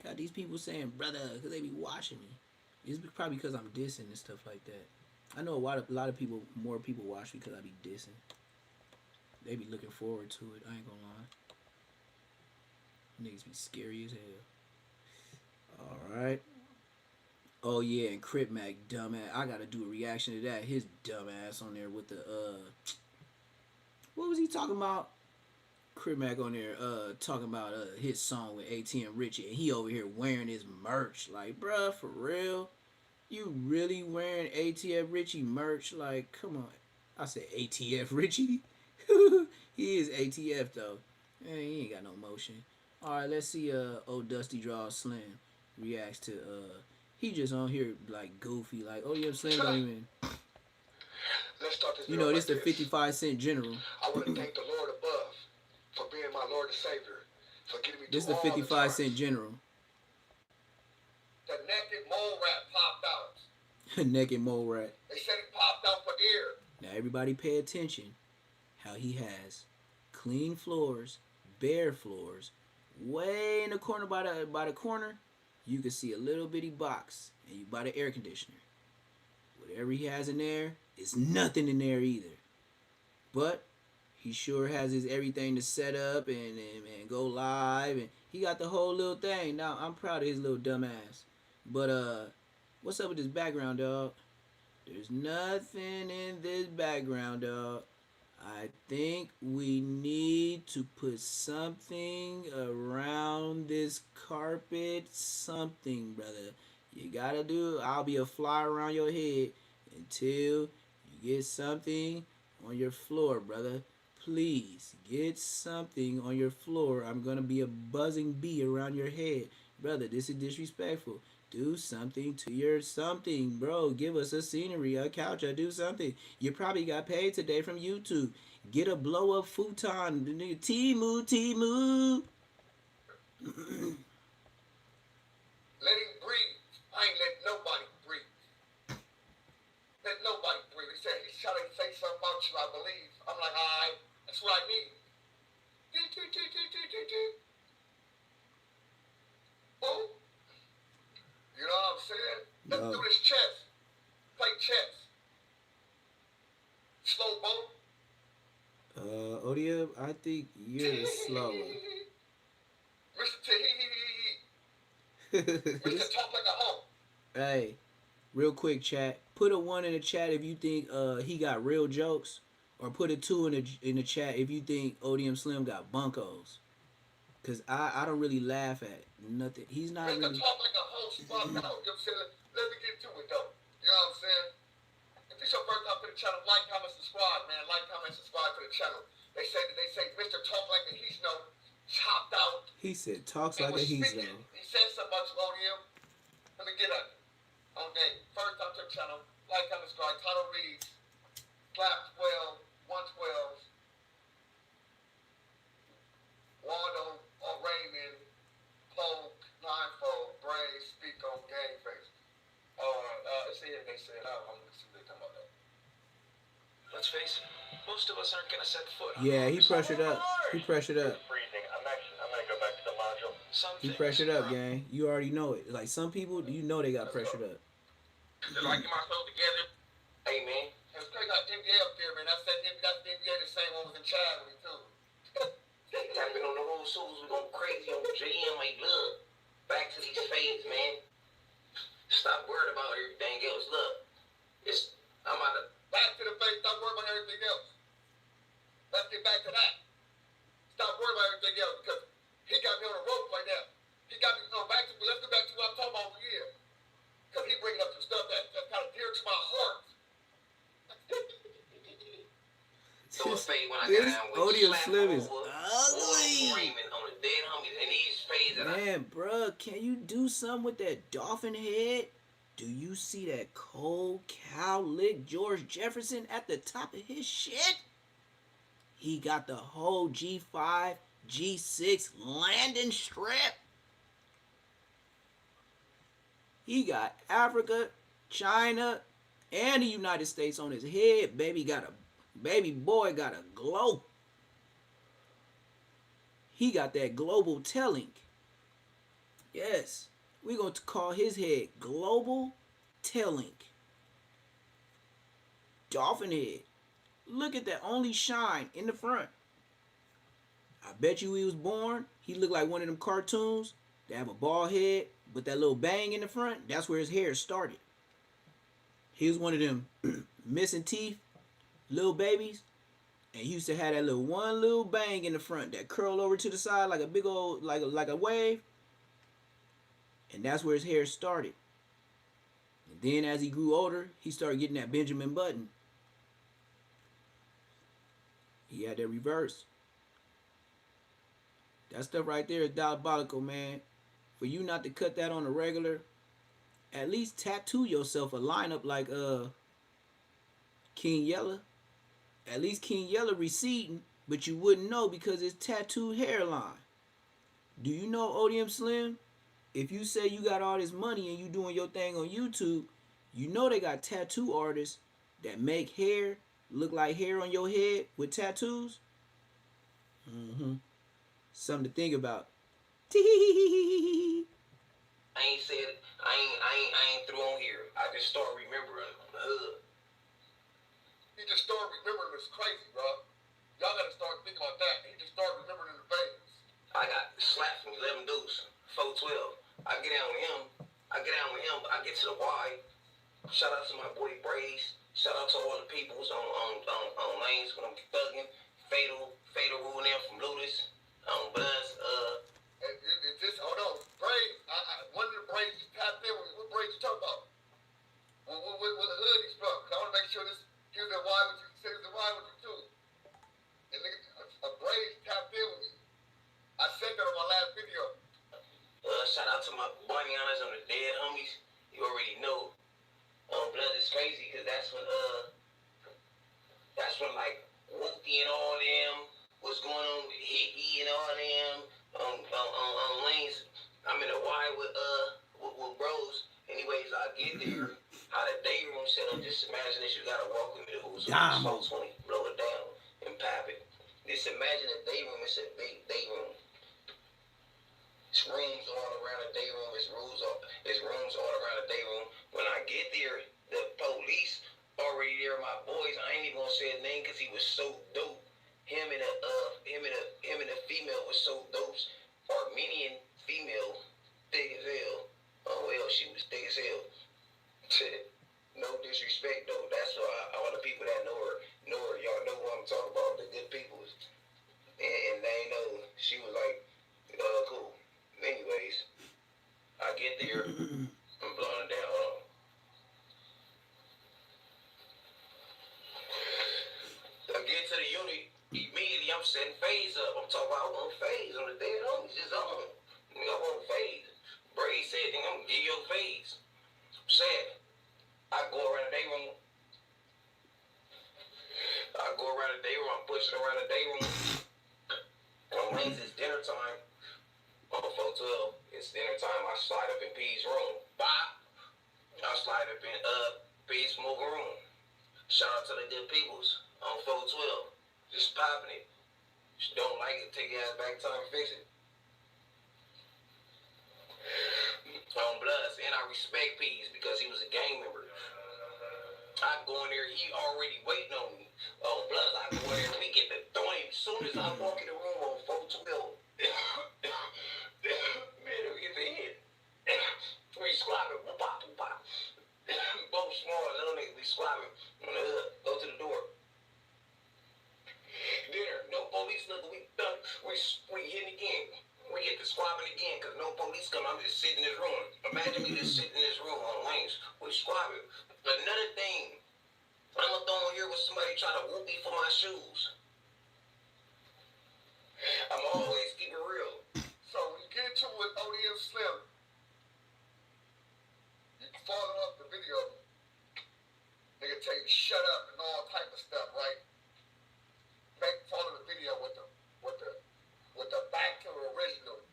Got these people saying, brother, because they be watching me. It's probably because I'm dissing and stuff like that. I know a lot of people, more people watch me because I be dissing. They be looking forward to it. I ain't gonna lie. Niggas be scary as hell. Alright. Oh yeah, and Crip Mac, dumbass. I gotta do a reaction to that. His dumbass on there with the what was he talking about? Crip Mac on there talking about his song with ATM Richie, and he over here wearing his merch. Like, bruh, for real? You really wearing ATF Richie merch? Like, come on. I said ATF Richie. He is ATF though. Man, he ain't got no motion. Alright, let's see old Dusty Draw Slim reacts to he just on here like goofy, like, oh yeah, Slim don't even. Let's start this. You know, this the 55-cent general. I want to thank the Lord above for being my Lord and Savior, for getting me This through the all 55-cent general. The naked mole rat popped out. Naked mole rat. They said he popped out for ear. Now everybody pay attention. How he has clean floors, bare floors, way in the corner by the corner. You can see a little bitty box, and you buy the air conditioner. Whatever he has in there, it's nothing in there either. But he sure has his everything to set up and go live, and he got the whole little thing. Now I'm proud of his little dumb ass. But what's up with this background, dog? There's nothing in this background, dog. I think we need to put something around this carpet. Something, brother. You gotta do. I'll be a fly around your head until you get something on your floor, brother. Please get something on your floor. I'm gonna be a buzzing bee around your head, brother. This is disrespectful. Do something to your something, bro. Give us a scenery, a couch, or do something. You probably got paid today from YouTube. Get a blow up futon. Timu. Let him breathe. I ain't let nobody breathe. Let nobody breathe. He said he's trying to say something about you, I believe. I'm like, alright, that's what I need. Boom. You know what I'm saying? Let's do this chess. Play chess. Slow boat. Odia, I think you're slower. Mr. Mr. Talk like a hoe. Hey, real quick, chat. Put a 1 in the chat if you think he got real jokes, or put a 2 in the chat if you think ODM Slim got bunkos. Cause I don't really laugh at nothing. He's not Mr. really. Talk like a hoe. Spot out. You know what I'm saying? Let me get to it though. You know what I'm saying? If it's your first time to the channel, like, comment, subscribe, man. Like, comment, subscribe to the channel. They say Mr. Talk like a he's no chopped out. He said talks like a he's no. He said so much, ODM. Let me get up. Okay, first time to the channel. Like, comment, subscribe. Title reads Slap 12, 112. Wando or Raymond, Polk, Blindfold, Brave, Speak on Game. let's see if they say it out. I'm gonna see what they come out of. Let's face it, most of us aren't gonna set foot on Yeah, he Mars. pressured up. He pressured up. Freezing. I'm gonna go back to the module. Some He things pressured up, are- gang. You already know it. Like some people, you know they got pressured up. Just like get myself together. Hey man, it's great got NBA up there, man. That's the NBA, the same one was in Chad with me too. Tapping on the whole souls, we going crazy on JM, my blood. Back to these fades, man. Stop worrying about everything else. Look, I'm out of. Back to the face. Stop worrying about everything else. Let's get back to that. Stop worrying about everything else because he got me on the rope right now. He got me back to. Let's go back to what I'm talking about over here. Because he bringing up some stuff that kind of dear to my heart. So a fade when I This got down with Audio Slap Slim is over, ugly. Raymond on the dead homies, and these fades that Man, bruh, can you do something with that dolphin head? Do you see that cold cow lick George Jefferson at the top of his shit? He got the whole G5, G6 landing strip. He got Africa, China, and the United States on his head. Baby boy got a glow. He got that global telling. Yes, we're going to call his head global telling. Dolphin head. Look at that, only shine in the front. I bet you he was born, he looked like one of them cartoons that have a bald head with that little bang in the front. That's where his hair started. He was one of them missing teeth, little babies, and he used to have that one little bang in the front that curled over to the side like a big old, like a wave. And that's where his hair started. And then as he grew older, he started getting that Benjamin Button. He had that reverse. That stuff right there is diabolical, man. For you not to cut that on a regular, at least tattoo yourself a lineup like King Yella. At least King Yella receding, but you wouldn't know because it's tattooed hairline. Do you know ODM Slim? If you say you got all this money and you doing your thing on YouTube, you know they got tattoo artists that make hair look like hair on your head with tattoos. Something to think about. I ain't said I ain't through on here. I just start remembering the hood. He just started remembering it's crazy, bro. Y'all gotta start thinking about that. He just started remembering the veins. I got slapped from 11 deuce, 412. I get down with him. I get to the Y. Shout out to my boy Braves. Shout out to all the peoples on lanes when I'm thugging. Fatal ruling them from Ludus. Buzz. It's just, hold on. Braves, one of the Braves you tapped in with. What Braves you talking about? What the hood he's from? I want to make sure he was at Y with you. He said he was at Y with you too. And a Braves tapped in with me. I said that on my last video. Shout out to my Banianas on the dead homies. You already know. Blood is crazy because that's when like Wookie and all them what's going on with Hickey and all them on lanes. I'm in a Y with bros. Anyways, I get there. How the day room set up. Just imagine this. You gotta walk with me to who's 420, blow it down and pop it. Just imagine a day room. It's a big day room. It's rooms all around the day room. It's rooms all around the day room. When I get there, the police already there. My boys, I ain't even gonna say his name because he was so dope. Him and a female was so dope. Armenian female, thick as hell. Oh well, she was thick as hell. No disrespect though. That's why all the people that know her. Y'all know who I'm talking about. The good people. And they know she was like, cool. Anyways, I get there, I'm blowing it down. I get to the unit, immediately I'm setting phase up. I'm talking about I want phase on the dead homies, it's on. Nigga, I want phase. Brady said, nigga, I'm gonna give you a phase. Said, I go around the day room. I'm pushing around the day room. On lanes, it's dinner time. On 412, it's dinner time. I slide up in P's room. Bop. I slide right up in Beast Move Room. Shout out to the good peoples on 412. Just popping it. If you don't like it, take your ass back time and fix it. On Bloods, and I respect Peas because he was a gang member. I go in there, he already waiting on me. On Bloods, I go in there, we get the throwing. As soon as I walk in the room on 412, man, we get the hit. We squabbing, whoop pop, whoop pop. Both small little niggas, we squabbing on the hood, go to the door. There, no police, nothing, we done. We hitting again. We get to squabbing again, because no police come. I'm just sitting in this room. Imagine me just sitting in this room on lanes. We squabbing. Another thing, I'm going to throw in here with somebody trying to whoop me for my shoes. I'm always keep it real. So when you get into it with ODM Slim, you can follow up the video. Nigga tell you to shut up and all type of stuff, right? Follow the video with the back to the original.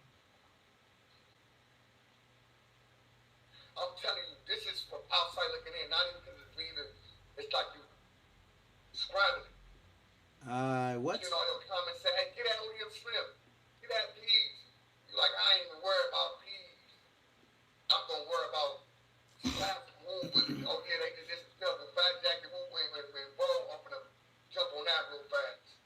I'm telling you, this is from outside looking in, not even because it's me. It's like you scribing it. What? You know, your comments say, hey, get that ODM Slim. Get that Peas. You like, I ain't even worried about Peas. I'm going to worry about slap movement. Oh, yeah, they did this stuff with Fat Jack and movement when Bo, I'm going to jump on that real fast.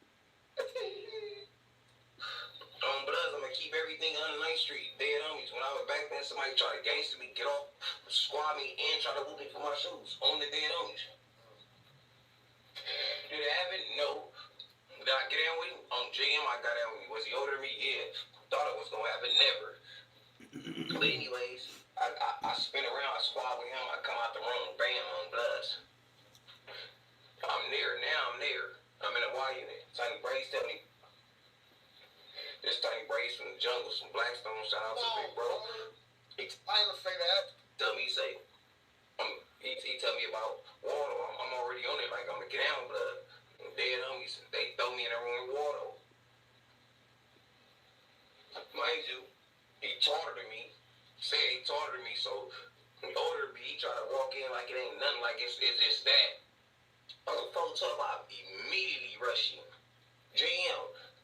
On Bloods, I'm going to keep everything on 9th Street. Dead homies. When I was back then, somebody tried to gangster me, get off, squad me, and try to whoop me for my shoes. On the dead homies. Did it happen? No. Did I get in with him? On JM, I got in with him. Was he older than me? Yeah. Thought it was going to happen? Never. But anyways, I spin around, I squad with him, I come out the room, bam, on Bloods. I'm there now, I'm there. I'm in a Y unit. Tiny Brace tell me. This Tiny Brace from the jungle, from Blackstone, shout out to Big Bro. I ain't gonna say that. Tell me, he say, he tell me about Waldo. I'm already on it, like I'm gonna get down Blood. Dead homies, they throw me in the room with Waldo. Mind you, he taller than me. Said he taller than me, so he older than me. He try to walk in like it ain't nothing, like it's just that. On the phone talk, I immediately rush him. JM,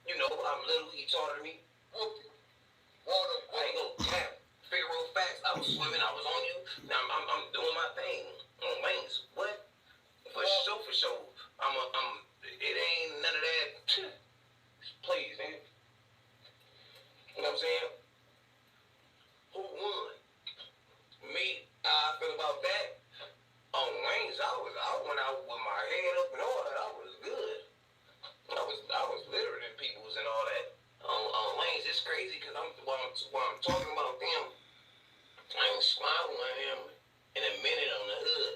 you know, I'm little, he taller than me. Waldo, I ain't gonna tap. Figaro facts, I was swimming, I was on you. Now I'm doing my thing on lanes. What? For sure. It ain't none of that. Please, man. You know what I'm saying? Who won? Me, I feel about that. On lanes, I went out with my head up and all that. I was good. I was littler than people's and all that. On lanes, it's crazy because while I'm talking about them, I ain't smiling at him in a minute on the hood.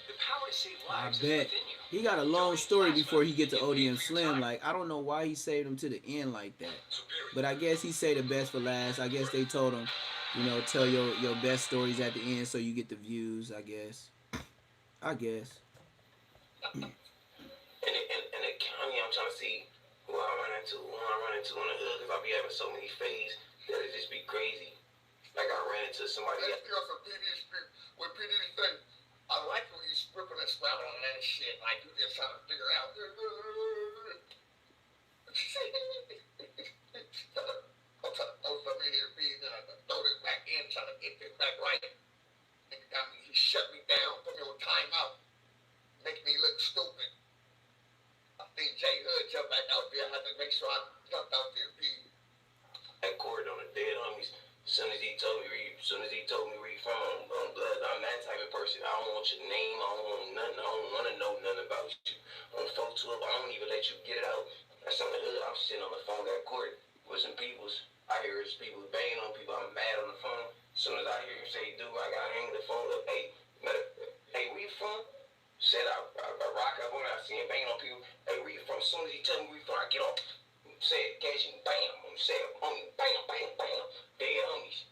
The power to save I lives is bet. within you. He got a long story before he get to ODM Slim. Like, I don't know why he saved him to the end like that. But I guess he saved the best for last. I guess they told him, you know, tell your best stories at the end so you get the views, I guess. In the county, I'm trying to see who I run into in the hood, because I be having so many fades that it just be crazy. Like I ran into somebody. let's go some PD's with PD's thing. I like when he's scribbling and scrabbling on that shit. Like you just trying to figure out. I'm trying to throw something in here, then I throw this back in, trying to get this back right. Nigga got me, he shut me down, put me on timeout, make me look stupid. I think Jay Hood jumped back out there. I had to make sure I jumped out there, P. That cord on the dead homies. As soon as he told me where you from, on Blood, I'm that type of person. I don't want your name. I don't want nothing. I don't want to know nothing about you. On 412, I don't even let you get it out. That's on the hood. I'm sitting on the phone that court with some peoples. I hear his people banging on people. I'm mad on the phone. As soon as I hear him say, dude, I gotta hang the phone up. Hey, where you from? Said I rock up on it. I see him banging on people. Hey, where you from? As soon as he tell me where you from, I get off. Said, catch him, bam. Said, homie, bam, bam, bam. Dead homies.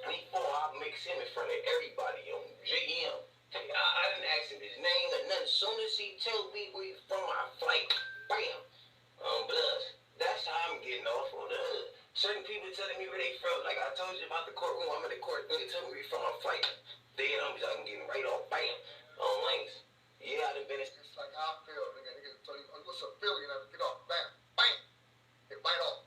And he thought I'd mix him in front of everybody on JM. I didn't ask him his name or nothing. As soon as he told me where he from, I flight, bam. Blood. That's how I'm getting off on the hood. Certain people telling me where they from. Like I told you about the courtroom. I'm in the court first nigga told me before I'm fighting. Dead homies, I'm getting right off, bam, on lanes. Yeah, I done been in. It's like how I feel, nigga. Nigga tell you, oh, you a civilian, get off, bam, bam, get right off,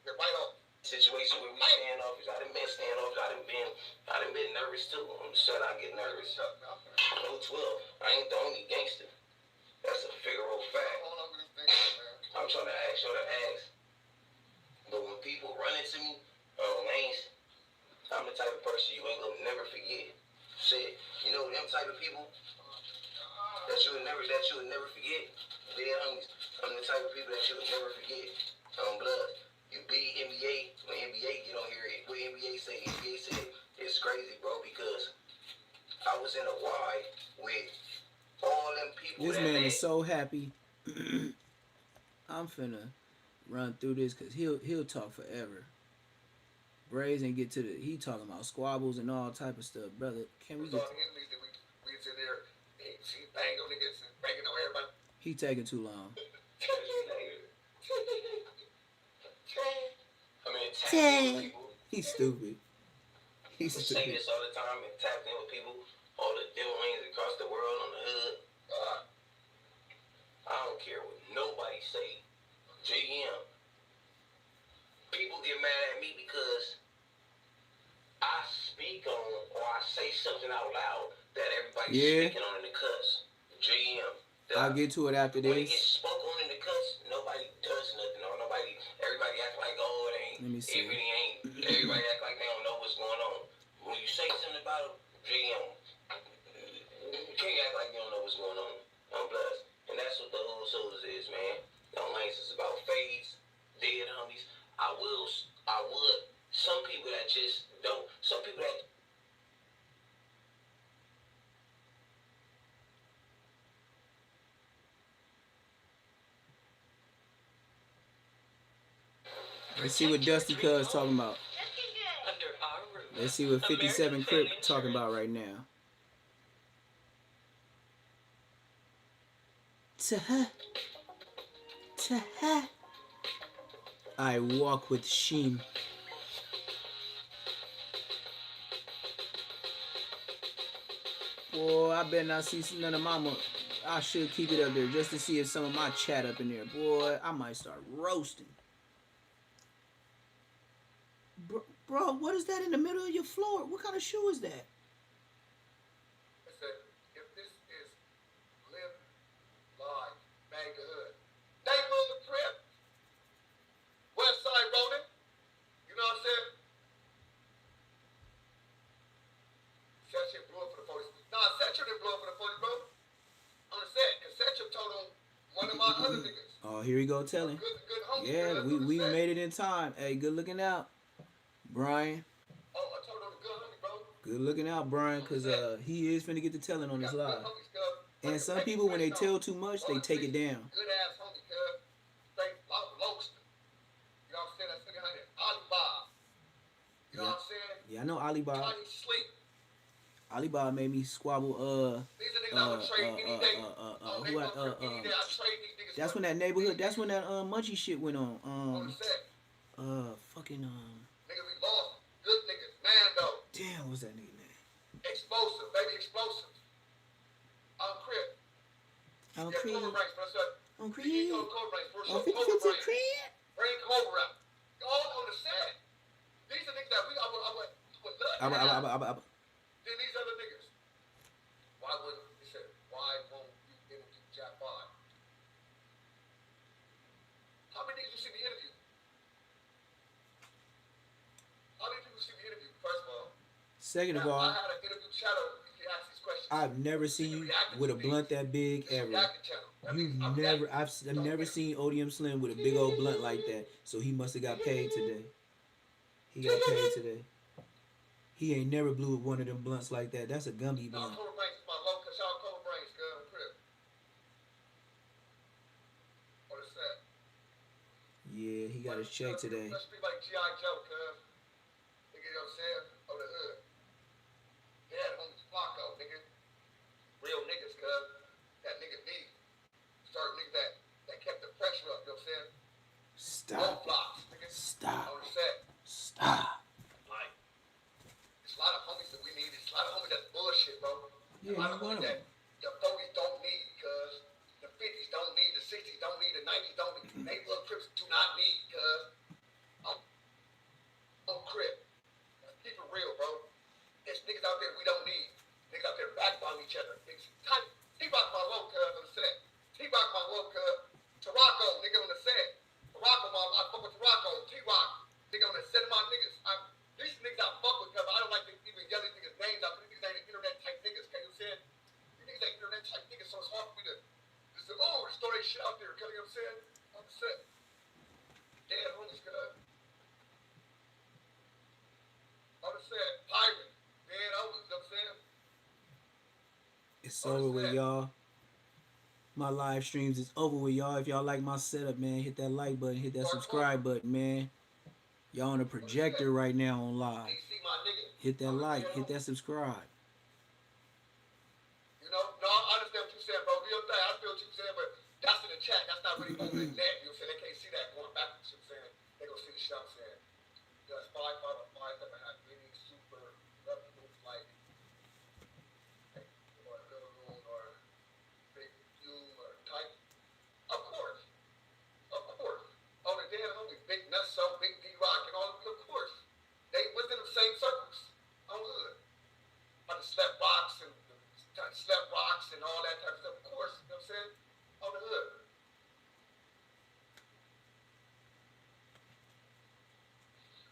get right off. Situation where we stand off, I done been standoff, I done been nervous too. I'm shut, I get nervous. No 12, I ain't the only gangster. That's a Figaro fact. I'm trying to ask you to ask. But when people run into me on lanes, I'm the type of person you ain't gonna never forget. Shit, you know them type of people that you would never forget. Dead homies. I'm the type of people that you would never forget. On blood. You beat NBA, when NBA get on here, what NBA say it's crazy, bro, because I was in a Y with all them people. This man is so happy. I'm finna run through this because he'll talk forever. Brazen and get to the, he talking about squabbles and all type of stuff, brother. Can we get? We sit there, she bang on niggas and banging on everybody. He taking too long. I mean, tap in with people. He's stupid. He's Say stupid. this all the time and tap in with people, all the different lanes across the world on the hood. I don't care what nobody say. JM. People get mad at me because I speak on or I say something out loud that everybody's speaking on in the cuss. JM. I'll get to it after When it this. gets spoke on in the cuss, nobody does nothing or everybody act like, oh, it ain't. Let me see. It really ain't. Everybody act like they don't know what's going on. When you say something about JM, you can't act like you don't know what's going on. I'm blessed. And that's what the whole soldiers is, man. Don't lanes is about fades, dead homies. I would. Some people that just don't. Some people that. Let's see what Dusty Cuz talking about. Let's see what 57 Crip talking about right now. I walk with shame. Boy, I better not see none of mama. I should keep it up there just to see if some of my chat up in there. Boy, I might start roasting. Bro, what is that in the middle of your floor? What kind of shoe is that? I said, if this is live, live, bang the hood. Neighborhood Crip, West Side Rolling, you know what I'm saying? That shit blew up for the police. Nah, Setcher didn't blow up for the police, bro. On the set, because Setcher told on one of my other niggas. Oh, here we go telling. Good homie, Yeah, we made it in time. Hey, good looking out, Brian. Oh, I told him good homie, bro. Good looking out, Brian, because he is finna get to telling on this live. And some people, when they tell too much, they take it down. Good ass homie, cuz. Straight Logston. You know what I'm saying? That's nigga honey. Alibaba. You know what I'm saying? Yeah, I know Alibaba. Johnny Sleep. Alibaba made me squabble. These are niggas I would trade any day. That's when that neighborhood. That's when that Munchie shit went on. Fucking Niggas we lost. Good niggas. Man though. Damn, what's that nigga name? Explosive, baby, explosive. I'm Crip. I'm Yeah, Creed. Cobra Ranks, but I said, I'm Creed. Cobra Ranks, first Oh, show, 50 Cobra Ranks. Creed. Bring Cobra out. All on the set. These are niggas that I would love to have. Then these other niggas. Why wouldn't, he said, why won't you interview Jack Bond? How many niggas you see me interview? How many people see me interview, first of all? Second of all, I had an interview channel, you can ask these questions. I've never seen you with a blunt that big ever. I've never seen Odium Slim with a big old blunt like that. So he must have got paid today. He got paid today. He ain't never blew with one of them blunts like that. That's a Gumby blunt. Cobra Ranks is my local, shout out Cobra Ranks, girl, Crip. What is that? Yeah, he got his check today. Let's be like G.I. Joe, cuz. Nigga, you know what I'm saying? Oh, the hood. Yeah, homies Flacco, nigga. Real niggas, cuz. That nigga me. Certain niggas that kept the pressure up, you know what I'm saying? Stop. No flops, nigga. Stop. On the set. Stop. Like, Yeah, A lot you of one movies of that them. the 40s don't need, because the 50s don't need, the 60s don't need, the 90s don't need, neighborhood Crips do not need, because I'm on Crip. Let's keep it real, bro. There's niggas out there we don't need. Niggas out there backbiting each other. T-Rock my low, cuz, on the set. T-Rock my low, cuz. Tarako, nigga on the set. Tarako, I fuck with Tarako. T-Rock, nigga on the set of my niggas. These niggas I fuck with, cuz I don't like to even yell these niggas' names out. These niggas ain't internet type niggas, cuz, you know what I'm saying? These niggas ain't internet type niggas, so it's hard for me to just say, oh, just throw that shit out there, cuz, you know what I'm saying? On the set. Dead homies, cuz. On the set. Pirate. Dead homies, you know what I'm saying? It's over with, y'all. My live streams is over with, y'all. If y'all like my setup, man, hit that like button, hit that subscribe button, man. Y'all on the projector right now on live. Hit that like, hit that subscribe. You know, no, I understand what you're saying, bro. Real thing, I feel what you're saying, but that's in the chat. That's not really over the net. You know what I'm saying? They can't see that going backwards. You know what I'm saying? They gonna see the shit I'm saying. Does 5 out of 5 ever have any super replicas like or Little Moon or Big U or Type? Of course. Of course. On the dead homie, Big Nutso, Big D-Rock, and all of them, of course. They within the same circles. I'm good. On the Slap Box and Slap Rocks and all that type of stuff, of course. You know what I'm saying? On the hood.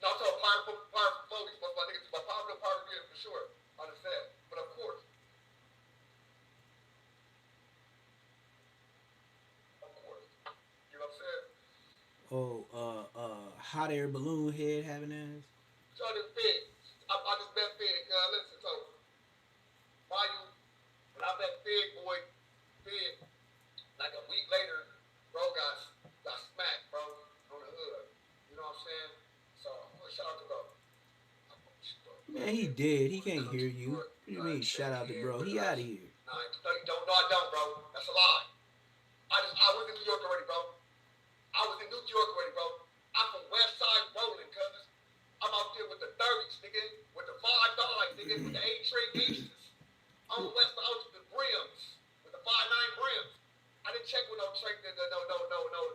Now, I'm talking powerful folks, but my niggas, my popular power for sure. Understand? But of course. Of course. You know what I'm saying? Oh, hot air balloon head having ass. So this big. I just met Big. Listen, so when I met Big Boy, Big, like a week later, bro got smacked, bro, on the hood. You know what I'm saying? So shout out to bro. Man, he dead. He can't hear you. What do you mean? Shout out to bro. He out of here. No, you don't. No, I don't, bro. That's a lie. I was in New York already, bro. I was in New York already, bro. I'm from West Side Rolling, cuz. I'm out there with the 30s, nigga, with the $5, nigga, with the 8-train aces. I'm West, I was with the brims, with the 5.9 brims. I didn't check with no train, no, you know,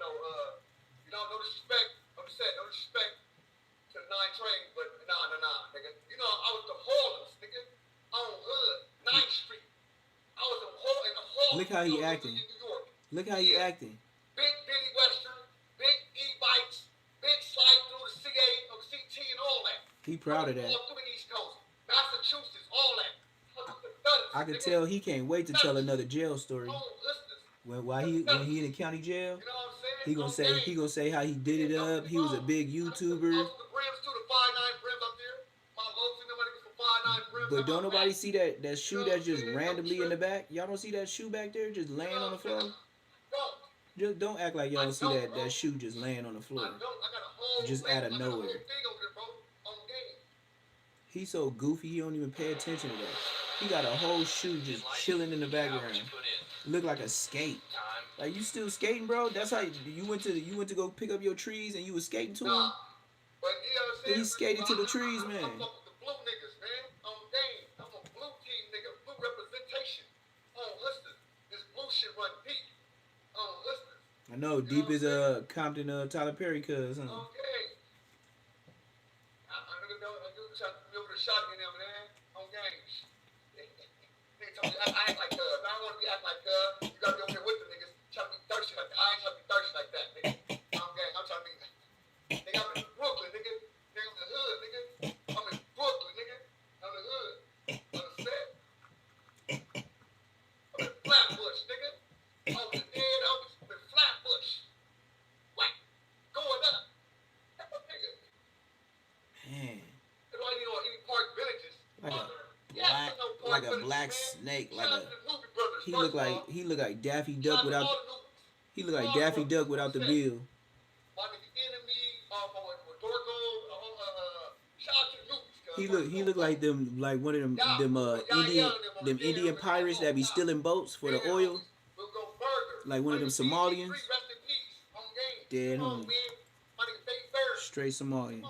no disrespect. I'm just saying, no disrespect to the 9 train, but nah, nigga. You know, I was the haulers, nigga, on Hood, 9th Street. I was in the hall. Look how he acting. Look how he acting. Big Billy Western, big e-bikes, big slide through the CA or CT and all that. He proud of that. All through the East Coast, Massachusetts, all that. I can tell he can't wait to tell another jail story. When he in the county jail, he gonna say how he did it up. He was a big YouTuber. But don't nobody see that shoe that's just randomly in the back? Y'all don't see that shoe back there just laying on the floor? Just don't act like y'all don't see that shoe just laying on the floor. Just out of nowhere. He's so goofy he don't even pay attention to that. He got a whole shoe just chilling in the background. Look like a skate. Like, you still skating, bro? That's how you went to go pick up your trees and you was skating to him? And he skated to the trees, man. I'm fucking the blue niggas, man. I'm game. I'm a blue team nigga. Blue representation. Listen. This blue shit run deep. Listen. I know, deep as Compton, Tyler Perry, cuz, huh? Okay. I know the shot in there, man. On games. They told me I act like I don't want to be acting like you gotta be over there with the niggas. Trying to be thirsty like that. I ain't trying to be thirsty like that, nigga. I'm trying to be. Nigga, I'm in Brooklyn, nigga. Nigga, I'm in the hood, nigga. I'm in Brooklyn, nigga. I'm in the hood. On the set. I'm in Flatbush, nigga. I'm in the dead. I'm in Flatbush. What? Going up. Nigga. Man. That's why you know any park villages. Like a black snake, he look like Daffy Duck without the bill. He look like one of them Indian pirates that be stealing boats for the oil. Like one of them Somalians. Dead homie. Straight Somalian.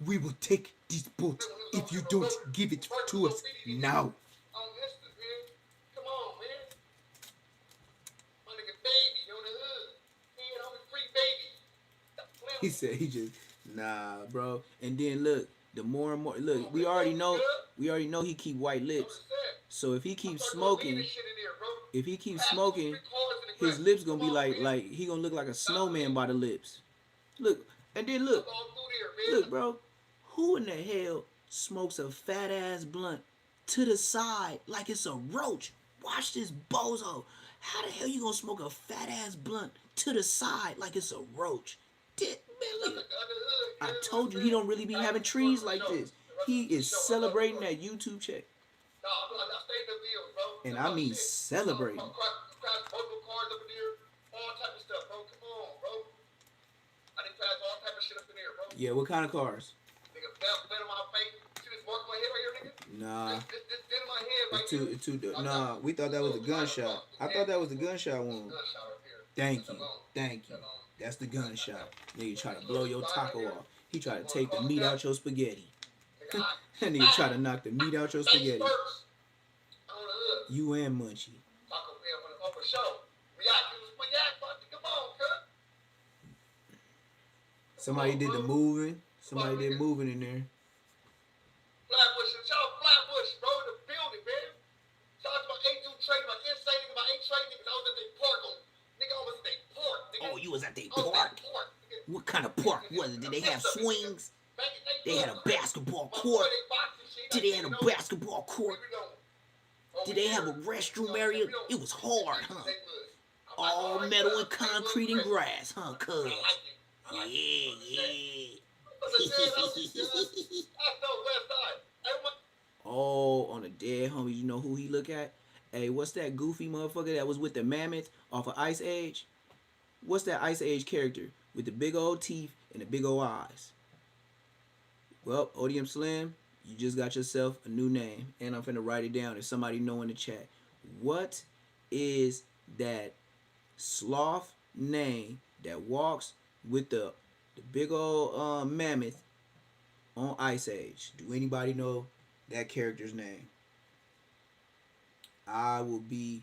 We will take this boat if you don't give it to us now. On Insta, man. Come on, man. My nigga baby on the hood. Man, I'm a free baby. He said he just nah, bro. And then look, the more and more look, we already know he keep white lips. So if he keeps smoking, his lips gonna be like he gonna look like a snowman by the lips. Look, and then look, bro. Who in the hell smokes a fat ass blunt to the side like it's a roach? Watch this bozo. How the hell you gonna smoke a fat ass blunt to the side like it's a roach? Man, look, I told you he don't really be having trees like this. He is celebrating that YouTube check. And I mean celebrating. Yeah, what kind of cars? Nah. It's too nah, we thought that was a gunshot. I thought that was a gunshot wound. Thank you. That's the gunshot. Nigga try to blow your taco off. He try to take the meat out your spaghetti. That nigga try to knock the meat out your spaghetti. You and Munchie. Somebody did the moving. Somebody did moving in there. Flatbush, bro, in the building, man. Shout out to my A2 trade, my insane nigga, my A-trade niggas. I was at their park on. Nigga, I was at their park, nigga. Oh, you was at their park? What kind of park was it? Did they have swings? They had a basketball court. Did they have a basketball court? Did they have a restroom area? It was hard, huh? All metal and concrete and grass, huh, cuz? Yeah. Oh, on the dead homies, you know who he look at? Hey, what's that goofy motherfucker that was with the mammoth off of Ice Age? What's that Ice Age character with the big old teeth and the big old eyes? Well, Odium Slim, you just got yourself a new name, and I'm finna write it down if somebody know in the chat. What is that sloth name that walks with the big old mammoth on Ice Age? Do anybody know that character's name? I will be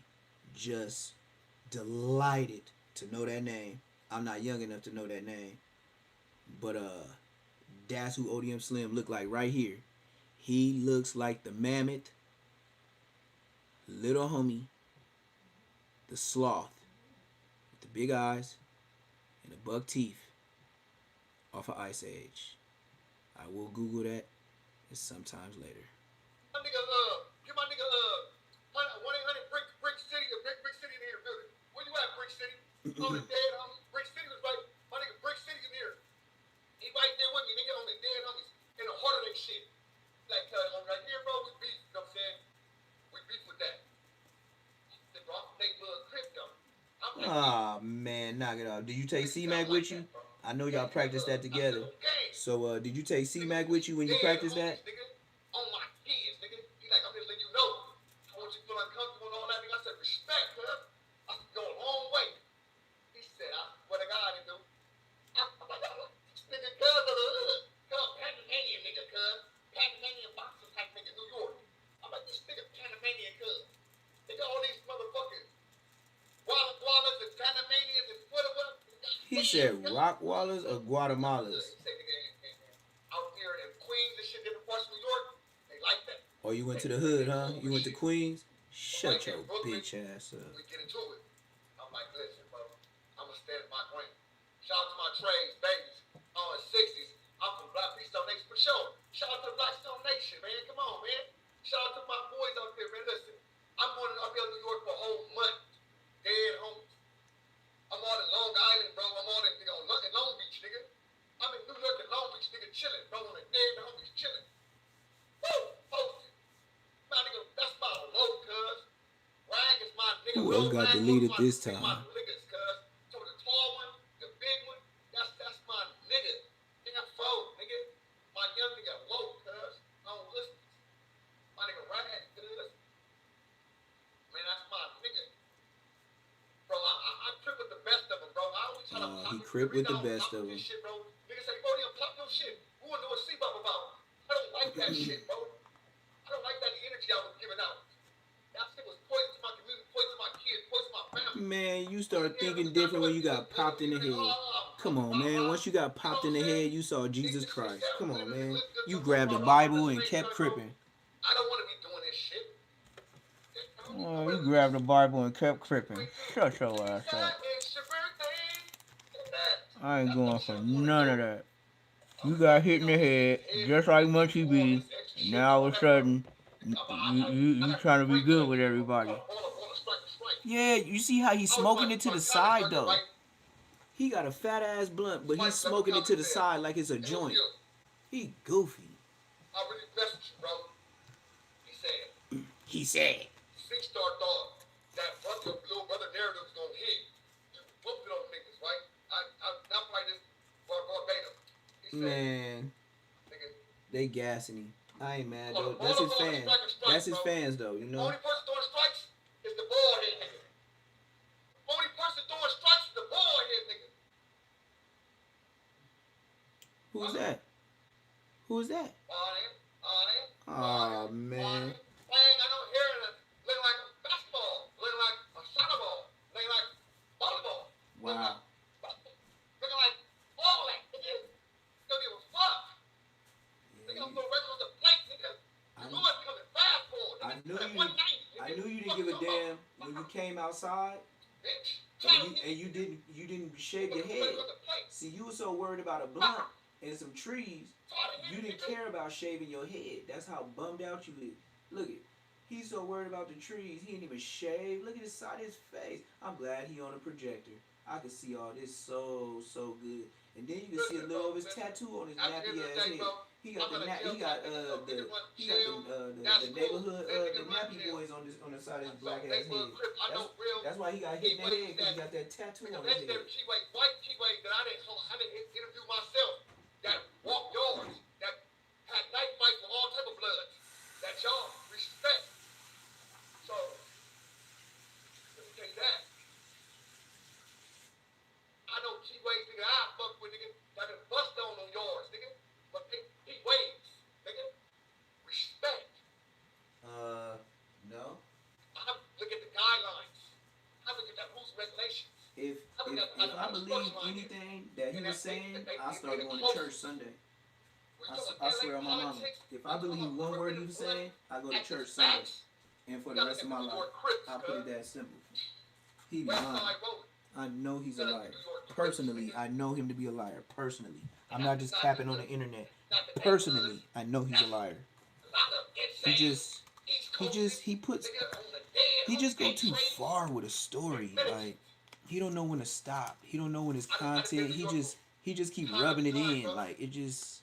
just delighted to know that name. I'm not young enough to know that name, but that's who Odium Slim look like right here. He looks like the mammoth, little homie, the sloth with the big eyes and the buck teeth off of Ice Age. I will Google that sometimes later. My nigga, get my nigga, 1-800 Brick City, Brick City in here building. Where you at, Brick City? On the dead homies. Brick City was right. My nigga, Brick City in here. He right there with me, nigga, on the dead homies. In the heart of that shit. Like, right here, bro, we beef, you know what I'm saying? We beef with that. Bro, I'm fake blood crypto. Ah, man, knock it off. Did you take C-Mac with you? I know y'all practiced that together. So, did you take C-Mac with you when you practiced that? On my kids, nigga. He like, I'm just letting you know. I want you to feel uncomfortable and all that, nigga. I said, respect, cuz. I said, go a long way. He said, what I got to do. I'm like, this nigga, cuz of the hood. Cuz, Panamanian nigga, cuz. Panamanian boxers type nigga, New York. I'm like, this nigga Panamanian, cuz. They got all these motherfuckers. Guatemalans and Panamanians and whatever. He said Rockwallers or Guatemalans? Out there in Queens and shit, different parts of New York, they like that. Oh, you went to the hood, huh? You went to Queens? Shut your bitch ass up. We get into it. I'm like, listen, bro. I'm going to stand my brain. Shout out to my trades, babies. All in 60s. I'm from Black Stone Nation for sure. Shout out to the Black Stone Nation, man. Come on, man. Shout out to my boys out there, man. Listen, I'll be in New York for a whole month. Dead homies. I'm all in Long Island, bro. I'm all in Long Beach, nigga. I'm in New York and Long Beach, nigga, chilling, bro. On the dead homies, chilling. Woo! Posted. My nigga, that's my low, cuz. Rag is my nigga. Who else got deleted this time? My niggas, cuz. So the tall one, the big one, that's my nigga. Nigga, foe, nigga. My young nigga, low, cuz. I don't listen. My nigga, Rag, cuz. Man, that's my nigga. Bro, I trip with the best of them, bro. I always try to he crip with the best of them. Shit, bro. Niggas say, bro, you pop your shit. We want to do a C-ball. like that shit, bro. I don't like that energy I was giving out. That shit was poison to my community, poison to my kids, poison to my family. Man, you start thinking different when you got popped in the head. Come on, man. Once you got popped in the head, you saw Jesus Christ. Come on, man. You grabbed the Bible and kept cripping. I don't want to be doing this shit. Oh, you grabbed the Bible and kept cripping. Shut your ass up. I ain't going for none of that. You got hit in the head, just like Munchie B, and now all of a sudden, you trying to be good with everybody. Yeah, you see how he's smoking it to the side, though. He got a fat ass blunt, but he's smoking it to the side like it's a joint. He goofy. I really messed you, bro. He said. Six-star thought that little brother narrative was gonna hit. You whooped it on niggas, right? I'm probably this verbatim. He said, Man, nigga, they gassing him. I ain't mad though. That's his fans. That's his fans though, you know. Only person throwing strikes is the bald head nigga. Only person throwing strikes is the bald head nigga. Who's that? Who's that? Oh man. Playing, I don't hear it. Looking like a basketball. Looking like a soccer ball. Looking like volleyball. Wow. Looking like all that, nigga. Don't give a fuck. Nigga, I'm gonna record the plate, nigga. You know it's coming fast forward. I knew you didn't give a damn when you came outside and you didn't shave your head. See, you were so worried about a blunt and some trees, you didn't care about shaving your head. That's how bummed out you is. Look at, he's so worried about the trees, he didn't even shave. Look at his side of his face. I'm glad he on a projector. I can see all this so good. And then you can see a little of his tattoo on his nappy ass head. He got the neighborhood the nappy boys on the side of his black ass head. That's why he got hit in the head, because he got that tattoo on his head. White Chihuahua that I didn't interview myself, that walked yards, that had knife fights with all type of blood, that y'all respect. So, let me tell you that. I know Chihuahua nigga I fuck with nigga that been bust on yards, nigga. But he waves, nigga. Respect. No. I look at the guidelines. I look at the rules and regulations. If I believe anything that he was saying, I start going to church Sunday. I swear on my mama. If I believe one word he was saying, I go to church Sunday. And for the rest of my life, I put it that simple. He be lying. I know he's a liar. Personally, I know him to be a liar. Personally. I'm not just capping on the internet. Personally, I know he's a liar. He just go too far with a story. Like, he don't know when to stop. He don't know when his content. He just keep rubbing it in. Like, it's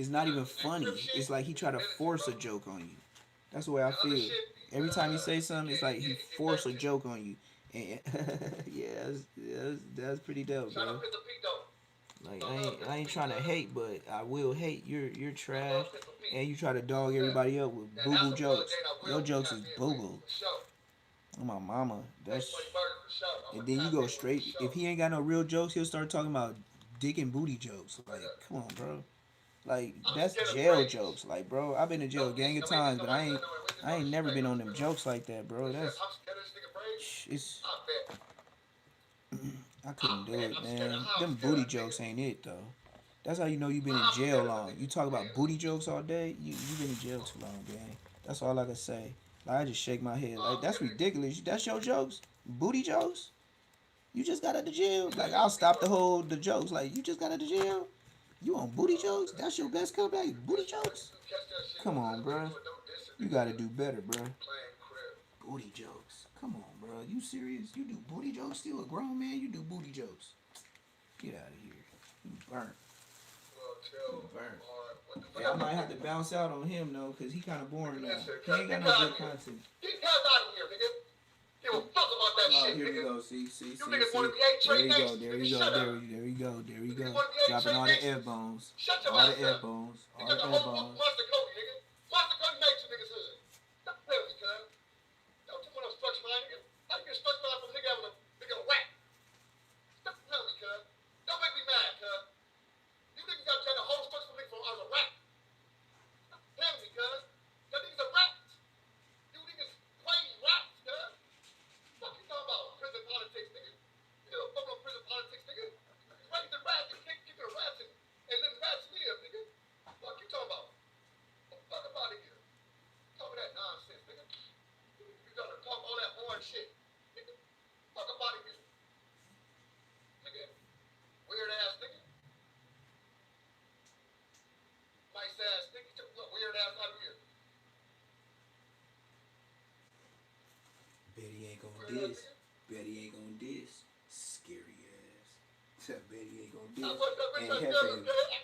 not even funny. It's like he try to force a joke on you. That's the way I feel. Every time he say something, it's like he force a joke on you. And yeah, that's pretty dope, bro. Like, I ain't trying to hate, but I will hate. You're trash, and you try to dog everybody up with boo-boo jokes. Your jokes is boo-boo. Oh, my mama. And then you go straight. If he ain't got no real jokes, he'll start talking about dick and booty jokes. Like, come on, bro. Like, that's jail jokes. Like, bro, I've been in jail a gang of times, but I ain't never been on them jokes like that, bro. I couldn't do it, man. Them booty jokes ain't it, though. That's how you know you been in jail long. You talk about booty jokes all day, you been in jail too long, gang. That's all I can say. Like, I just shake my head. Like, that's ridiculous. That's your jokes? Booty jokes? You just got out of jail? Like, I'll stop the jokes. Like, you just got out of jail? You on booty jokes? That's your best comeback? Booty jokes? Come on, bro. You gotta do better, bro. Booty jokes. Come on, bro. You serious? You do booty jokes? Still a grown man? You do booty jokes? Get out of here. You burnt. You burnt. Yeah, I might have to bounce out on him, though, because he kind of boring now. He ain't got no good content. Get the hell out of here, nigga. Give a fuck about that shit, here nigga. we go. See. There you go. Dropping all the F-bombs. All the F-bombs. You got the whole Monster Cody, nigga. Monster Cody makes you niggas hood. Stop playing with me, cuz. Yo, took one of those structure line, nigga. How you get a structure line from a nigga having a nigga whack? Stop playing with me, cuz. Don't make me mad, cuz. You niggas got to try to hold structure from a nigga from I was a whack. Stop playing with me, ain't gonna diss. Betty ain't gonna diss. Scary ass. Betty ain't gonna diss.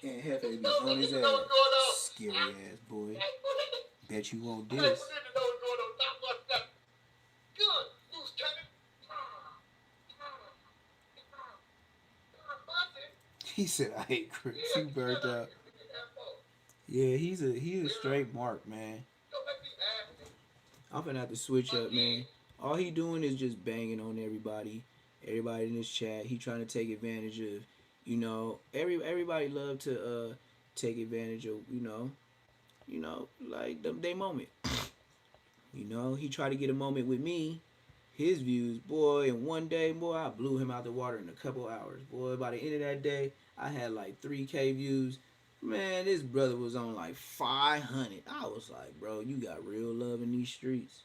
And Hefe be on his ass. Scary ass boy. Bet you won't diss. He said, "I hate Chris." He burnt out. Yeah, he's a straight mark, man. I'm gonna have to switch up, man. All he doing is just banging on everybody. Everybody in his chat. He trying to take advantage of, everybody love to take advantage of, like they moment. He tried to get a moment with me. His views, boy, in one day, boy, I blew him out the water in a couple hours. Boy, by the end of that day, I had like 3K views. Man, this brother was on like 500. I was like, bro, you got real love in these streets.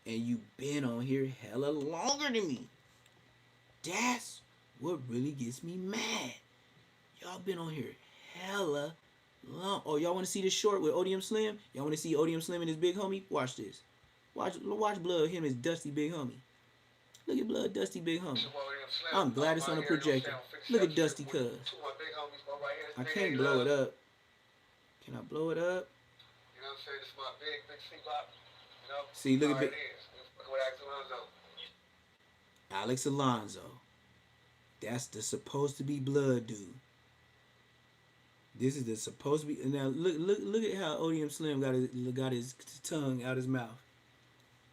And you been on here hella longer than me. That's what really gets me mad. Y'all been on here hella long. Oh, y'all want to see this short with Odium Slim? Y'all want to see Odium Slim and his big homie? Watch this. Watch Blood, him, his Dusty big homie. Look at Blood, Dusty big homie. I'm glad it's on a projector. Look at Dusty cuz. I can't blow it up. Can I blow it up? You know what I'm saying? This is my big C-Block. See, look at big Alex Alonso. That's the supposed to be Blood dude. This is the supposed to be. Now look at how Odium Slim got his tongue out his mouth.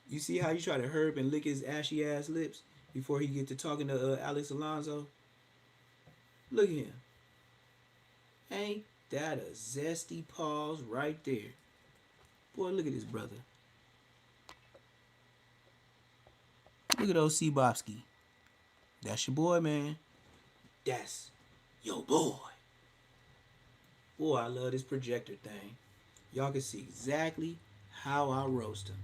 You see how you try to herb and lick his ashy ass lips before he get to talking to Alex Alonso? Look at him. Ain't that a zesty pause right there? Boy, look at this brother. Look at old C-Bobski. That's your boy, man. That's your boy. Boy, I love this projector thing. Y'all can see exactly how I roast him.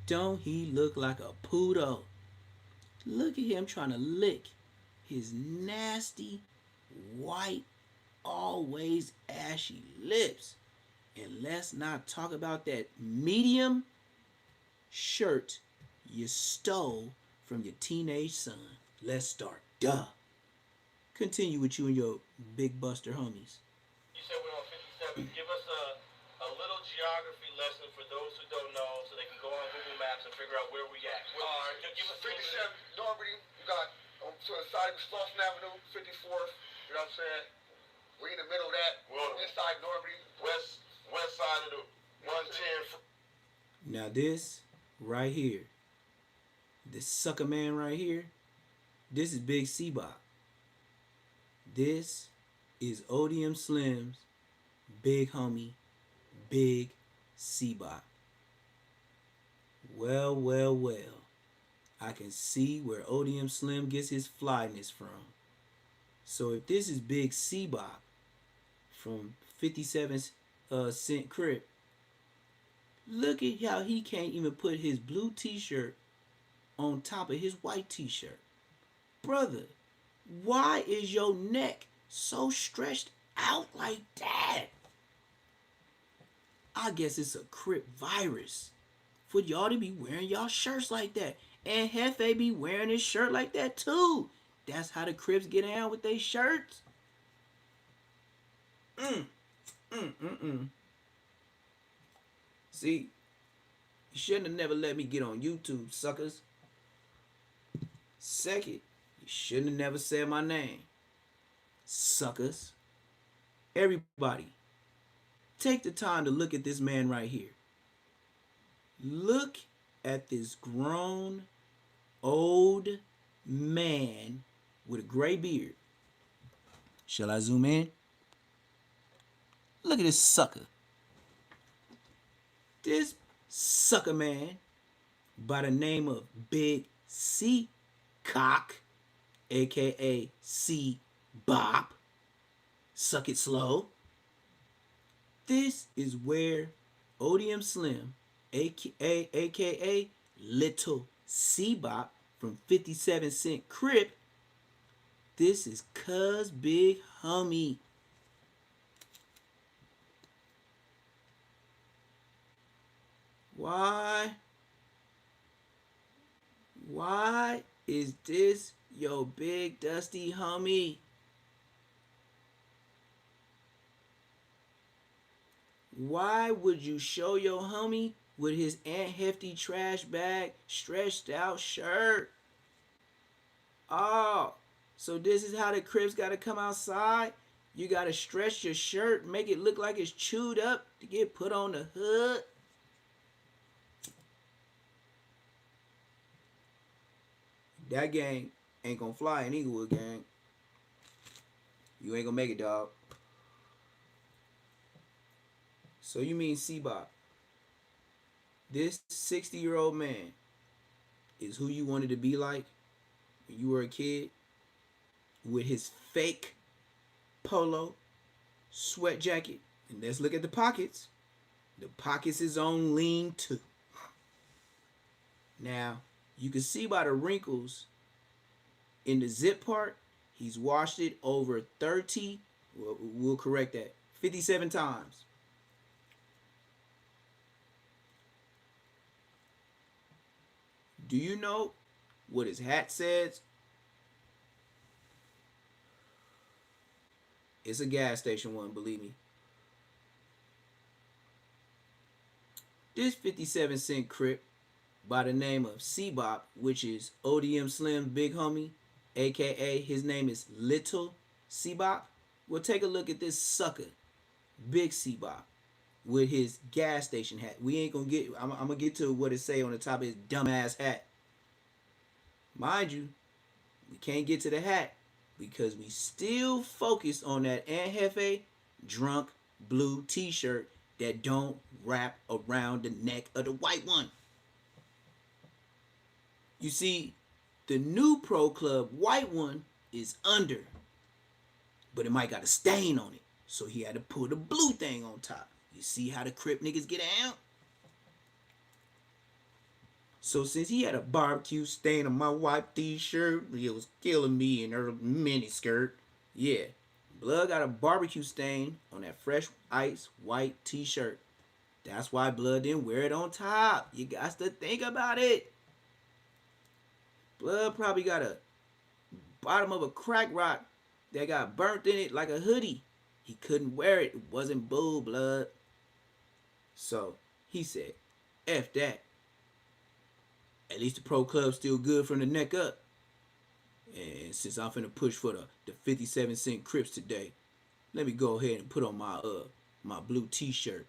Don't he look like a poodle? Look at him trying to lick his nasty, white, always ashy lips. And let's not talk about that medium shirt you stole from your teenage son. Let's start. Duh. Continue with you and your big buster homies. You said we're on 57. Give us a little geography lesson for those who don't know so they can go on Google Maps and figure out where we at. Alright, give us 57 Normandy. We got on to the side of Slauson Avenue, 54th. You know what I'm saying? We in the middle of that. Well, inside Normandy. West side of the 110. Now this right here, this sucker man right here, this is Big C-Bop. This is Odium Slim's big homie, Big C-Bop. Well, well, well. I can see where Odium Slim gets his flyness from. So if this is Big C-Bop from 57 Cent Crip, look at how he can't even put his blue t-shirt on top of his white t-shirt. Brother, why is your neck so stretched out like that? I guess it's a Crip virus for y'all to be wearing y'all shirts like that. And Hefe be wearing his shirt like that too. That's how the Crips get down with their shirts. See, you shouldn't have never let me get on YouTube, suckers. Second, you shouldn't have never said my name, suckers. Everybody, take the time to look at this man right here. Look at this grown, old man with a gray beard. Shall I zoom in? Look at this sucker. This sucker man by the name of Big C Cock, aka C Bop, suck it slow. This is where Odium Slim, aka Little C Bop from 57 Cent Crip, this is cuz big homie. Why is this your big dusty homie? Why would you show your homie with his Aunt Hefty trash bag stretched out shirt? Oh, so this is how the Crips gotta come outside? You gotta stretch your shirt, make it look like it's chewed up to get put on the hood? That gang ain't gonna fly in Inglewood, gang. You ain't gonna make it, dog. So you mean C-Bop, this 60-year-old man is who you wanted to be like when you were a kid, with his fake polo sweat jacket? And let's look at the pockets. The pockets is on lean too. Now, you can see by the wrinkles in the zip part, he's washed it over 30, we'll correct that, 57 times. Do you know what his hat says? It's a gas station one, believe me. This 57-cent Crip by the name of C-Bop, which is ODM Slim's big homie, aka his name is Little C-Bop. We'll take a look at this sucker, Big C-Bop, with his gas station hat. We ain't gonna get, I'm gonna get to what it say on the top of his dumbass hat. Mind you, we can't get to the hat because we still focused on that Aunt Hefe drunk blue t-shirt that don't wrap around the neck of the white one. You see, the new Pro Club white one is under, but it might got a stain on it, so he had to put a blue thing on top. You see how the Crip niggas get out? So since he had a barbecue stain on my white t-shirt, it was killing me in her mini skirt. Yeah, Blood got a barbecue stain on that fresh ice white t-shirt. That's why Blood didn't wear it on top. You got to think about it. Blood probably got a bottom of a crack rock that got burnt in it like a hoodie. He couldn't wear it. It wasn't Bull Blood. So he said, F that. At least the Pro Club's still good from the neck up. And since I'm finna push for the 57-cent Crips today, let me go ahead and put on my blue t-shirt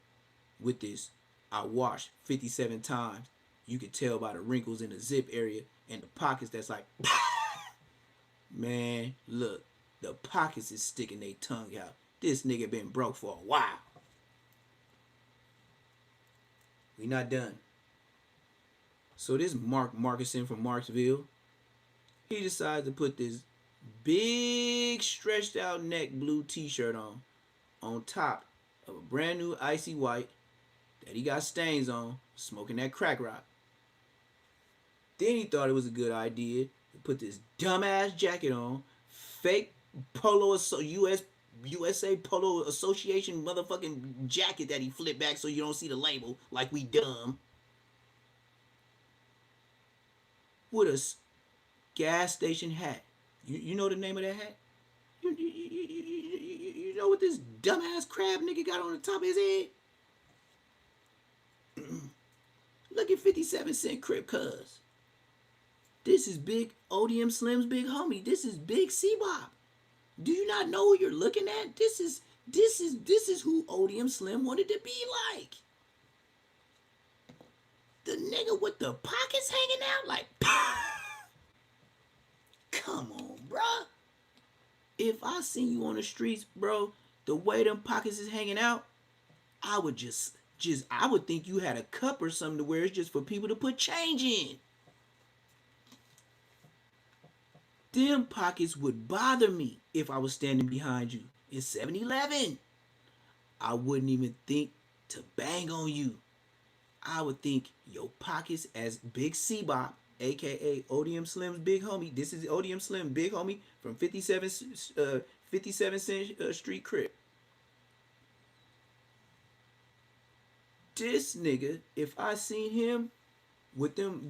with this I washed 57 times. You can tell by the wrinkles in the zip area and the pockets that's like, man, look, the pockets is sticking their tongue out. This nigga been broke for a while. We not done. So this Mark Markinson from Marksville, he decides to put this big stretched out neck blue t-shirt on top of a brand new icy white that he got stains on, smoking that crack rock. Then he thought it was a good idea to put this dumbass jacket on, fake Polo USA Polo Association motherfucking jacket that he flipped back so you don't see the label like we dumb. With a gas station hat. You know the name of that hat? You know what this dumbass crab nigga got on the top of his head? Look at 57-cent Crip cuz. This is Big ODM Slim's big homie. This is Big C-Bop. Do you not know who you're looking at? This is who ODM Slim wanted to be like. The nigga with the pockets hanging out like, come on, bruh. If I seen you on the streets, bro, the way them pockets is hanging out, I would I would think you had a cup or something to where it's just for people to put change in. Them pockets would bother me if I was standing behind you in 7-Eleven. I wouldn't even think to bang on you. I would think your pockets as Big C-Bop, aka ODM Slim's big homie. This is ODM Slim, big homie from 57th Street Crip. This nigga, if I seen him with them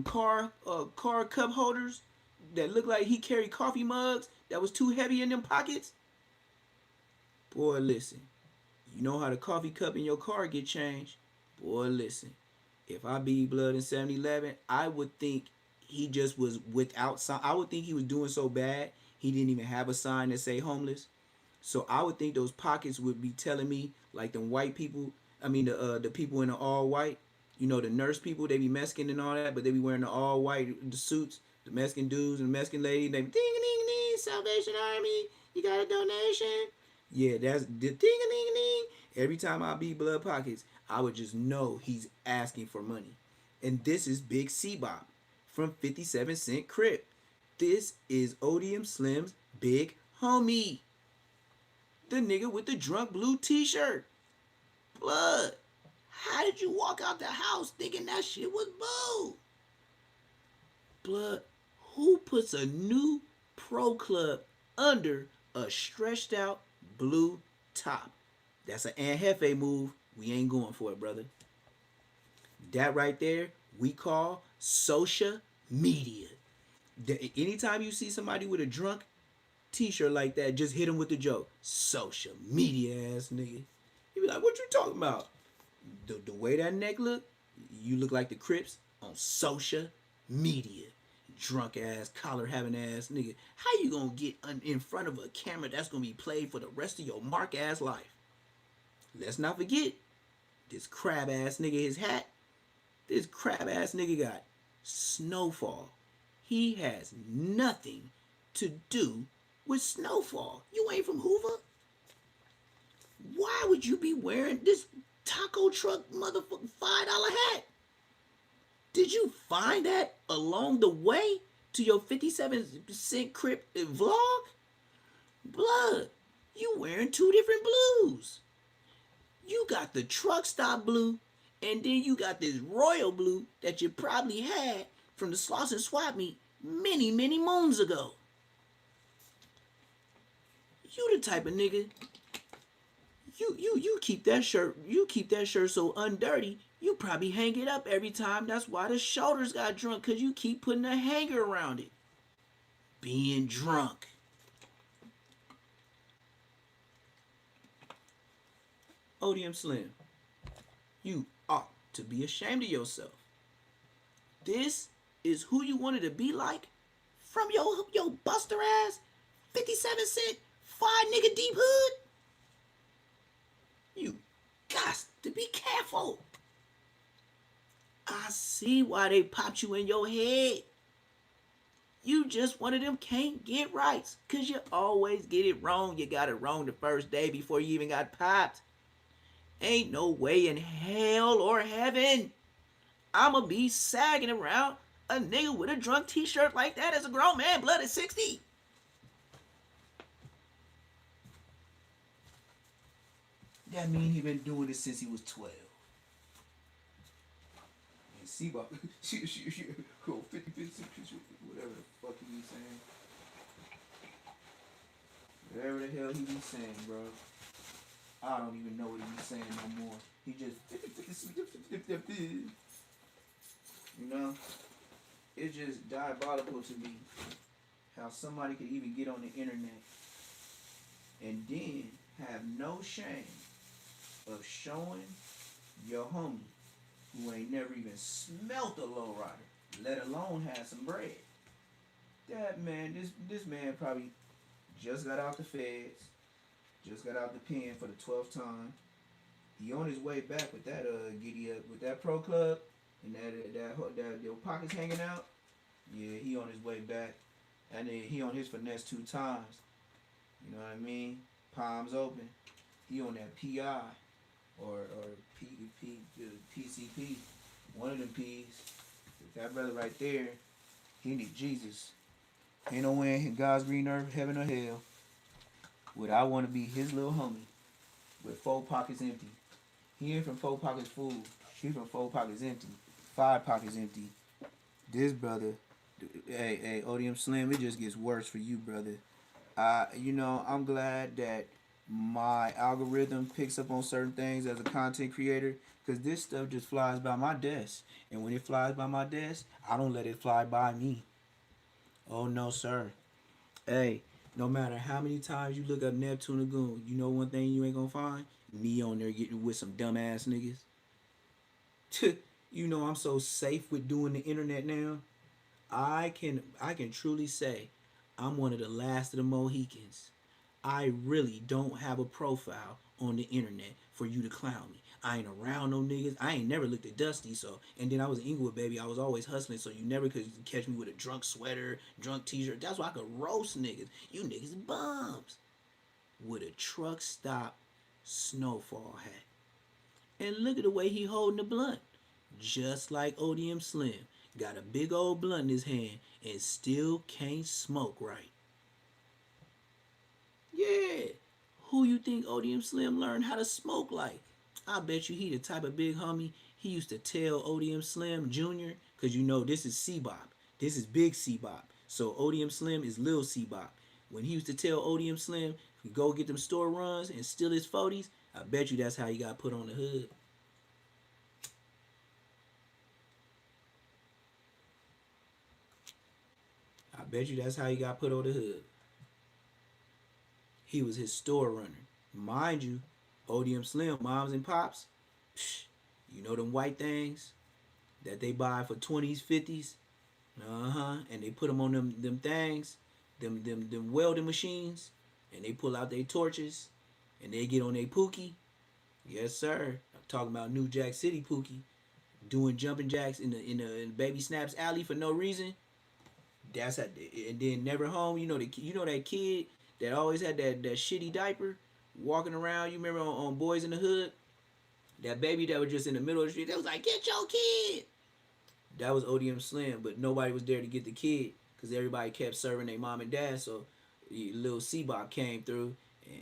car cup holders that looked like he carried coffee mugs that was too heavy in them pockets. Boy, listen. You know how the coffee cup in your car get changed? Boy, listen. If I be blood in 7-Eleven, I would think he just was without sign. I would think he was doing so bad he didn't even have a sign that say homeless. So I would think those pockets would be telling me like them white people. I mean the people in the all white. You know the nurse people. They be Mexican and all that, but they be wearing the all white the suits. The Mexican dudes and the Mexican lady. They be ding ding ding. Salvation Army. You got a donation? Yeah, that's the ding ding ding. Every time I be blood pockets, I would just know he's asking for money. And this is Big C-Bop from 57 Cent Crip. This is Odium Slim's big homie. The nigga with the drunk blue t-shirt. Blood. How did you walk out the house thinking that shit was boo? Blood. Who puts a new pro club under a stretched out blue top? That's an Anjefe move. We ain't going for it, brother. That right there, we call social media. Anytime you see somebody with a drunk t-shirt like that, just hit him with the joke. Social media ass nigga. You be like, what you talking about? The way that neck look, you look like the Crips on social media. Drunk ass, collar having ass nigga. How you gonna get in front of a camera that's gonna be played for the rest of your mark ass life? Let's not forget, this crab ass nigga, his hat. This crab ass nigga got Snowfall. He has nothing to do with Snowfall. You ain't from Hoover. Why would you be wearing this taco truck motherfucking $5 hat? Did you find that along the way to your 57 Cent Crip vlog? Blood, you wearing two different blues. You got the truck stop blue, and then you got this royal blue that you probably had from the Slauson Swap Meet many, many moons ago. You the type of nigga. You keep that shirt. You keep that shirt so undirty. You probably hang it up every time. That's why the shoulders got drunk, cause you keep putting a hanger around it. Being drunk. Odium Slim, you ought to be ashamed of yourself. This is who you wanted to be like from your buster ass 57 Cent 5 nigga deep hood? You got to be careful. I see why they popped you in your head. You just one of them can't get rights, cause you always get it wrong. You got it wrong the first day before you even got popped. Ain't no way in hell or heaven I'ma be sagging around a nigga with a drunk t-shirt like that as a grown man, blood at 60. That mean he been doing this since he was 12. And see about go 50, whatever the fuck he be saying. Whatever the hell he be saying, bro. I don't even know what he be saying no more. He just you know? It's just diabolical to me how somebody could even get on the internet and then have no shame of showing your homie who ain't never even smelt a lowrider, let alone have some bread. That man, this man probably just got out the feds, just got out the pen for the 12th time. He on his way back with that giddy up with that pro club and that your pockets hanging out. Yeah, he on his way back, and then he on his finesse 2 times. You know what I mean? Palms open. He on that PI or PCP, one of them P's. That brother right there, he need Jesus. Ain't no way in God's green earth, heaven or hell, would I want to be his little homie with 4 pockets empty. He ain't from 4 pockets full. She from 4 pockets empty. 5 pockets empty. This brother, hey, Odium Slim, it just gets worse for you, brother. You know, I'm glad that my algorithm picks up on certain things as a content creator, because this stuff just flies by my desk. And when it flies by my desk, I don't let it fly by me. Oh no, sir. Hey, no matter how many times you look up Neptune Lagoon, you know one thing you ain't gonna find? Me on there getting with some dumbass niggas. You know I'm so safe with doing the internet now. I can truly say I'm one of the last of the Mohicans. I really don't have a profile on the internet for you to clown me. I ain't around no niggas. I ain't never looked at Dusty, so and then I was in Inglewood, baby. I was always hustling, so you never could catch me with a drunk sweater, drunk t-shirt. That's why I could roast niggas. You niggas bums. With a truck stop snowfall hat. And look at the way he holding the blunt. Just like ODM Slim. Got a big old blunt in his hand and still can't smoke right. Yeah. Who you think ODM Slim learned how to smoke like? I bet you he the type of big homie he used to tell ODM Slim Jr. Cause you know this is C-Bop. This is big C-Bop. So ODM Slim is Lil C-Bop. When he used to tell ODM Slim go get them store runs and steal his 40s, I bet you that's how he got put on the hood. I bet you that's how he got put on the hood. He was his store runner. Mind you, ODM Slim, moms and pops, psh, you know them white things that they buy for 20s, 50s? Uh-huh. And they put them on them things, them welding machines, and they pull out their torches, and they get on their pookie. Yes, sir. I'm talking about New Jack City pookie. Doing jumping jacks in the Baby Snaps alley for no reason. That's how, and then never home. You know that kid that always had that shitty diaper walking around. You remember on Boys in the Hood? That baby that was just in the middle of the street. They was like, get your kid. That was ODM Slim, but nobody was there to get the kid because everybody kept serving their mom and dad. So little C-Bop came through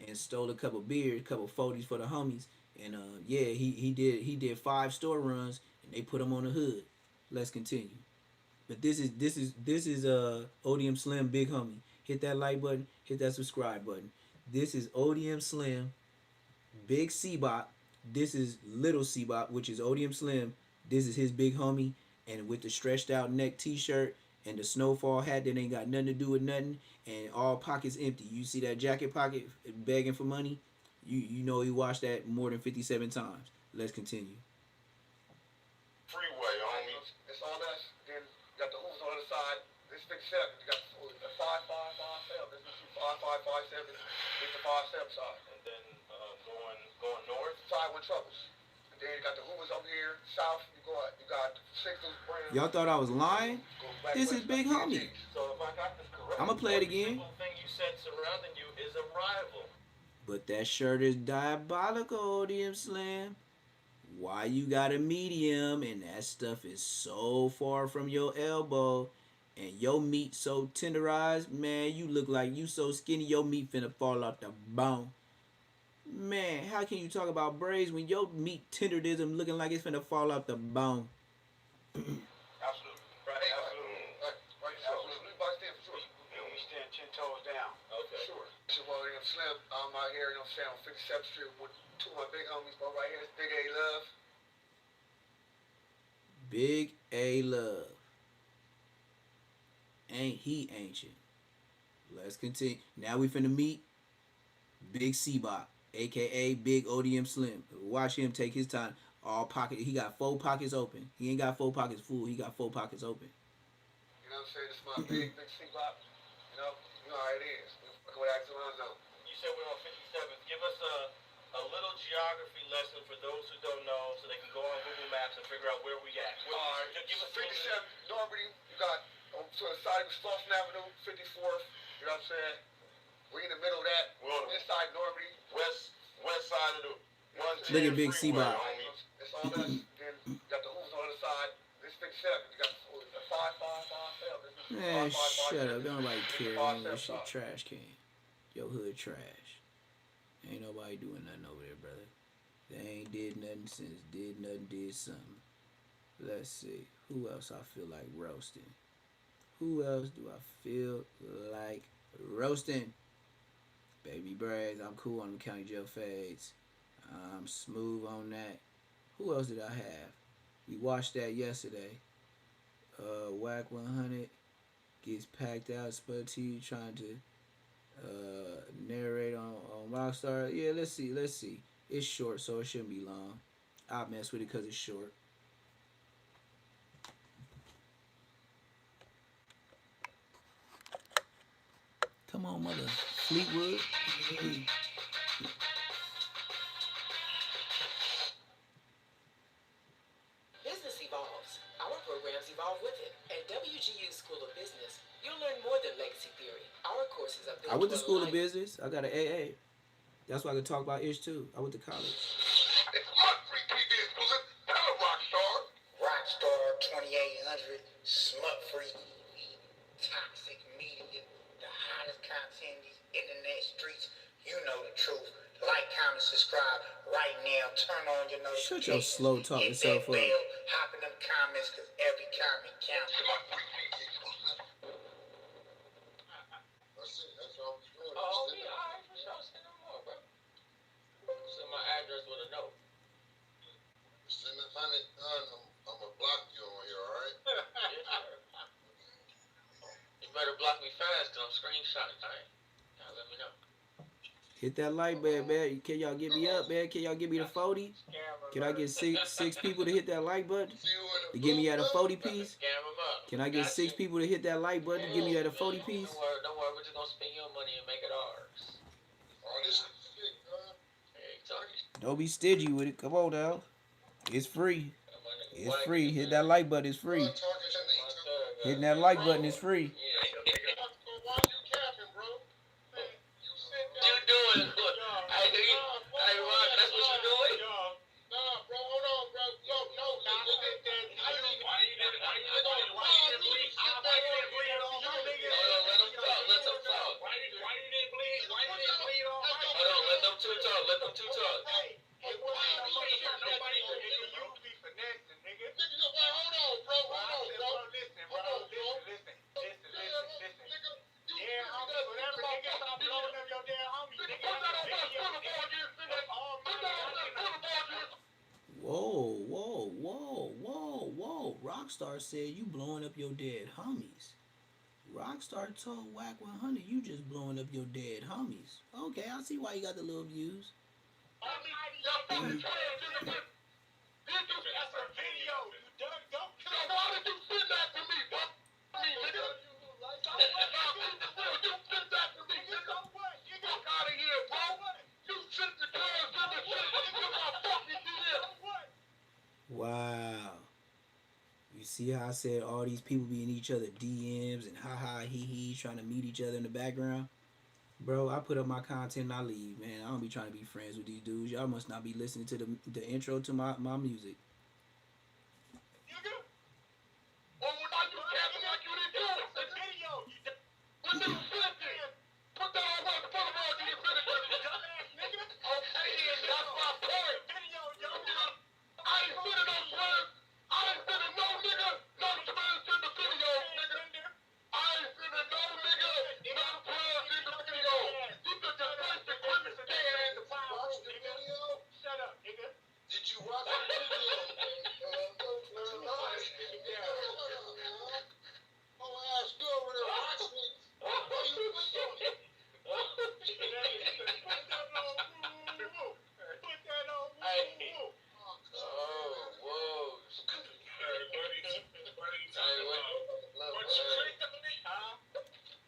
and stole a couple beers, a couple 40s for the homies. And yeah, he did 5 store runs and they put him on the hood. Let's continue. But this is ODM Slim Big Homie. Hit that like button, hit that subscribe button. This is ODM Slim Big C-Bop. This is Little C-Bop, which is ODM Slim. This is his big homie, and with the stretched out neck T-shirt and the snowfall hat that ain't got nothing to do with nothing, and all pockets empty. You see that jacket pocket begging for money? You know he watched that more than 57 times. Let's continue. Freeway, homie. It's all that. Then you got the Who's on the other side. This 57. You got the 5557. This is 5557. This is the 57 side. And then going north. Side with troubles. And then you got the Who's over here. South. You got Sixers brand. Y'all thought I was lying? This is Big Homie. So if I got this correct, I'ma play it again. The thing you said surrounding you is a rival. But that shirt is diabolical, ODM Slam. Why you got a medium and that stuff is so far from your elbow and your meat so tenderized, man, you look like you so skinny your meat finna fall off the bone. Man, how can you talk about braids when your meat tenderism looking like it's finna fall off the bone? Absolutely. Right, absolutely. Right, absolutely. Everybody stand for sure. We stand 10 toes down. Okay. Sure. So, Slim, I'm out here, you know what I'm saying, on 57th Street with 2 of my big homies, bro, right here. It's Big A Love. Big A Love. Ain't he ancient? Let's continue. Now we finna meet Big C-Bop, aka Big ODM Slim. Watch him take his time. All pocket. He got 4 pockets open. He ain't got 4 pockets full. He got 4 pockets open. You know what I'm saying? This is my big C-Bop. You know how it is. With Axelon Zone. You said we're on 57th. Give us a little geography lesson for those who don't know so they can go on Google Maps and figure out where we at. Alright, Give us 57th, Normandy. You got to the side of Slauson Avenue, 54th. You know what I'm saying? We're in the middle of that. We're on the inside Normandy. West side of the 110 Look at Big C-Bop. It's all that. Then you got the Who's on the other side. This 57. You got the 5557. Man, shut up. Don't nobody care. That shit trash can. Your hood trash. Ain't nobody doing nothing over there, brother. They ain't did nothing since did nothing, did something. Let's see. Who else I feel like roasting? Who else do I feel like roasting? Baby braids. I'm cool on the county jail fades. I'm smooth on that. Who else did I have? We watched that yesterday. Whack 100 gets packed out. Spud T trying to narrate on Rockstar. Yeah, let's see. Let's see. It's short, so it shouldn't be long. I'll mess with it because it's short. Come on, mother. Fleetwood. Business evolves. Our programs evolve with it. At WGU School of Business, you'll learn more than legacy theory. Our courses are built I went to to school of align. business. I got an AA. That's why I can talk about ish too. I went to college. It's Mud Free TV exclusive. Hello, Rockstar. Rockstar 2800, smut free, toxic media, the hottest content in these internet streets. You know the truth. Like, comment, subscribe right now. Turn on your notifications. Shut your slow talking Hit self that up. bell. Hop in them comments, because every comment counts. Mud Free TV exclusive. That's it. That's all I'm doing. Oh, me? Alright, for sure. Send them more, bro. Send my address with a note. Send a 100 done. I'm gonna block you on here, all right? Yes, sir. You better block me fast, because I'm screenshotting, alright? Now let me know. Hit that like button, man. Can y'all get me up, man? Can y'all give me the 40? Can I get six people to hit that like button? See you in To the get me blue at a belt. 40 piece? Scam them up. Can I get 6 people to hit that like button to get me at a 40 piece? Don't worry, we're just gonna spend your money and make it ours. Oh, this is sick, man. Hey, talking. Don't be stingy with it. Come on now. It's free. It's free. Hit that like button. It's free. Talking shit. Hitting that like button is free. Why you capping, bro? You sit You down. doing? Look, hey, Ron, that's what you doing? Nah, bro, hold on, bro. Yo, no, Let them two talk. Let them two talk. Whoa, whoa, whoa, whoa, whoa. Rockstar said you blowing up your dead homies. Rockstar told Whack 100 you just blowing up your dead homies. Okay, I see why you got the little views. Wow. You see how I said all these people be in each other DMs and ha ha he he trying to meet each other in the background? Bro, I put up my content and I leave, man. I don't be trying to be friends with these dudes. Y'all must not be listening to the intro to my music. Did you watch the video? Oh, ass go over there watching it. Why you click on it?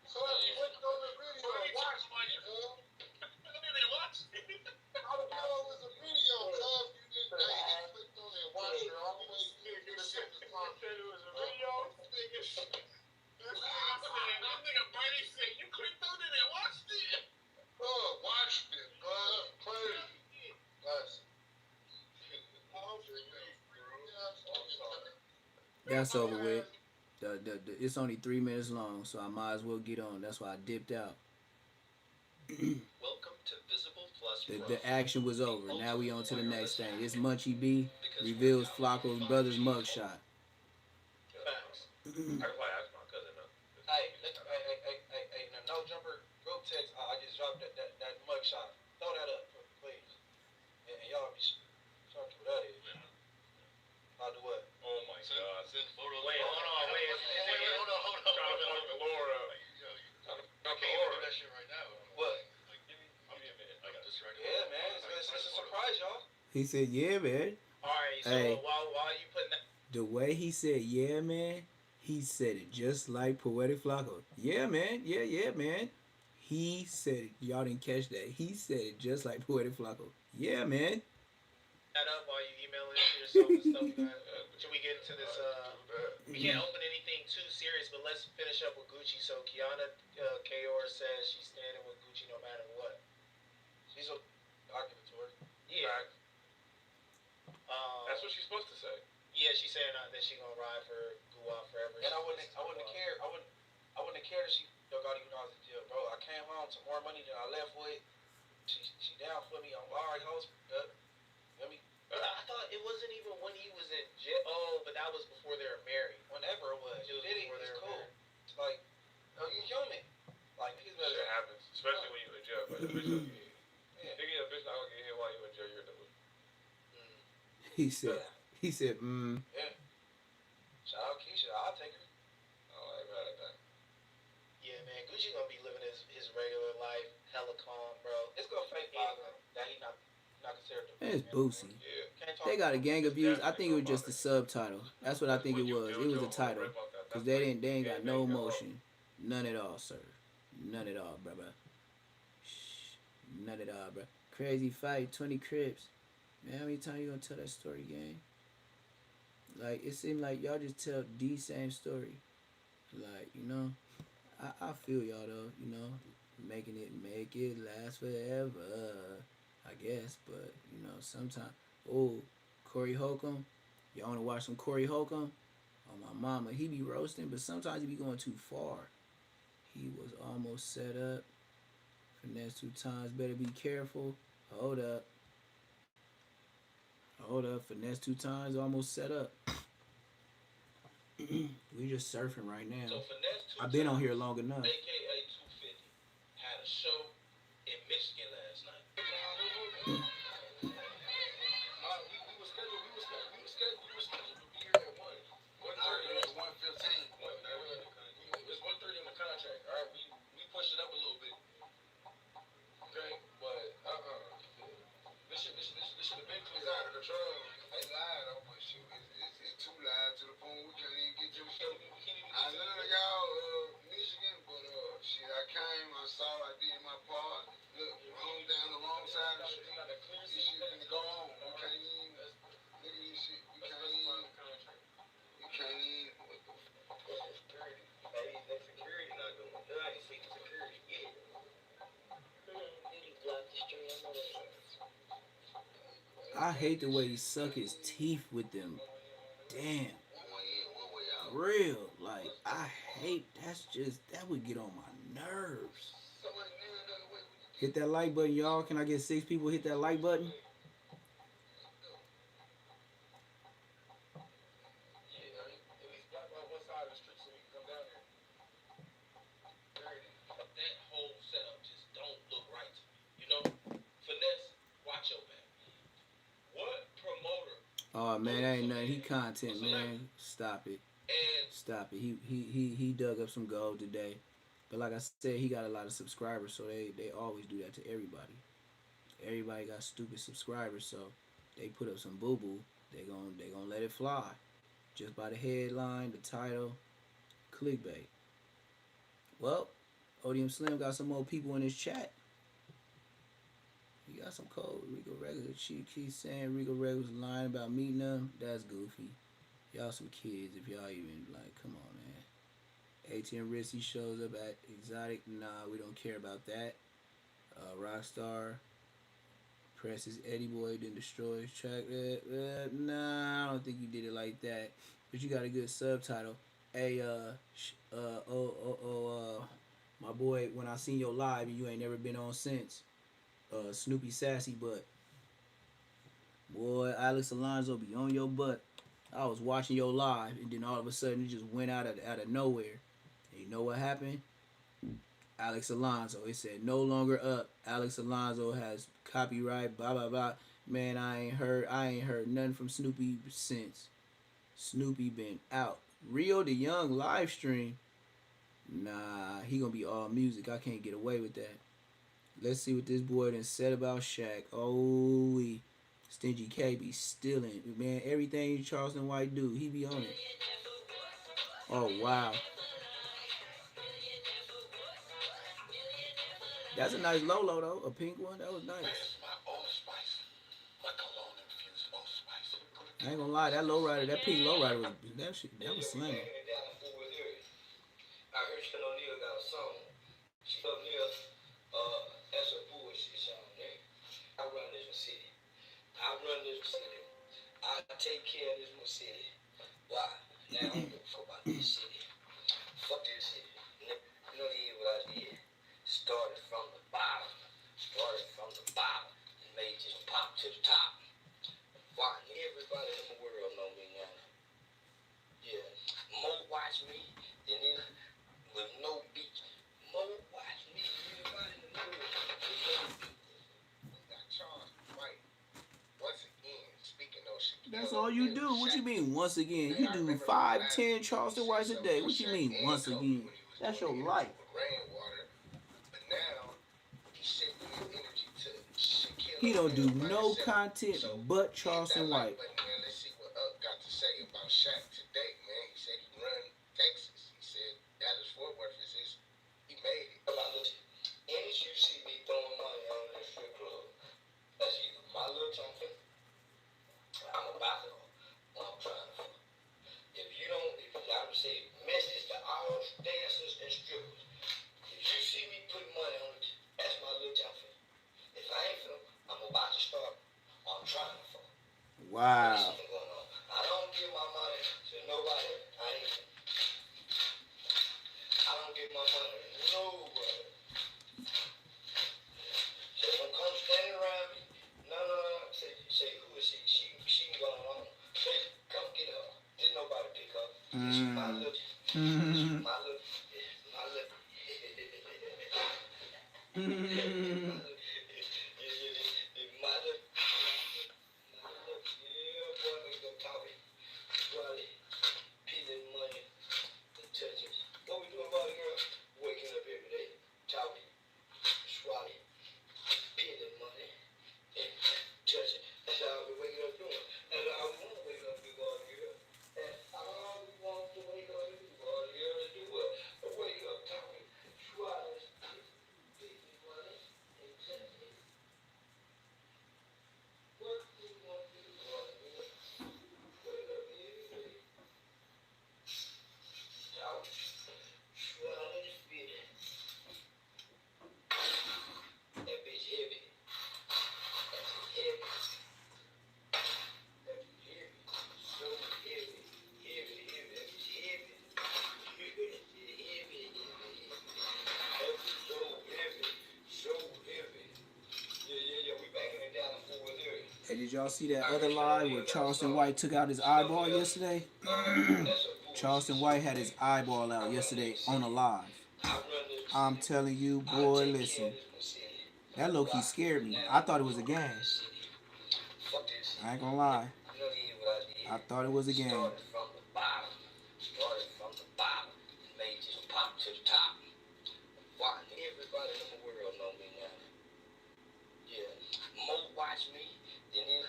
So I clicked on the video and watched it, How long was the video? Cuz you didn't clicked on it and watched it all the way through the shit was watched it, crazy. That's over with. It's only 3 minutes long, so I might as well get on. That's why I dipped out. Welcome to Visible Plus The action was over. Now we on to the next thing. It's Munchie B reveals Flacco's brother's mugshot. Facts. I can probably ask my cousin though. Hey, no jumper group text. I just dropped that shot. Throw that up, please. And y'all be sure what that is. I'll do what? Oh my God. Send photos. Wait, hold on, wait. Hold on. Trying to fuck the Laura up. I can't even do that shit right now. What? Like, give me a minute. I got this right. Yeah, man. It's a surprise, y'all. He said, "Yeah, man." Alright, so Hey. while you putting that, The way he said, "Yeah, man," he said it just like Poetic Flacco. Yeah, man. Yeah, man. He said it. Y'all didn't catch that. He said it just like Poetic Flacco. Yeah, man. up while you emailing it to yourself and stuff, man. Should we get into this? We can't open anything too serious, but let's finish up with Gucci. So Kiana Kayor says she's standing with Gucci no matter what. She's a. I'll give it to her. Yeah. That's what she's supposed to say. Yeah, she's saying that she gonna ride for Guwap forever. And I wouldn't have cared. I wouldn't have cared if she got even when I was in jail, bro. I came home to more money than I left with. She down for me. I'm alright, hoes. Let me. I thought it wasn't even when he was in jail. Oh, but that was before they were married. Whenever it was. You did it. before they It's were cool. married. It's like, oh, you human. Like niggas better. Shit happens, especially when you're in jail. But the bitch don't get hit. Yeah. Nigga, a bitch not gonna get hit while you in jail. You're the He said, Yeah. Shout out Keisha. I'll take her. I ain't mad at that. Yeah, man, Gucci gonna be living his regular life, hella calm, bro. It's gonna fake bother that he not considered. Man, it's Boosie. Yeah. Can't talk They got a gang of views. I think it was just the subtitle. That's what I think it was. It was a title. Because they ain't got no emotion. None at all, sir. None at all, brother. None at all, bro. Crazy fight, 20 Crips. Man, how many times you gonna tell that story, gang? Like, it seemed like y'all just tell the same story. Like, you know, I feel y'all though, you know, make it last forever, I guess. But, you know, sometimes, Corey Holcomb. Y'all wanna watch some Corey Holcomb? Oh, my mama, he be roasting, but sometimes he be going too far. He was almost set up. Finesse 2 times, better be careful. Hold up. Finesse 2 times, almost set up. We just surfing right now. So Finesse 2 I've been on times, here long enough. AKA 250, had a show in Michigan last night. We were scheduled to be here at 1:30. It was 1:15. It's 1:30 in the contract. All right, we pushed it up a little bit. Okay, but this should have been clear. It's out of control. They lied on my shit. It's too live to the point we can't even get to the show. I love y'all, Michigan, but shit, I came, I saw, I did my part. Look, home down the wrong side of the street. This shit finna go on. We can't even look at this shit. We can't even. What the fuck? Maybe the security not doing it. I ain't see the security yet. He blocked the street. I know that. I hate the way he suck his teeth with them. Damn. Real. Like, I hate, that would get on my nerves. Hit that like button, y'all. Can I get 6 people hit that like button? That whole setup just don't look right to me. You know, Finesse, watch your back. What promoter? Oh, man, that ain't nothing. He content, man. Stop it. Stop it. He dug up some gold today. But like I said, he got a lot of subscribers, so they always do that to everybody. Everybody got stupid subscribers, so they put up some boo-boo. They gonna let it fly. Just by the headline, the title, clickbait. Well, Odium Slim got some more people in his chat. He got some code. Rico Regular. She keeps saying Rico Regular was lying about meeting them. That's goofy. Y'all some kids if y'all even, like, come on, man. ATM Rissy shows up at Exotic. Nah, we don't care about that. Rockstar presses Eddie Boy, then destroys track. Nah, I don't think you did it like that. But you got a good subtitle. Hey, my boy, when I seen your live and you ain't never been on since. Snoopy Sassy, but boy, Alex Alonso be on your butt. I was watching your live, and then all of a sudden it just went out of nowhere. And you know what happened? Alex Alonso. It said no longer up. Alex Alonso has copyright. Blah blah blah. Man, I ain't heard nothing from Snoopy since. Snoopy been out. Rio the Young live stream. Nah, he gonna be all music. I can't get away with that. Let's see what this boy done said about Shaq. Oh, Stingy K be stealing. Man, everything Charleston White do, he be on it. Oh, wow. That's a nice Lolo, though. A pink one. That was nice. Where's my Old Spice? My cologne infused Old Spice. I ain't gonna lie. That lowrider, that pink lowrider was, that was slinging. I heard Shaquille O'Neal got a song. She up near, that's a bullshit song there. I run this city. I take care of this city. Why? Now I don't give a fuck about this city. Fuck this city. You know what I did? Started from the bottom. And made this pop to the top. Why? Everybody in the world know me now. Yeah. More watch me than in with no beat. More watch me than anybody in the world with no beat. We got Charles White. Once again, speaking of shit. That's all you do. What you mean once again? You do 5, 10 Charleston Whites a day. What you mean once again? That's your life. Rainwater. But now, he's shifting his energy to Shaquille. He don't do no content but Charleston White. But man, let's see what Up got to say about Shaq today, man. He said he run Texas. He said Dallas Fort Worth is his. He made it. And you see me throwing money on this strip club. That's either my little jumping. I'm about to. I'm trying to. If I would say message to all dancers and strippers. If you see me putting money on it, that's my little jumping. If I ain't finna, I'm about to start. I'm trying to. Wow. I don't give my money to nobody. I don't give my money to nobody. So don't come standing around me. No. Say who is she? She going on. Say, come get her. Didn't nobody pick up. This is my little. This is my little. My little. What we doing about it, girl? Waking up every day, talking, swallowing, peeling money, and touching. That's all we waking up doing. That's all we want to wake up to, girl. That's all we want to wake up to, girl. To do what? To wake up talking, swallowing, peeling money, and touching. What we want to do, girl. Wake up every day. Talking. That bitch heavy. That's heavy. That bitch heavy. So heavy. Heavy. That bitch heavy. Heavy. That bitch so heavy. So heavy. Yeah. We backing it down to 4:30. Hey, did y'all see that other live where Charleston White took out his eyeball yesterday? Charleston White had his eyeball out yesterday on a live. I'm telling you, boy, listen. That low-key scared me. I thought it was a game. I ain't gonna lie. I thought it was a game. Started from the bottom. And made this pop to the top. Why? Everybody in the world know me now. Yeah. More watch me than in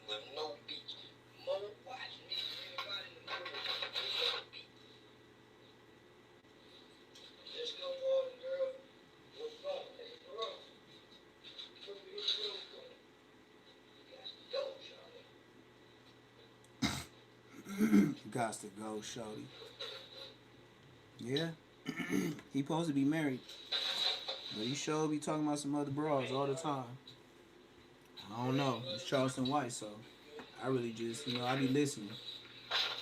with no beat. More watch me than anybody in the world with no beat. Let's go, boy, girl. What's wrong? Let's go. What we hit the road for? You got to go, Shawty. Gots to go, shorty. Yeah. He supposed to be married. But he sure be talking about some other bras all the time. I don't know. It's Charleston White, so I really just, I be listening.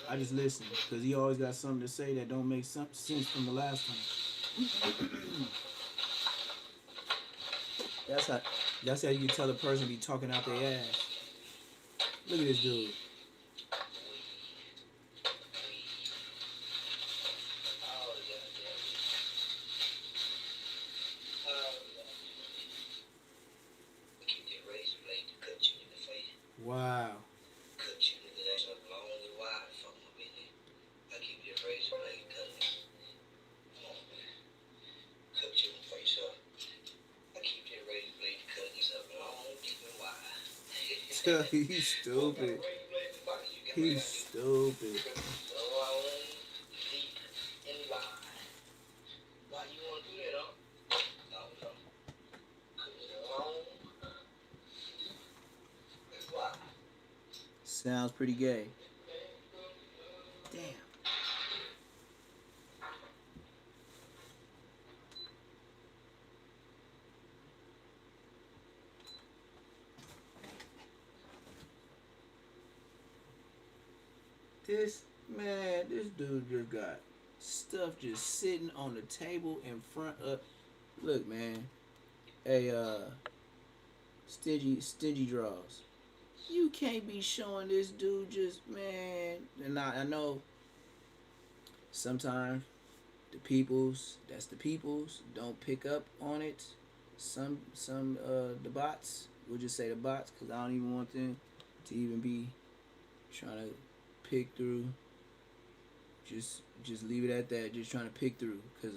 I just listen. Because he always got something to say that don't make sense from the last time. That's how you can tell a person be talking out their ass. Look at this dude. He's stupid. He's stupid. Alone, deep, and wide. Why you want to do that, huh? I don't know. 'Cause you're alone. That's why. Sounds pretty gay. Damn. This dude just got stuff just sitting on the table in front of. Look, man. Hey, stingy draws. You can't be showing this dude just, man. And I know sometimes that's the peoples don't pick up on it. Some the bots, we'll just say the bots, because I don't even want them to even be trying to pick through. Just leave it at that. Just trying to pick through, because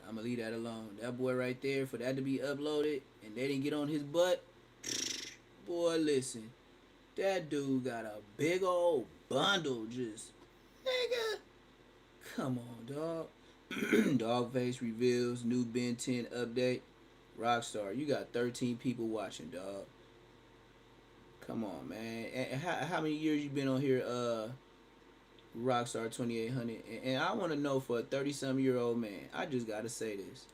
I'm gonna leave that alone. That boy right there, for that to be uploaded and they didn't get on his butt, boy, listen, that dude got a big old bundle. Just, nigga, come on, dog. Dogface reveals new Ben 10 update. Rockstar, you got 13 people watching, dog. Come on, man. And how many years you been on here, Rockstar 2800? And I want to know, for a 30-some-year-old man, I just got to say this.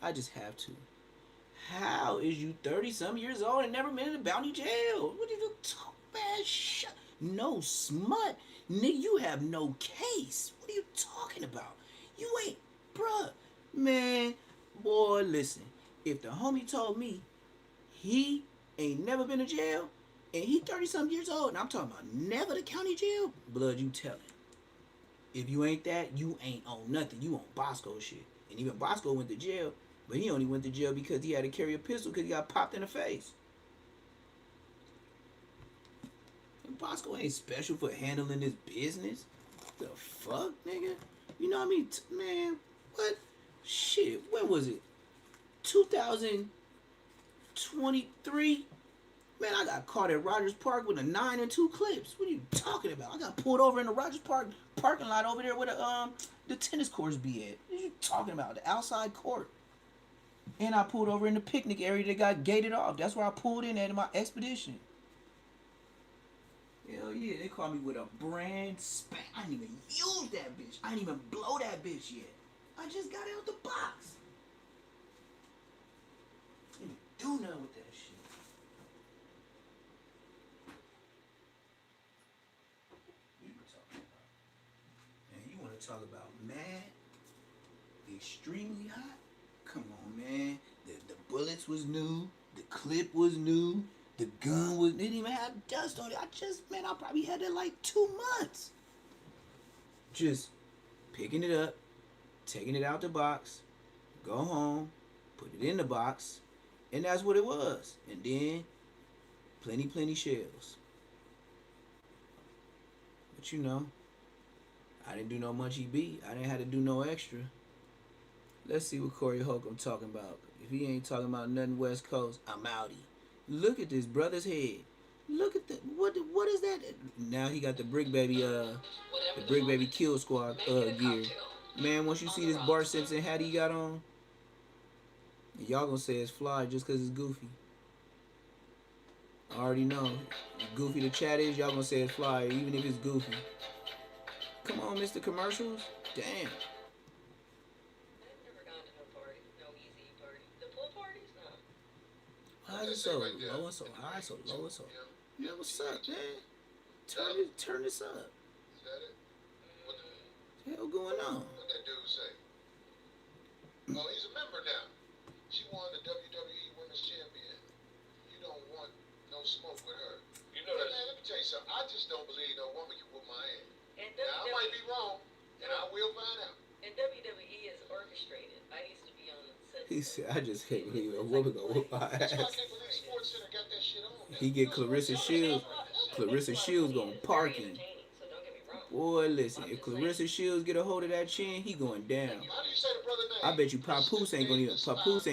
I just have to. How is you 30-some years old and never been in a bounty jail? What are you talking about? No smut. Nigga, you have no case. What are you talking about? You ain't, bruh. Man, boy, listen. If the homie told me he ain't never been to jail and he 30-some years old, and I'm talking about never the county jail, blood, you tell him. If you ain't that, you ain't on nothing. You on Bosco shit. And even Bosco went to jail, but he only went to jail because he had to carry a pistol because he got popped in the face. And Bosco ain't special for handling this business. The fuck, nigga? You know what I mean? Man, what? Shit, when was it? 2023? Man, I got caught at Rogers Park with a 9 and 2 clips. What are you talking about? I got pulled over in the Rogers Park parking lot over there where the tennis courts be at. What are you talking about? The outside court. And I pulled over in the picnic area that got gated off. That's where I pulled in at in my expedition. Hell yeah, they called me with a brand spank. I didn't even use that bitch. I didn't even blow that bitch yet. I just got it out the box. Didn't do nothing with that shit. What you talking about? Man, you want to talk about mad? Extremely hot? Come on, man. The bullets was new. The clip was new. The gun was, didn't even have dust on it. I probably had that like 2 months. Just picking it up, taking it out the box, go home, put it in the box, and that's what it was. And then, plenty shells. But you know, I didn't do no much EB. I didn't have to do no extra. Let's see what Corey Holcomb talking about. If he ain't talking about nothing West Coast, I'm outie. Look at this brother's head. Look at the what is that? Now he got the Brick Baby Kill Squad gear. Man, once you see this Bart Simpson hat he got on, y'all gonna say it's fly just cause it's goofy. I already know. Goofy the chat is, y'all gonna say it's fly even if it's goofy. Come on, Mr. Commercials. Damn. Why is it so low and so high, so low and so? Yeah, what's up, man? Turn this up. Is that it? What the hell going on? What that dude say? Oh, he's a member now. She won the WWE Women's Champion. You don't want no smoke with her. You know Hey, that. man, let me tell you something. I just don't believe no woman can whoop my ass. And Now, I might be wrong, and I will find out. And WWE is orchestrated. I used to be on the set. He said, I just can't believe a woman gonna whoop my That's why I ass. can't believe Sports Center got that shit on now. He get Clarissa Shields. Clarissa Shields gonna park him. So don't get me wrong. Boy, listen, if Clarissa Shields get a hold of that chin, he going down. How do you say the brother name? I bet you Papoose ain't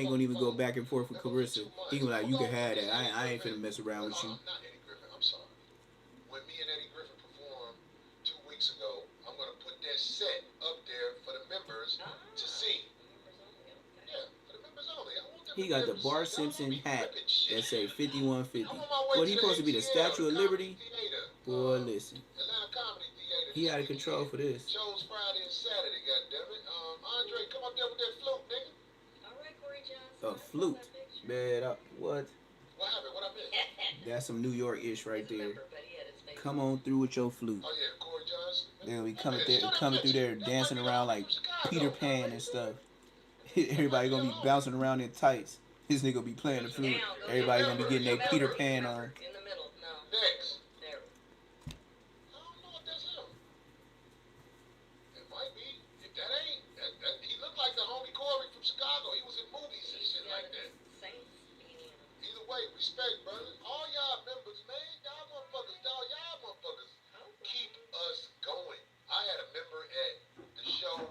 gonna even go back and forth with Clarissa. He gonna be like, you can have that. I ain't finna mess around with you. Not Eddie Griffin. I'm sorry. When me and Eddie Griffin performed 2 weeks ago, I'm gonna put that set up there for the members to see. Yeah, for the members only. I want them He to got be the able to Bart see. Y'all Simpson don't be hat ripping shit. that say 5150. I'm on my way What, to he supposed to be the ATL, Statue of Liberty? Comedy Theater. Boy, listen. Atlanta Comedy Theater. He out of control for this. Shows Friday and Saturday, goddammit. Andre, come up there with that flute, nigga. All right, Corey Johnson. A flute. Man, what? What happened? What I missed? That's some New York-ish right there. Remember, but he had his face. Come on through with your flute. Oh yeah, Corey Johnson. They'll be coming through there dancing around like Peter Pan and stuff. Everybody gonna be bouncing around in tights. His nigga be playing the flute. Everybody gonna be getting their Peter Pan on. In the middle, no. Next. There. I don't know if that's him. It might be. If that ain't, he looked like the homie Corey from Chicago. He was in movies and shit like that. Saints meeting. Either way, respect, brother. All y'all members, man, y'all motherfuckers keep us going. I had a member at the show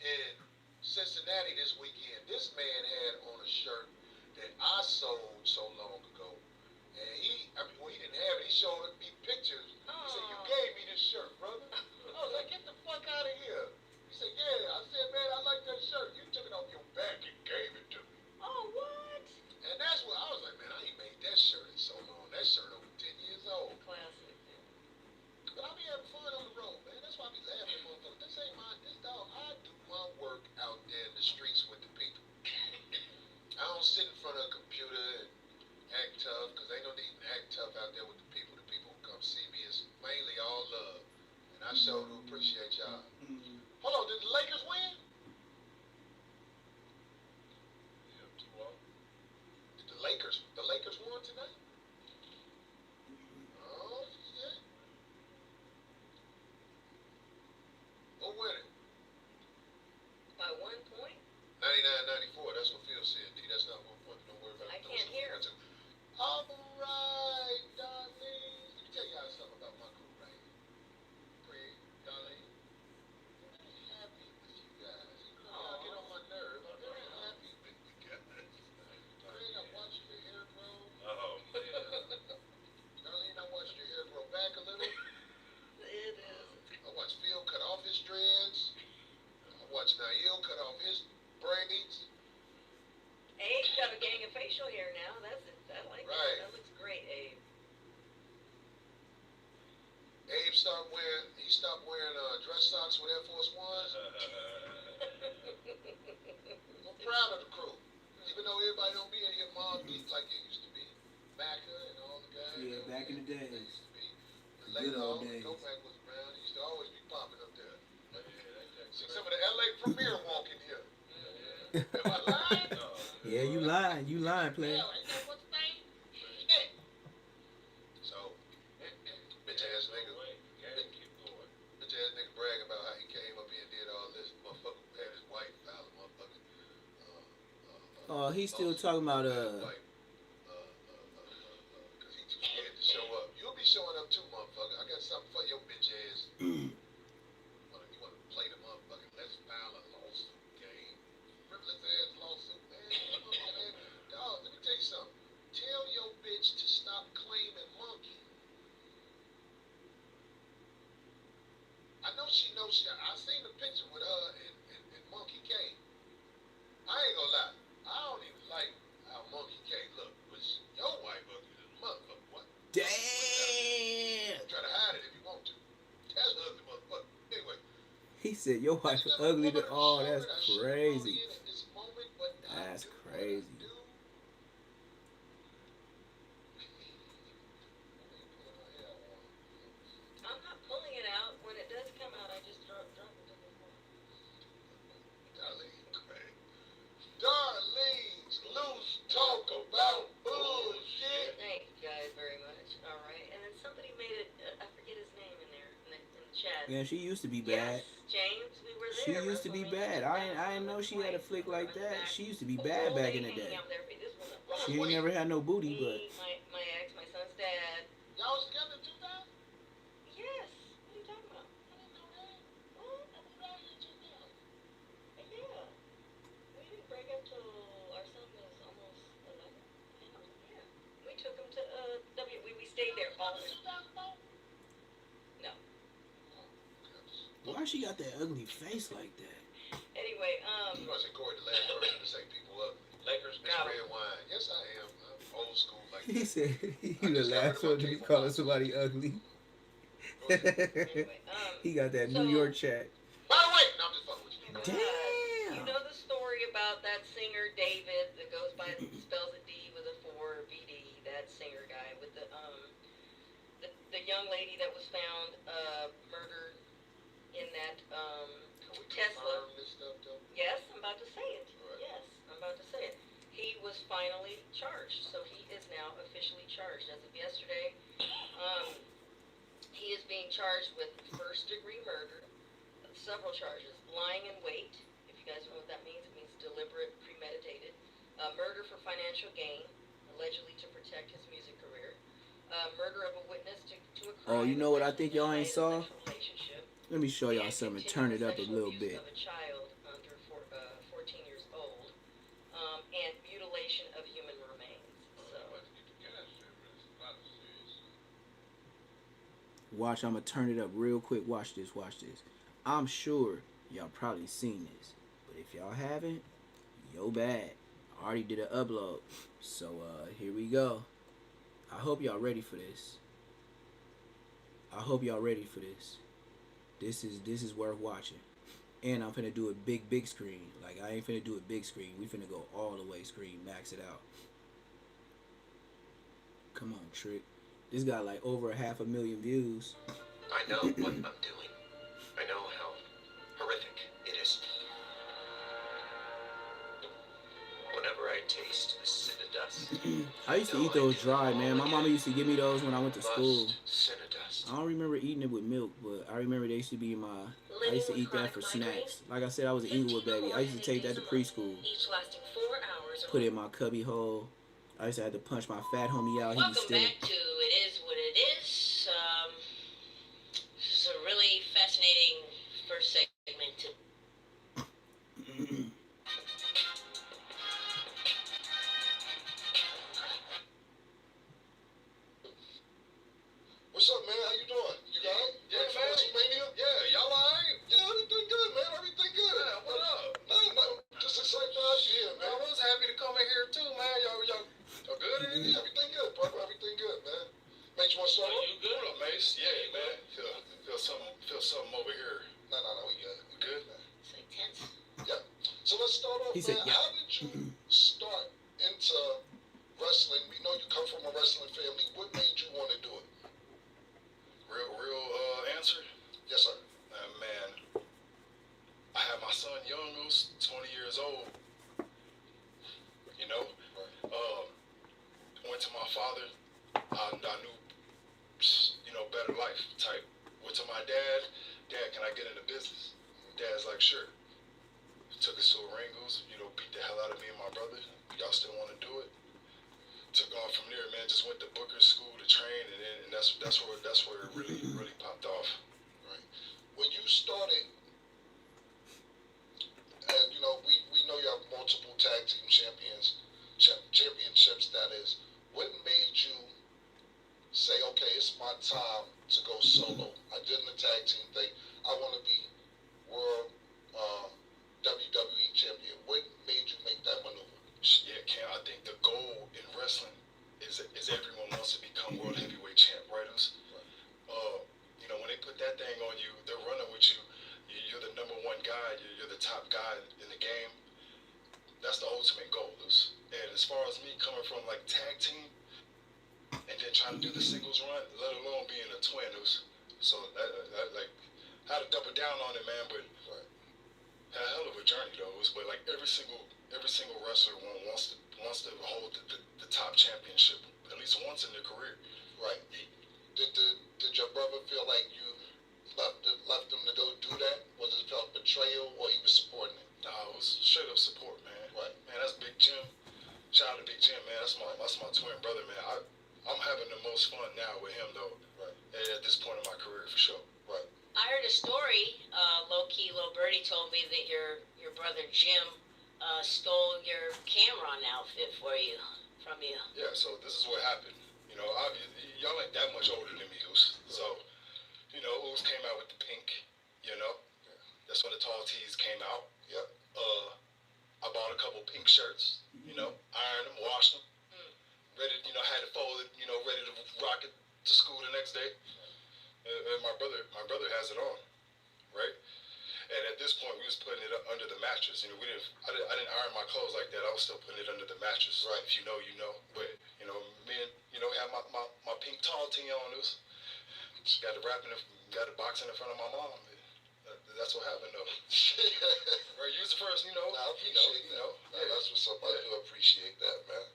in Cincinnati this weekend. This man had on a shirt that I sold so long ago. And he didn't have it. He showed me pictures. He said, you gave me this shirt, brother. I was like, get the fuck out of here. He said, yeah. I said, man, I like that shirt. You took it off your back and gave it to me. Oh, what? And that's what I was like, man, I ain't made that shirt in so long. That shirt over 10 years old. Classic. But I be having fun on the road, man. That's why I be laughing at motherfuckers. This ain't this dog. I do my work out there in the streets with the people. I don't sit in front of a computer and act tough, because ain't no need to act tough out there with the people. The people who come see me is mainly all love. And I sure do appreciate y'all. Hold on, did the Lakers win? Yeah, 2-1. Did the Lakers won tonight? Oh, shit. Who win it? By 1 point? 99-94, that's what Phil said, D. That's not 1 point. Don't worry about it. I can't hear. All right, darling. Let me tell y'all something about my crew right here. Craig, darling. I'm happy with you guys. You know, y'all get on my nerves. I'm very happy with you guys. Craig, I watched your hair grow. Oh, man. Darlene, I watched your hair grow back a little. It is. I watched Phil cut off his dreads. I watched Nail cut off his braids. Abe got a gang of facial hair now. That's it. I like Right. that. That looks great, Abe. Abe stopped wearing dress socks with Air Force Ones. I'm proud of the crew. Even though everybody don't be in here mom beat like it used to be. Macca and all the guys. Yeah, back in the They days. used to be. The good old days. Kopak was around. He used to always be popping up there. See some of the LA Premier walking here. Am I lying? Yeah, you lying, player. Yeah, ain't that what's the name? Shit. So, bitch ass nigga. Bitch ass nigga brag about how he came up here and did all this. Motherfucker had his wife file a motherfucking. Oh, he's still talking about Cause he too scared to show up. You'll be showing up too, motherfucker. I got something for your bitch ass. You wanna play the motherfucking let's file a lawsuit game. Frivolous ass lawsuit, man. Man. Dog, let me tell you something. Tell your bitch to stop claiming monkey. I know she knows I seen the picture with her and Monkey K. I ain't gonna lie. I don't even like how Monkey K look. But your wife ugly as a motherfucker. What? damn. Try to hide it if you want to. That's ugly motherfucker. Anyway. He said your wife is ugly to oh, that's crazy. That's crazy. I'm not pulling it out. When it does come out, I just drop it in the water. Darlene, Craig. Darlene's loose talk about bullshit. Thank you guys very much. All right. And then somebody made it, I forget his name in there, in the chat. Yeah, she used to be bad. Yes, James, we were She there. used to be bad. I didn't know she had a flick like that. She used to be bad back in the day. She ain't never had no booty, but My ex, my son's dad. Y'all was together in 2000? Yes. What are you talking about? No. Why she got that ugly face like that? Anyway, You know, I said Corey, the last person to say people up. Lakers This got red wine. Yes, I am. I'm old school like He that. said he I the just got rid last of my one to be cable calling box. somebody ugly. anyway, He got that so, New York chat. By the way, no, I'm just fucking with you. You Damn. know the story about that singer David that goes by spells a D with a 4 BD. That singer guy with the young lady that was found murdered in that Can we Tesla. confirm this stuff, though? Yes, I'm about to say it. Right. Yes, I'm about to say it. He was finally charged, so he is now officially charged as of yesterday. He is being charged with first-degree murder, several charges, lying in wait. If you guys know what that means, it means deliberate, premeditated. Murder for financial gain, allegedly to protect his music career. Murder of a witness to a crime. Oh, you know what I think y'all ain't saw? Relationship. Let me show y'all something. Turn it up a little bit. Of a child under 14 years old, and mutilation of human remains. So. Watch, I'm gonna turn it up real quick. Watch this, watch this. I'm sure y'all probably seen this, but if y'all haven't, yo bad. I already did an upload, so here we go. I hope y'all ready for this. I hope y'all ready for this. This is worth watching. And I'm finna do it big screen. Like, I ain't finna do it big screen. We finna go all the way screen, max it out. Come on, Trick. This got like over 500,000 views. I know what I'm doing. I know how horrific it is. Whenever I taste the cinnadust, I used to eat those dry, man. My mama used to give me those when I went to school. Cinnadust. I don't remember eating it with milk, but I remember they used to be in my... I used to eat that for snacks. Like I said, I was an Inglewood baby. I used to take that to preschool. Each lasting 4 hours. Put it in my cubby hole. I used to have to punch my fat homie out. He was Welcome stealing. back to It Is What It Is. This is a really fascinating first segment to What's up, man? How you doing? You got it? Yeah, man. Pennsylvania? Yeah, y'all alright? Yeah, everything good, man. Everything good. Yeah, what up? No, just excited to have you here, man. I was happy to come in here too, man. Y'all good in here? Yeah, everything good, brother. Everything good, man. Mate, you want to start off? You good? What up, Mace? Yeah, man. Feel something over here. No, we good. We good? It's intense. Yeah. So let's start off, He man. said, yeah. How did you start into wrestling? We know you come from a wrestling family. What made you want to do it? Real answer? Yes, sir. Man, I had my son young, he was 20 years old. You know? Went to my father. I knew, better life type. Went to my dad. Dad, can I get into business? Dad's like, sure. Took us to a Ringles, beat the hell out of me and my brother. Y'all still want to do it? Took off from there, man. Just went to Booker's school to train, and that's where it really popped off. Right. When you started, and we know you have multiple tag team championships. That is, what made you say, okay, it's my time to go solo? I did the tag team thing. I want to be world WWE champion. What made you make that maneuver? Yeah, Cam, I think the goal in wrestling is everyone wants to become world heavyweight champ, right? When they put that thing on you, they're running with you. You're the number one guy. You're the top guy in the game. That's the ultimate goal, Luce. And as far as me coming from like tag team and then trying to do the singles run, let alone being a twin, Luce. So I had to double down on it, man. But had a hell of a journey, though. But like every single wrestler wants to hold the top championship at least once in their career. Right. Did your brother feel like you left him to go do that? Was it felt betrayal, or he was supporting it? Nah, it was straight up support, man. Right. Man, that's Big Jim. Shout out to Big Jim, man. That's my twin brother, man. I'm having the most fun now with him, though. Right. At this point in my career, for sure. Right. I heard a story, low-key, Lil Birdie told me that your brother Jim stole your Cameron outfit from you. Yeah, so this is what happened. y'all ain't that much older than me, Oos. So, you know, Oos came out with the pink, you know. That's when the tall tees came out. Yep. I bought a couple pink shirts, you know, ironed them, washed them, ready, you know, had it folded, you know, ready to rock it to school the next day. And my brother has it on, right? And at this point, we was putting it up under the mattress. You know, I didn't iron my clothes like that. I was still putting it under the mattress. Right. If you know, you know. But you know, me and had my pink tall tee on. This got the box in front of my mom. That's what happened though. Right, you was the first, you know. I appreciate that. Yeah. That's what's up. I do appreciate that, man.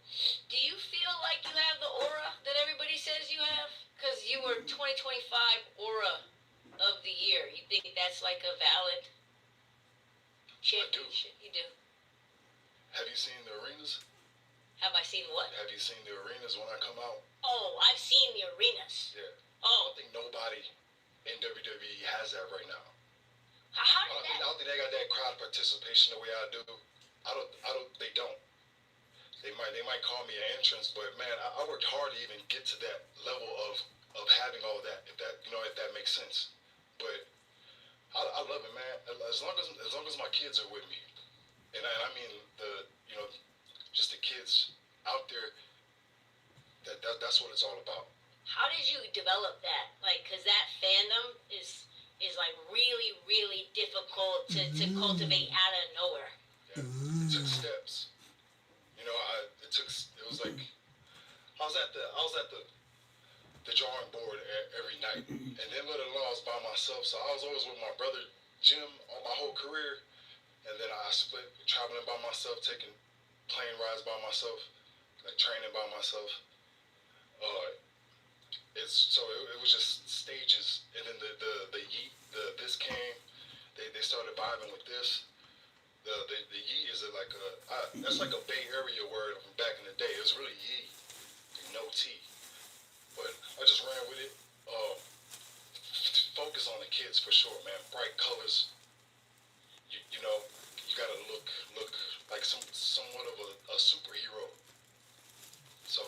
Do you feel like you have the aura that everybody says you have? Because you were 2025 aura of the year. You think that's like a valid championship? You do. Have you seen the arenas? Have I seen what? Have you seen the arenas when I come out? Oh, I've seen the arenas. Yeah. I Oh, don't think nobody in WWE has that right now. how I did that? don't think they got that crowd participation the way I do. They don't. They might call me an entrance, but man, I worked hard to even get to that level of having all that, if that makes sense. But I love it, man. As long as my kids are with me, and I mean just the kids out there. That's what it's all about. How did you develop that? Like, cause that fandom is like really, really difficult to cultivate out of nowhere. Yeah. It took steps. You know, it was like I was at the drawing board every night, and then let alone I was by myself. So I was always with my brother Jim on my whole career, and then I split traveling by myself, taking plane rides by myself, like training by myself. It was just stages, and then this came. They started vibing with this. The Yee is that's like a Bay Area word from back in the day. It was really Yee, no T. But I just ran with it. Focus on the kids for sure, man. Bright colors. You know, you gotta look like somewhat of a superhero. So.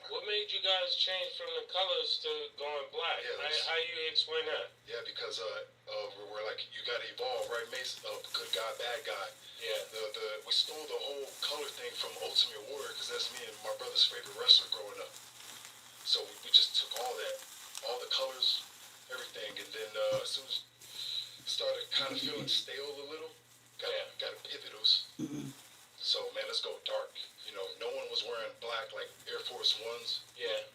What made you guys change from the colors to going black? Yeah, How you explain that? Yeah, because we're like, you gotta evolve, right, Mace? Good guy, bad guy. Yeah. We stole the whole color thing from Ultimate Warrior, because that's me and my brother's favorite wrestler growing up. So we just took all that, all the colors, everything, and then as soon as it started kind of feeling stale a little, gotta pivot us. So man, let's go dark. You know, no one was wearing black like Air Force Ones. Yeah.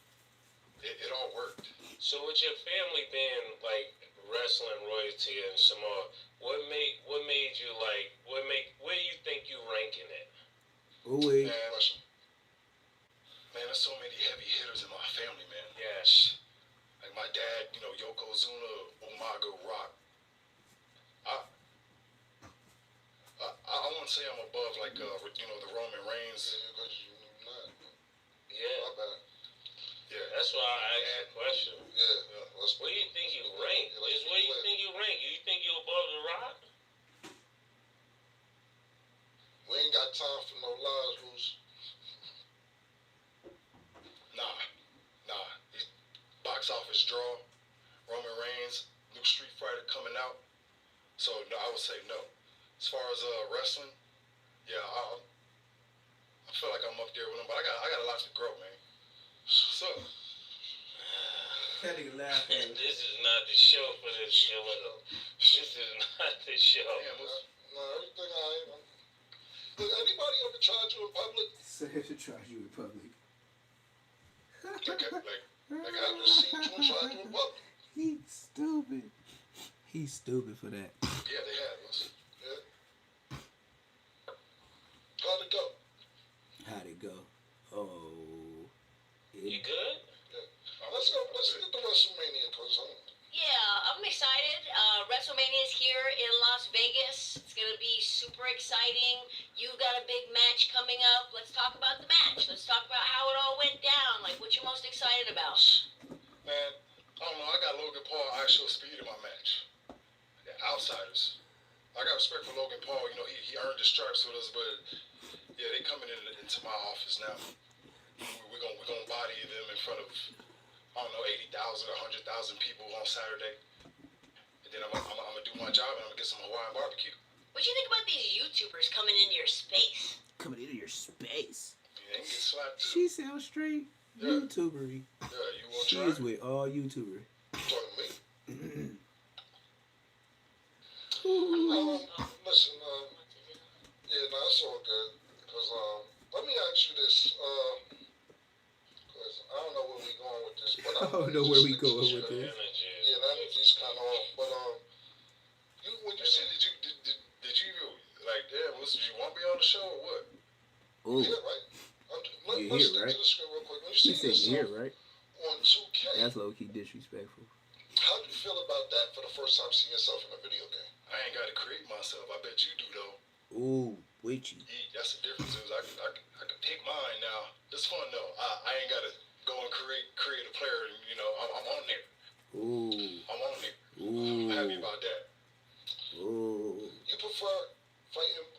It all worked. So with your family being like wrestling royalty and Samoa, what made you like? Where do you think you rank in it? Oh wait. Man, there's so many heavy hitters in my family, man. Yes. Like my dad, you know, Yokozuna, Umaga, Rock. I wouldn't say I'm above like the Roman Reigns. Yeah. My bad. Yeah. That's why I asked the question. Yeah. Where do you think you rank? Where do you think you rank? You think you above The Rock? We ain't got time for no lies, Bruce. Nah. Box office draw, Roman Reigns, new Street Fighter coming out. So no, I would say no. As far as wrestling, yeah, I feel like I'm up there with him, but I got a lot to grow, man. So That nigga laughing. This is not the show for this show. This is not the show. No, everything I ain't. Look, anybody ever tried you in public? Say if you try you in public. Like I just seen you and tried you in public. He's stupid. He's stupid for that. yeah, they have us. Yeah. How'd it go? How'd it go? Oh. You good? Let's get the WrestleMania cause Yeah, I'm excited. WrestleMania is here in Las Vegas. It's gonna be super exciting. You've got a big match coming up. Let's talk about the match. Let's talk about how it all went down. Like, what you're most excited about. Man, I don't know. I got Logan Paul actual speed in my match. The outsiders. I got respect for Logan Paul. You know, he earned the stripes with us, but yeah, they coming into my office now. We're gonna body them in front of I don't know, 80,000 or 100,000 people on Saturday. And then I'm gonna do my job and I'm gonna get some Hawaiian barbecue. What do you think about these YouTubers coming into your space? Coming into your space. Yeah, they can get slapped too. She sounds straight YouTubery. Yeah, you want to She try? is with all YouTuber. You talking to me? Ooh. Listen, yeah, no, it's all good. Because, let me ask you this, because I don't know where we going with this, but I don't know where we going with this. Yeah, the energy's kind of off, but, When you said, did you like, damn, did you want to be on the show or what? Ooh. yeah, right? You Let's here, stick right? to the script real quick. When you She see said you here, yourself right? on 2K, That's low-key disrespectful. how do you feel about that for the first time seeing yourself in a video game? I ain't got to create myself. I bet you do, though. Ooh, with you. That's the difference. Is I can pick mine now. It's fun, though. I ain't got to go and create a player, and, you know, I'm on there. Ooh. I'm on there. Ooh. I'm happy about that. Ooh. You prefer fighting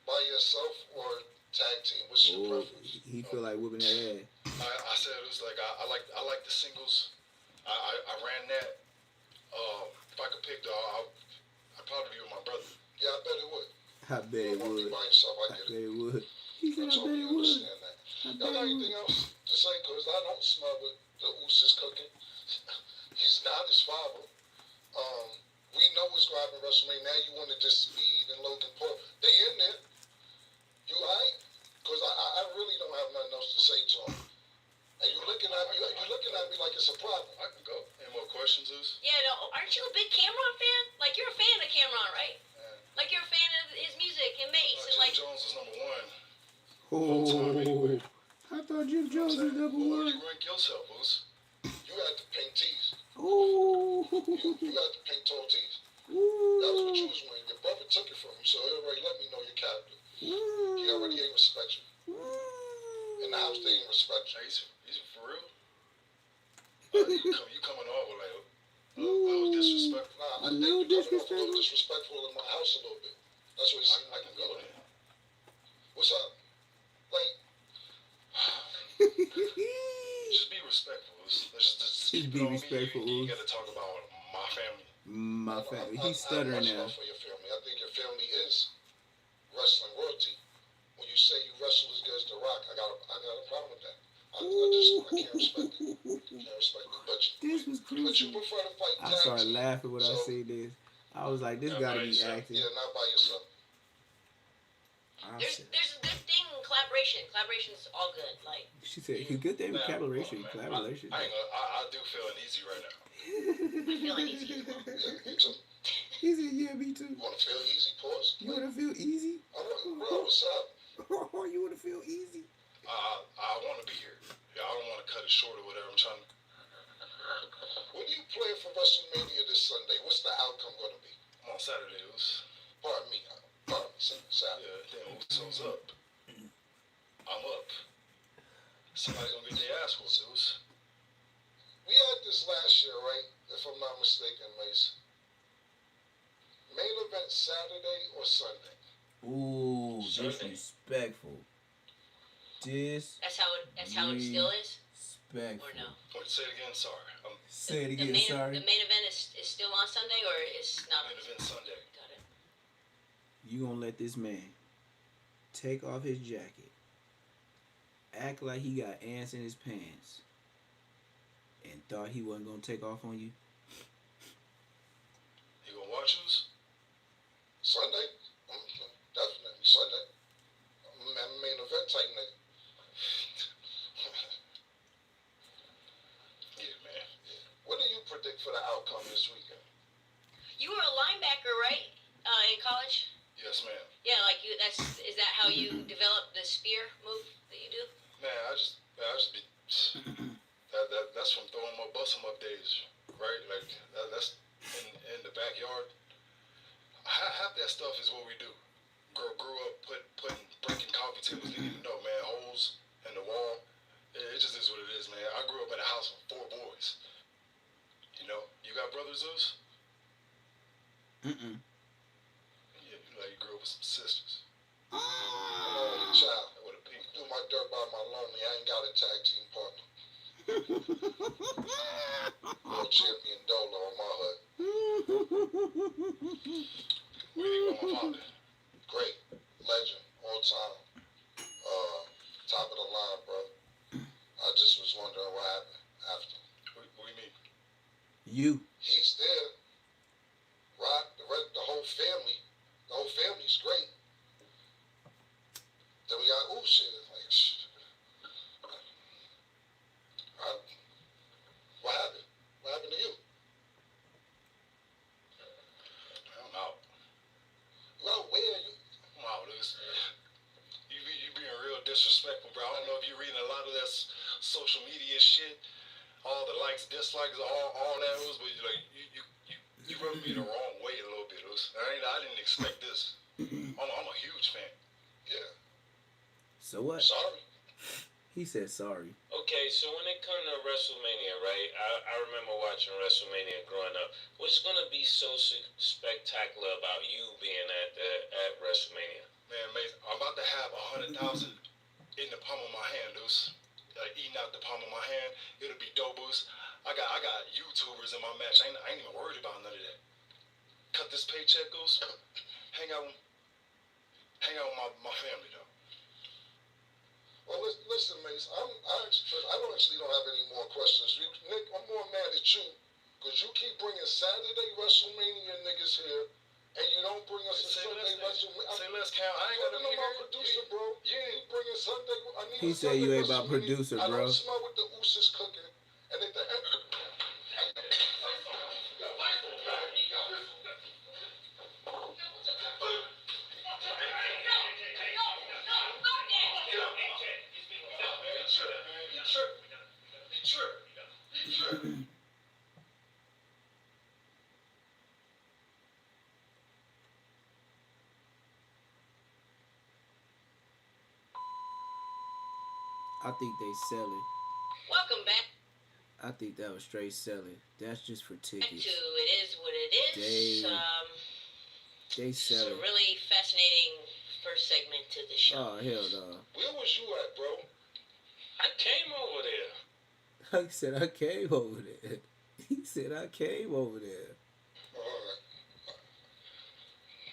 by yourself or tag team? What's your Ooh. preference? He feel like whipping that ass. I said it was like I like the singles. I ran that. If I could pick, though, I'd probably be with my brother. Yeah, I bet it would. I bet You it don't want to be would. by yourself. I I get bet it. it would. He said I I bet totally it would. understand that. I Y'all bet got it anything would. else to say? Because I don't smell what the Oos is cooking. He's not his father. We know what's going to happen in WrestleMania. Now you want to just Speed and Logan Paul. They in there. You alright? Because I really don't have nothing else to say to him. And you're looking at me like it's a problem. I can go. Any more questions, Zeus? Yeah, no, aren't you a big Cameron fan? Like, you're a fan of Cameron, right? Like, you're a fan of his music and Mace and, Jim like... Jones was number one. Oh. I thought Jim Jones was number Well, one. you rank yourself, Oos? You had to paint tees. Ooh. You had to paint tall tees. That was what you was wearing. Your brother took it from you, so he already let me know your character. He already ain't respect you. In the house, they ain't respect you. He's for real? You coming off with like a little disrespectful? Nah, I A think little you coming off a little disrespectful? disrespectful in my house a little bit. That's what he seemed I like. can go there. What's up? Like, Just be respectful. Just Just be you know, respectful, You Oos. gotta talk about my family. My family. I He's stuttering have now. much love for your family. I think your family is wrestling royalty. When you say you wrestle as good as The Rock, I got a problem with that. I can't respect it. Can't respect it. This was But you crazy. prefer to fight I tag started team. laughing when I So- seen this. I was like, this Not gotta by be yourself. acting. Yeah, not by yourself. I There's said, a good thing in collaboration. Collaboration's all good. Like, she said, you good thing with Man, collaboration. man, Collaboration. I ain't gonna. I do feel uneasy right now. I feel uneasy as well. Yeah, me too. He said, yeah, me too. You want to feel easy? Pause. You want to feel easy? Bro, what's up? You want to feel easy? I want to be here. Yeah, I don't want to cut it short or whatever. I'm trying to. What do you plan for WrestleMania this Sunday? What's the outcome going to be? I'm on Saturday, Oos. Pardon me, Saturday. Yeah, then Uso's up. I'm up. Somebody's gonna get their ass whooped, Oos. We had this last year, right? If I'm not mistaken, Mace. Main event Saturday or Sunday? Ooh, Sunday. disrespectful. That's how it still is? Disrespectful. Or no? Wait, say it again. Sorry. Say it The again, main, sorry. the main event is still on Sunday, or it's not? Main event Sunday. Got it. You gonna let this man take off his jacket, act like he got ants in his pants, and thought he wasn't gonna take off on you? You gonna watch us? Sunday? Definitely Sunday. Main event type nigga. Yeah, man. What do you predict for the outcome this weekend? You were a linebacker, right? In college? Yes, ma'am. Yeah, like is that how you develop the spear move that you do? Man, I just be. That's from throwing my bust 'em up days, right? Like that's in the backyard. Half that stuff is what we do. Grew up breaking coffee tables. Didn't even know, man. Holes in the wall. It just is what it is, man. I grew up in a house with 4 boys. You know, you got brothers, Zeus? Mm-mm. Yeah, you grew up with some sisters. I'm an only child. With a pink. Do my dirt by my lonely. I ain't got a tag team partner. World champion Dolo on my hood. Where you think my father? Great. Legend. All time. Top of the line, bro. I just was wondering what happened after. What do you mean? You. He's there. Right? The whole family. The whole family's great. Then we got, shit. Like, what happened? What happened to you? I'm out. No, where you? I'm out. You being real disrespectful, bro. I don't know if you're reading a lot of that social media shit, all the likes, dislikes, all that was, but you rubbed me the wrong way a little bit. I didn't expect this. I'm a huge fan. Yeah. So what? Sorry. He said sorry. Okay, so when it comes to WrestleMania, right? I remember watching WrestleMania growing up. What's gonna be so spectacular about you being at WrestleMania? Man, I'm about to have 100,000 in the palm of my hand, Deuce. Eating out the palm of my hand. It'll be dope, Deuce. I got YouTubers in my match. I ain't even worried about none of that. Cut this paycheck, Deuce. Hang out with my family, though. Well, listen, Mace. I don't have any more questions. Nick, I'm more mad at you because you keep bringing Saturday WrestleMania niggas here, and you don't bring us a Sunday WrestleMania. Say less, Cal. I ain't got to be my here. producer, bro. You ain't bringing Sunday. I need He a said Sunday you ain't about WrestleMania. producer, I bro. don't smell what the oos is cooking, and at the end. I think they sell it. Welcome back I think that was straight selling. That's just for to tickets. It Is What It Is. They This sell is a it. really fascinating first segment to the show. Oh, hell no. Where was you at, bro? I came over there. He said I came over there. He said I came over there. Alright.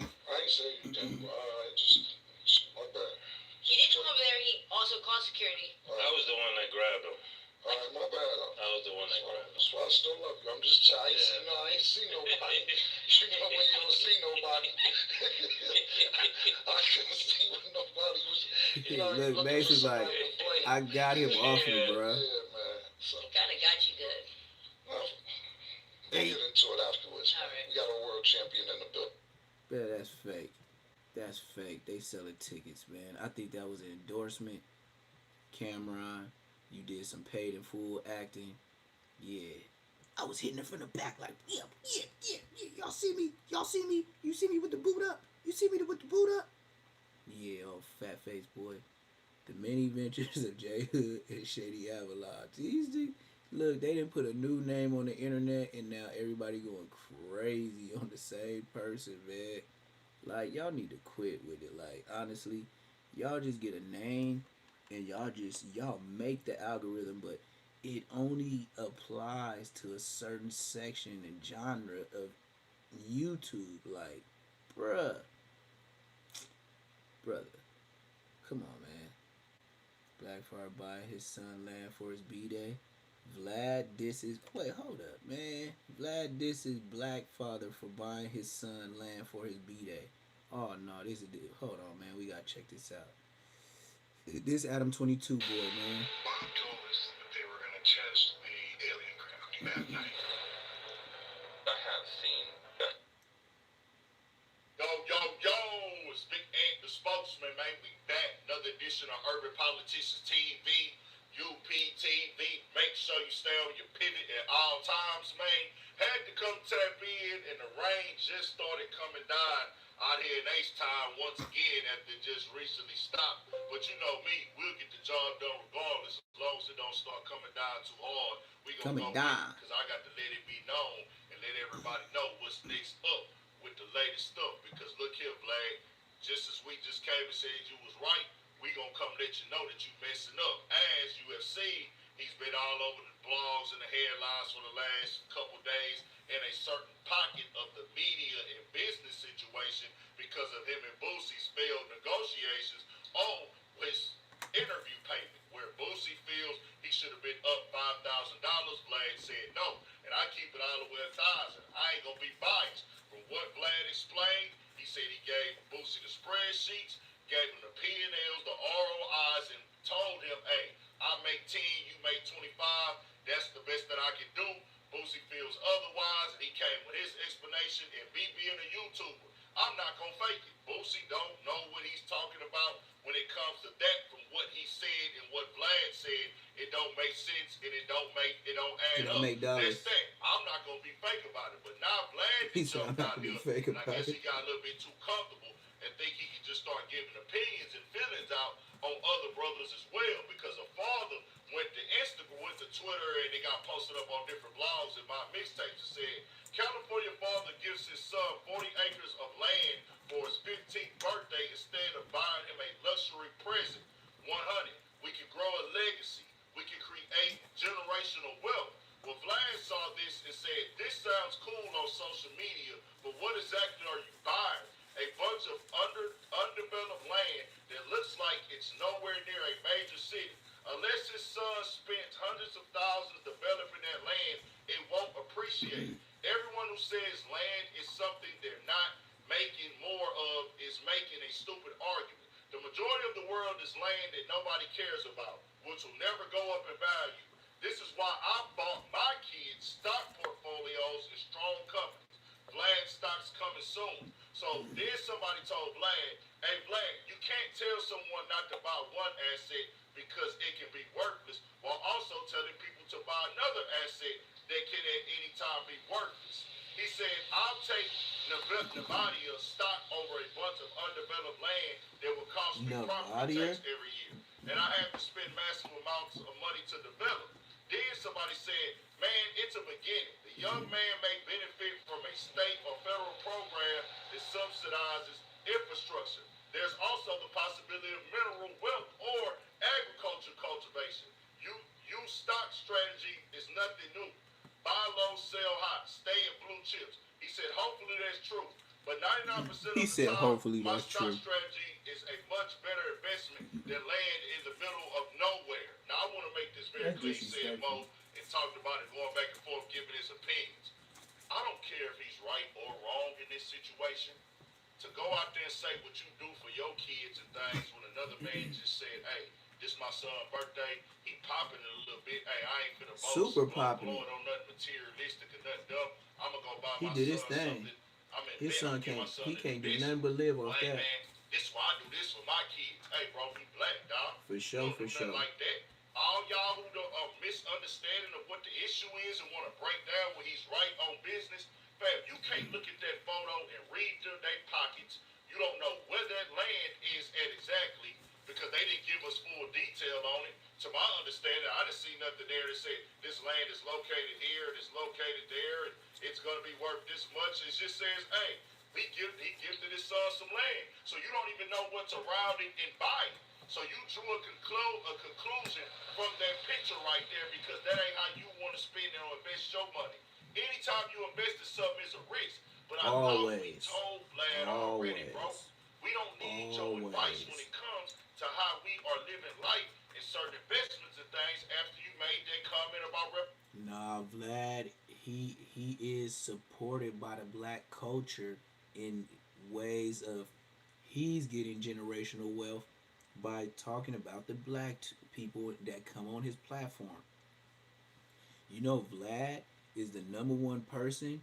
I ain't say you did, bro. My bad. He did come over there. He also called security. I was the one that grabbed him. Alright, my bad. I was the one that grabbed him. That's why I still love you. I'm just I ain't seen nobody. You know when you don't see nobody. I couldn't see when nobody was. Look, Mace is like, I got him off you, bro. Yeah, man. So, He kind of got you good. we'll get into it afterwards. All right. We got a world champion in the building. Man, that's fake. That's fake. They selling tickets, man. I think that was an endorsement. Cameron, you did some paid in full acting. Yeah. I was hitting it from the back like, yeah. Y'all see me? You see me with the boot up? You see me with the boot up? Yeah, old fat face boy. The many ventures of J Hood and Shady Avalon. Look, they didn't put a new name on the internet and now everybody going crazy on the same person, man. Like, y'all need to quit with it. Like, honestly, y'all just get a name and y'all make the algorithm, but it only applies to a certain section and genre of YouTube. Like, brother, come on, man. Blackfire buying his son land for his B-Day. Vlad disses. Wait, hold up, man. Vlad disses Black father for buying his son land for his B-Day. Oh no, this is hold on, man. We gotta check this out. This Adam 22 boy, man. Bob told us that they were going to test the alien craft that night. I have seen. Yo, it's Big Ant, the spokesman, man. We back. Another edition of Urban Politicians TV, UPTV. Make sure you stay on your pivot at all times, man. Had to come tap in, and the rain just started coming down out here in H-Town once again after it just recently stopped. But you know me, we'll get the job done regardless as long as it don't start coming down too hard. We gonna go because I got to let it be known and let everybody know what's next up with the latest stuff. Because look here, Vlad, just as we just came and said you was right, we gonna come let you know that you messing up. As you have seen He's been all over the blogs and the headlines for the last couple days in a certain pocket of the media and business situation because of him and Boosie's failed negotiations on his interview payment, where Boosie feels he should have been up $5,000. Vlad said no, and I keep it all the way 1,000. I ain't gonna be biased. From what Vlad explained, he said he gave Boosie the spreadsheets, gave him the P&Ls, the ROIs, and told him, hey, I make 10, you make 25. That's the best that I can do. Boosie feels otherwise, and he came with his explanation. And me being a YouTuber, I'm not gonna fake it. Boosie don't know what he's talking about when it comes to that. From what he said and what Vlad said, it don't make sense and it don't add up. That's that. I'm not gonna be fake about it. But now Vlad jumped out here, and I guess he got a little bit too comfortable and think he can just start giving opinions and feelings out on other brothers as well. Because a father went to Instagram, went to Twitter, and they got posted up on different blogs. And my mixtapes and said, California father gives his son 40 acres of land for his 15th birthday instead of buying him a luxury present. 100. We can grow a legacy. We can create generational wealth. Well, Vlad saw this and said, this sounds cool on social media, but what exactly are you buying? A bunch of undeveloped land that looks like it's nowhere near a major city. Unless his son spent hundreds of thousands developing that land, it won't appreciate it. Everyone who says land is something they're not making more of is making a stupid argument. The majority of the world is land that nobody cares about, which will never go up in value. This is why I bought my kids stock portfolios in strong companies. Vlad stock's coming soon. So then somebody told Vlad, hey Vlad, you can't tell someone not to buy one asset because it can be worthless, while also telling people to buy another asset that can at any time be worthless. He said, I'll take Nevada stock over a bunch of undeveloped land that will cost me property tax every year. And I have to spend massive amounts of money to develop. Then somebody said, man, it's a beginning. The young man may benefit from a state or federal program that subsidizes infrastructure. There's also the possibility of mineral wealth or agriculture cultivation. Use stock strategy is nothing new. Buy low, sell high, stay in blue chips. He said, hopefully that's true. But 99% of the time, my stock strategy is a much better investment than land in the middle of nowhere. Now, I want to make this very clear. He said, Mo, and talked about it, going back and forth, giving his opinions. I don't care if he's right or wrong in this situation. To go out there and say what you do for your kids and things when another man just said, hey, this my son's birthday, he popping it a little bit. Hey, I ain't finna boast. Super popping. Blowing on nothing materialistic or nothing dumb. I'm gonna go buy my son something. His son can't. He can't do nothing but live off that. Man, this is why I do this for my kids. Hey, bro, he black, dog. For sure, for sure. Like that. All y'all who are misunderstanding of what the issue is and want to break down when he's right on business, fam, you can't look at that photo and read their pockets. You don't know where that land is at exactly because they didn't give us full detail on it. To my understanding, I didn't see nothing there that said this land is located here, it's located there, and it's going to be worth this much. It just says, hey, he gifted his son some land. So you don't even know what's around it and buy it. So you drew a conclusion from that picture right there because that ain't how you want to spend it or invest your money. Anytime you invest in something, it's a risk. But I thought we told Vlad already, bro. We don't need your advice when it comes to how we are living life in certain investments and things after you made that comment about Nah, Vlad, he is supported by the black culture in ways of he's getting generational wealth by talking about the black people that come on his platform. You know, Vlad is the number one person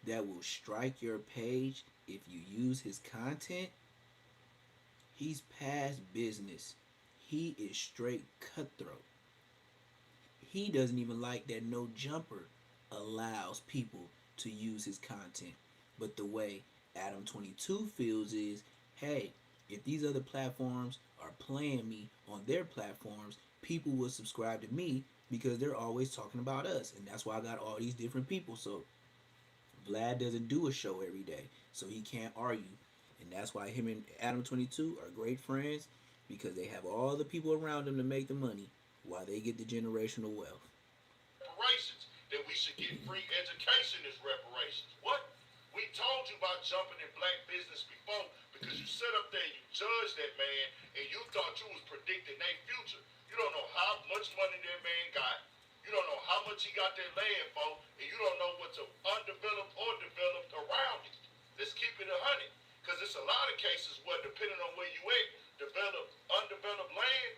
that will strike your page if you use his content. He's past business. He is straight cutthroat. He doesn't even like that No Jumper allows people to use his content. But the way Adam 22 feels is, hey, if these other platforms are playing me on their platforms, people will subscribe to me because they're always talking about us. And that's why I got all these different people. So Vlad doesn't do a show every day, so he can't argue. And that's why him and Adam 22 are great friends because they have all the people around them to make the money. while they get the generational wealth. Reparations. That we should get free education as reparations. What? We told you about jumping in black business before because you sat up there and you judged that man and you thought you was predicting their future. You don't know how much money that man got. You don't know how much he got that land for, and you don't know what's undeveloped or developed around it. Let's keep it 100. Because it's a lot of cases where, depending on where you at, developed, undeveloped land,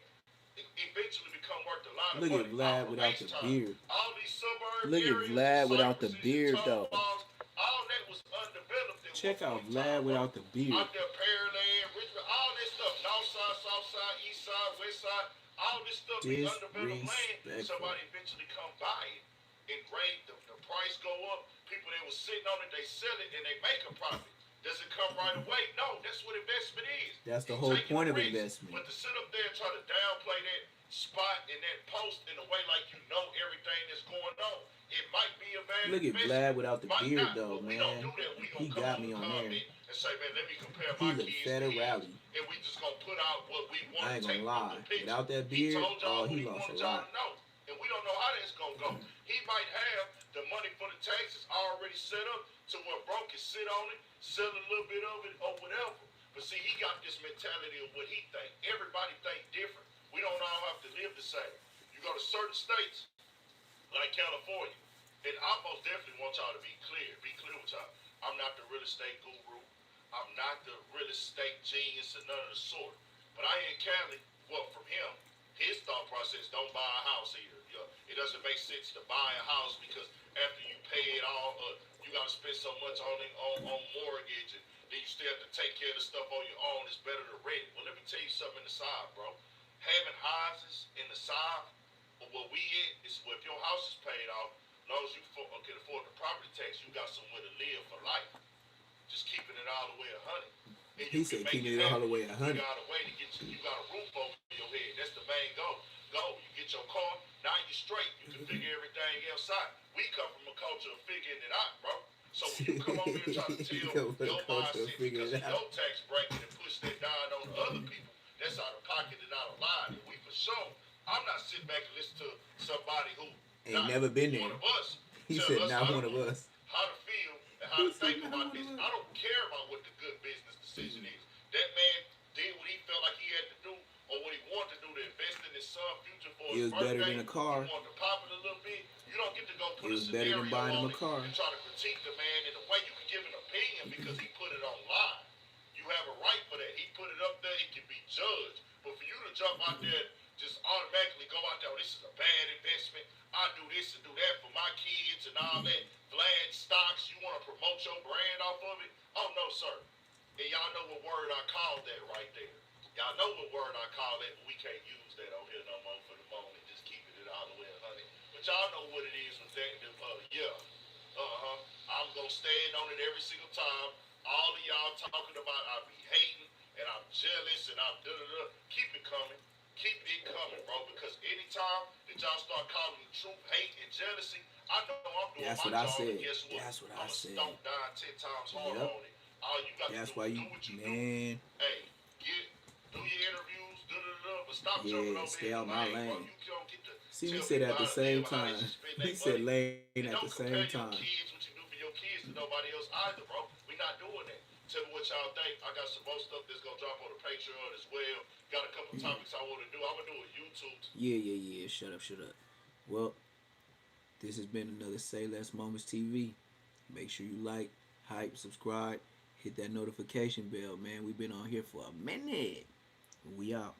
it eventually become worth a lot of Look money. at Vlad without the beard. All these suburb Look at areas, Vlad without the Cypresses and beard, Tall though. Falls, all that was undeveloped. Check out Vlad without the beard. Out there, Pearland, Richmond, all this stuff, north side, south side, east side, west side, all this stuff is undeveloped land. Somebody eventually come buy it and grade the price go up. People that was sitting on it, they sell it and they make a profit. Does it come right away? No, that's what investment is. That's the whole point of investment. But to sit up there and try to downplay that spot and that post in a way like you know everything that's going on, it might be a bad Look at investment. Vlad without the Might beard, not, though, but we man. don't do that. We He got me on there. and say, man, let me compare He my looked kids fed to a his, rally. and we just gonna put out what we want I ain't to take gonna lie. from the picture. Without that He beard, told y'all he what lost a wanted y'all lot. to know, and we don't know how that's gonna go. He might have the money for the taxes already set up to where broke can sit on it, sell a little bit of it or whatever. But see, he got this mentality of what he think. Everybody think different. We don't all have to live the same. You go to certain states, like California, and I most definitely want y'all to be clear. Be clear with y'all. I'm not the real estate guru. I'm not the real estate genius or none of the sort. But I in Cali, well, from him, his thought process, don't buy a house either. You know, it doesn't make sense to buy a house because after you pay it all, you got to spend so much on mortgage, and then you still have to take care of the stuff on your own. It's better to rent. Well, let me tell you something in the South, bro. Having houses in the South, but where we at is where if your house is paid off, as long as you can afford the property tax, you got somewhere to live for life. Just keeping it all the way 100. And He said keeping it all the way 100. You got a way to get you got a roof over your head. That's the main goal. You get your car, now you straight. You can figure everything else out. We come from a culture of figuring it out, bro. So when you come over here trying to tell your mindset because of your tax bracket and push that down on the other people, that's out of pocket and out of line. And we for sure, I'm not sitting back and listen to somebody who ain't never been there. One of us. He said not one of us. How to feel and how to think about this. I don't care about what the good business decision is. That man did what he felt like he had to do or what he wanted to do to invest in his son's future for his birthday. It was better than a car. He wanted to pop it a little bit. You don't get to go put a scenario on it and try to critique the man in a way. You can give an opinion because he put it online. You have a right for that. He put it up there. It can be judged. But for you to jump out there just automatically go out there, oh, this is a bad investment. I do this and do that for my kids and all that. Vlad stocks, you want to promote your brand off of it? Oh, no, sir. And y'all know what word I call that right there. Y'all know what word I call that, but we can't use that on here no more for the moment. Just keeping it all the way 100. But y'all know what it is with that. I'm going to stand on it every single time. All of y'all talking about I be hating and I'm jealous and I'm da-da-da. Keep it coming. Keep it coming, bro, because anytime that y'all start calling the truth, hate, and jealousy, I know I'm doing That's my what I job, said. and guess what? That's what I said. I'm going to stomp down 10 times harder on it. All you got That's to do why is you, do what you man. do. Hey, do your interviews, da-da-da, but stop Yeah, jumping over stay in out the my lane, bro. lane. You don't get to See, we tell said people at the how to same live, how they time. should spend He their said money. lane And at the don't same compare time. your kids, what you do for your kids, to nobody else either, bro. We're not doing that. Tell me what y'all think. I got some more stuff that's going to drop on the Patreon as well. Got a couple topics I want to do. I'm going to do a YouTube. Yeah. Shut up. Well, this has been another Say Less Moments TV. Make sure you like, hype, subscribe, hit that notification bell, man. We've been on here for a minute. We out.